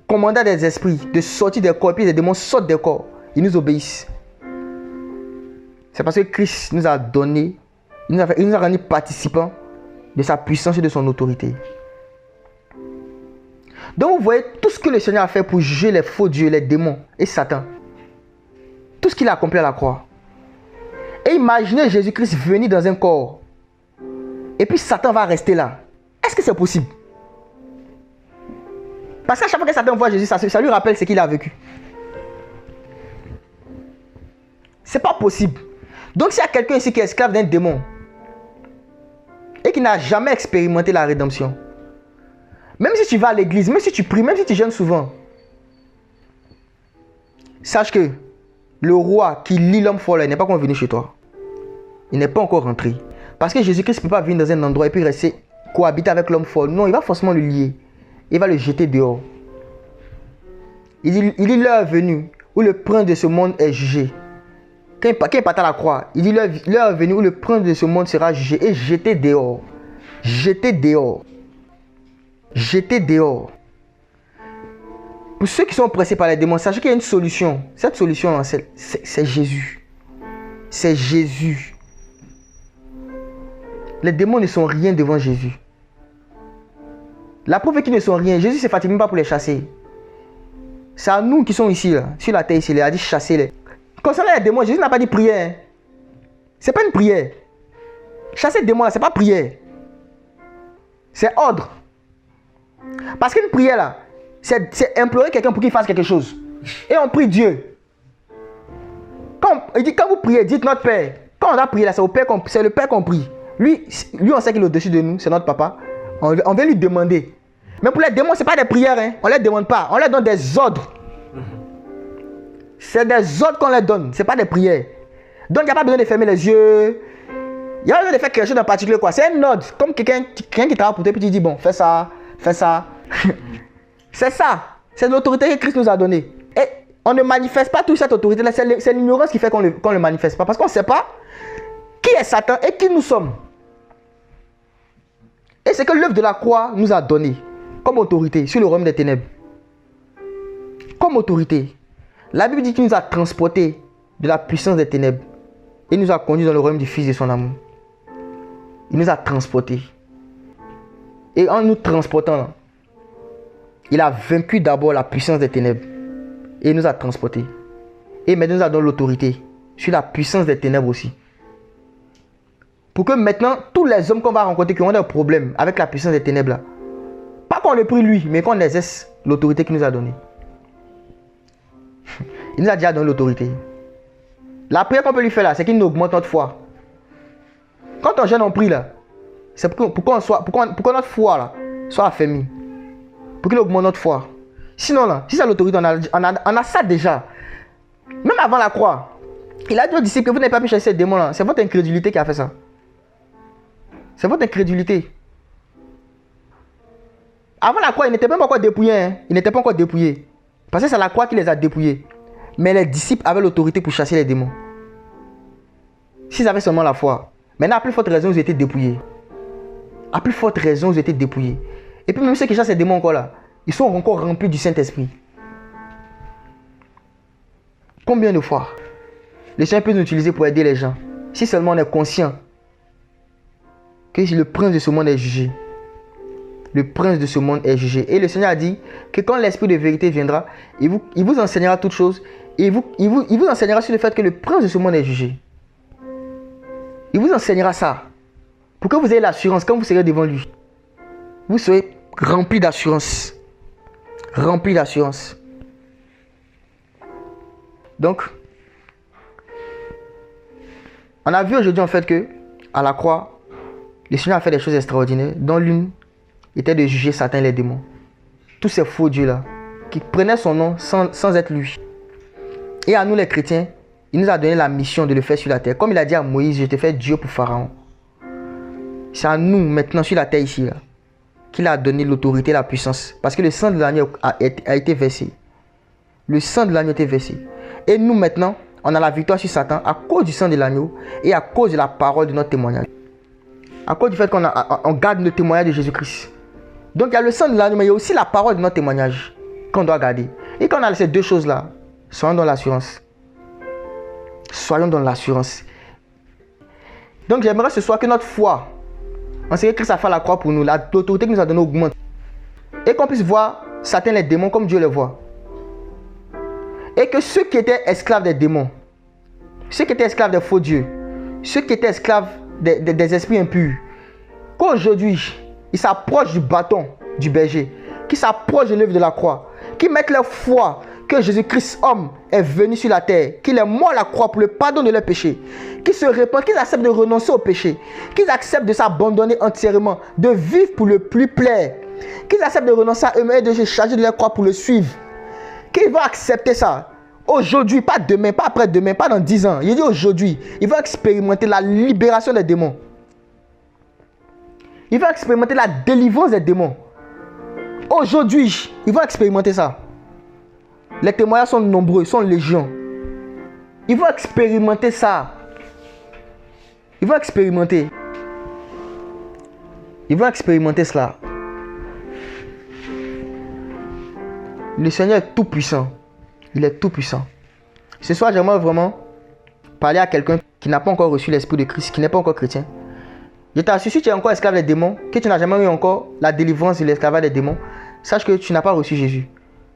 commandant des esprits de sortir des corps, et puis les démons sortent des corps. Ils nous obéissent. C'est parce que Christ nous a donné, il nous a rendu participants de sa puissance et de son autorité. Donc vous voyez tout ce que le Seigneur a fait pour juger les faux dieux, les démons et Satan. Tout ce qu'il a accompli à la croix. Et imaginez Jésus-Christ venir dans un corps. Et puis Satan va rester là. Est-ce que c'est possible? Parce qu'à chaque fois que Satan voit Jésus, ça lui rappelle ce qu'il a vécu. C'est pas possible. Donc s'il y a quelqu'un ici qui est esclave d'un démon et qui n'a jamais expérimenté la rédemption, même si tu vas à l'église, même si tu pries, même si tu jeûnes souvent, sache que le roi qui lie l'homme fort là, il n'est pas encore venu chez toi. Il n'est pas encore rentré. Parce que Jésus-Christ ne peut pas venir dans un endroit et puis rester cohabiter avec l'homme fort. Non, il va forcément le lier. Il va le jeter dehors. Il dit l'heure est venue où le prince de ce monde est jugé. Quand il part à la croix, il dit l'heure est venue où le prince de ce monde sera jugé et jeté dehors. Jeté dehors. Jeté dehors. Pour ceux qui sont pressés par les démons, sachez qu'il y a une solution. Cette solution, c'est Jésus. C'est Jésus. Les démons ne sont rien devant Jésus. La preuve est qu'ils ne sont rien. Jésus ne se fatigue même pas pour les chasser. C'est à nous qui sommes ici, là, sur la terre ici. Il a dit chasser-les. Concernant les démons, Jésus n'a pas dit prière. Ce n'est pas une prière. Chasser les démons, ce n'est pas prière. C'est ordre. Parce qu'une prière, là, c'est implorer quelqu'un pour qu'il fasse quelque chose. Et on prie Dieu. Il dit, quand vous priez, dites notre Père. Quand on a prié, là, c'est le Père qu'on prie. Lui, on sait qu'il est au-dessus de nous, c'est notre papa. On vient lui demander. Mais pour les démons, ce n'est pas des prières. Hein. On ne les demande pas. On leur donne des ordres. C'est des ordres qu'on leur donne. Ce n'est pas des prières. Donc, il n'y a pas besoin de fermer les yeux. Il n'y a pas besoin de faire quelque chose en particulier. C'est un ordre. Comme quelqu'un qui t'a rapporté, puis tu dis, bon, fais ça, fais ça. C'est ça. C'est l'autorité que Christ nous a donnée. Et on ne manifeste pas toute cette autorité-là. C'est l'ignorance qui fait qu'on ne le manifeste pas. Parce qu'on ne sait pas qui est Satan et qui nous sommes. Et c'est que l'œuvre de la croix nous a donné comme autorité sur le royaume des ténèbres. Comme autorité. La Bible dit qu'il nous a transportés de la puissance des ténèbres et nous a conduits dans le royaume du Fils de son amour. Il nous a transportés. Et en nous transportant, il a vaincu d'abord la puissance des ténèbres et il nous a transportés. Et maintenant, il nous a donné l'autorité sur la puissance des ténèbres aussi. Pour que maintenant, tous les hommes qu'on va rencontrer qui ont des problèmes avec la puissance des ténèbres, là, pas qu'on le prie lui, mais qu'on exerce l'autorité qu'il nous a donnée. Il nous a déjà donné l'autorité. La prière qu'on peut lui faire là, c'est qu'il nous augmente notre foi. Quand on jeûne, on prie là, c'est pour que notre foi là soit affermie. Pour qu'il augmente notre foi. Sinon là, si c'est l'autorité, on a ça déjà. Même avant la croix, il a dit aux disciples que vous n'avez pas pu chasser ces démons là. C'est votre incrédulité qui a fait ça. C'est votre incrédulité. Avant la croix, ils n'étaient même pas encore dépouillés. Hein. Ils n'étaient pas encore dépouillés. Parce que c'est la croix qui les a dépouillés. Mais les disciples avaient l'autorité pour chasser les démons. S'ils avaient seulement la foi. Maintenant, à plus forte raison, ils étaient dépouillés. À plus forte raison, ils étaient dépouillés. Et puis même ceux qui chassent ces démons encore là, ils sont encore remplis du Saint-Esprit. Combien de fois le Seigneur peut nous utiliser pour aider les gens, si seulement on est conscient que le prince de ce monde est jugé. Le prince de ce monde est jugé. Et le Seigneur a dit que quand l'Esprit de vérité viendra, il vous enseignera toutes choses. Et il vous enseignera sur le fait que le prince de ce monde est jugé. Il vous enseignera ça. Pour que vous ayez l'assurance quand vous serez devant lui. Vous serez rempli d'assurance. Rempli d'assurance. Donc, on a vu aujourd'hui en fait que à la croix, le Seigneur a fait des choses extraordinaires, dont l'une était de juger Satan et les démons. Tous ces faux dieux-là, qui prenaient son nom sans être lui. Et à nous les chrétiens, il nous a donné la mission de le faire sur la terre. Comme il a dit à Moïse, je te fais Dieu pour Pharaon. C'est à nous maintenant sur la terre ici, là, qu'il a donné l'autorité et la puissance. Parce que le sang de l'agneau a été versé. Le sang de l'agneau a été versé. Et nous maintenant, on a la victoire sur Satan à cause du sang de l'agneau et à cause de la parole de notre témoignage. À cause du fait qu'on garde le témoignage de Jésus-Christ. Donc il y a le sang de l'agneau, mais il y a aussi la parole de notre témoignage. qu'on doit garder. Et quand on a ces deux choses-là, soyons dans l'assurance. Soyons dans l'assurance. Donc j'aimerais ce soir que notre foi, en ce que Christ a fait à la croix pour nous, l'autorité qu'il nous a donnée augmente. Et qu'on puisse voir certains les démons comme Dieu les voit. Et que ceux qui étaient esclaves des démons, ceux qui étaient esclaves des faux dieux, ceux qui étaient esclaves des esprits impurs, qu'aujourd'hui, ils s'approchent du bâton du berger, qui s'approchent de l'œuvre de la croix, qui mettent leur foi que Jésus-Christ, homme, est venu sur la terre, qu'il est mort à la croix pour le pardon de leurs péchés, qui se répandent, qu'ils acceptent de renoncer au péché, qu'ils acceptent de s'abandonner entièrement, de vivre pour le plus plaire, qu'ils acceptent de renoncer à eux-mêmes et de se charger de leur croix pour le suivre, qu'ils vont accepter ça. Aujourd'hui, pas demain, pas après-demain, pas dans 10 ans. Il dit aujourd'hui, ils vont expérimenter la libération des démons. Ils vont expérimenter la délivrance des démons. Aujourd'hui, ils vont expérimenter ça. Les témoignages sont nombreux, sont légion. Ils vont expérimenter ça. Ils vont expérimenter. Ils vont expérimenter cela. Le Seigneur est tout puissant. Il est tout puissant. Ce soir, j'aimerais vraiment parler à quelqu'un qui n'a pas encore reçu l'Esprit de Christ, qui n'est pas encore chrétien. Je t'assure, si tu es encore esclave des démons, que tu n'as jamais eu encore la délivrance de l'esclavage des démons, sache que tu n'as pas reçu Jésus.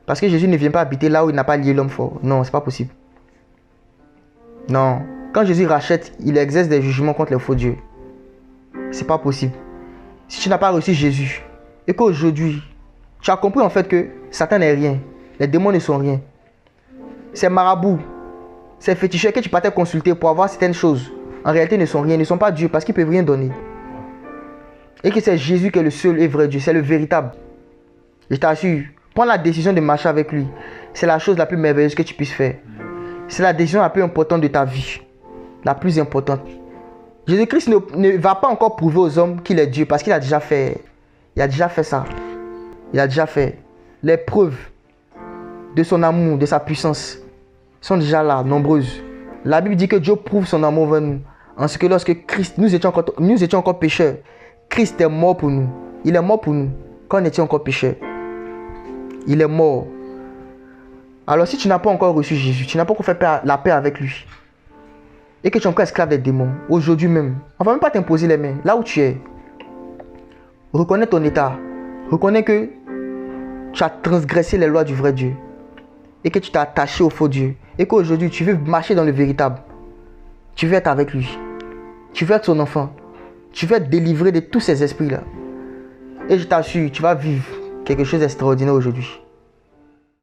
Parce que Jésus ne vient pas habiter là où il n'a pas lié l'homme fort. Non, c'est pas possible. Non. Quand Jésus rachète, il exerce des jugements contre les faux dieux. C'est pas possible. Si tu n'as pas reçu Jésus, et qu'aujourd'hui, tu as compris en fait que Satan n'est rien. Les démons ne sont rien. Ces marabouts, ces féticheurs que tu partais consulter pour avoir certaines choses, en réalité ne sont rien, ne sont pas Dieu parce qu'ils ne peuvent rien donner. Et que c'est Jésus qui est le seul et vrai Dieu, c'est le véritable. Je t'assure, prendre la décision de marcher avec lui, c'est la chose la plus merveilleuse que tu puisses faire. C'est la décision la plus importante de ta vie. La plus importante. Jésus-Christ ne va pas encore prouver aux hommes qu'il est Dieu parce qu'il a déjà fait. Il a déjà fait ça. Il a déjà fait. Les preuves de son amour, de sa puissance sont déjà là, nombreuses. La Bible dit que Dieu prouve son amour vers nous. En ce que lorsque Christ, nous étions encore pécheurs, Christ est mort pour nous. Il est mort pour nous quand on était encore pécheurs. Il est mort. Alors si tu n'as pas encore reçu Jésus, tu n'as pas encore fait la paix avec lui, et que tu es encore esclave des démons, aujourd'hui même, on ne va même pas t'imposer les mains, là où tu es. Reconnais ton état. Reconnais que tu as transgressé les lois du vrai Dieu. Et que tu t'es attaché au faux Dieu. Et qu'aujourd'hui tu veux marcher dans le véritable. Tu veux être avec lui. Tu veux être son enfant. Tu veux être délivré de tous ces esprits-là. Et je t'assure, tu vas vivre quelque chose d'extraordinaire aujourd'hui.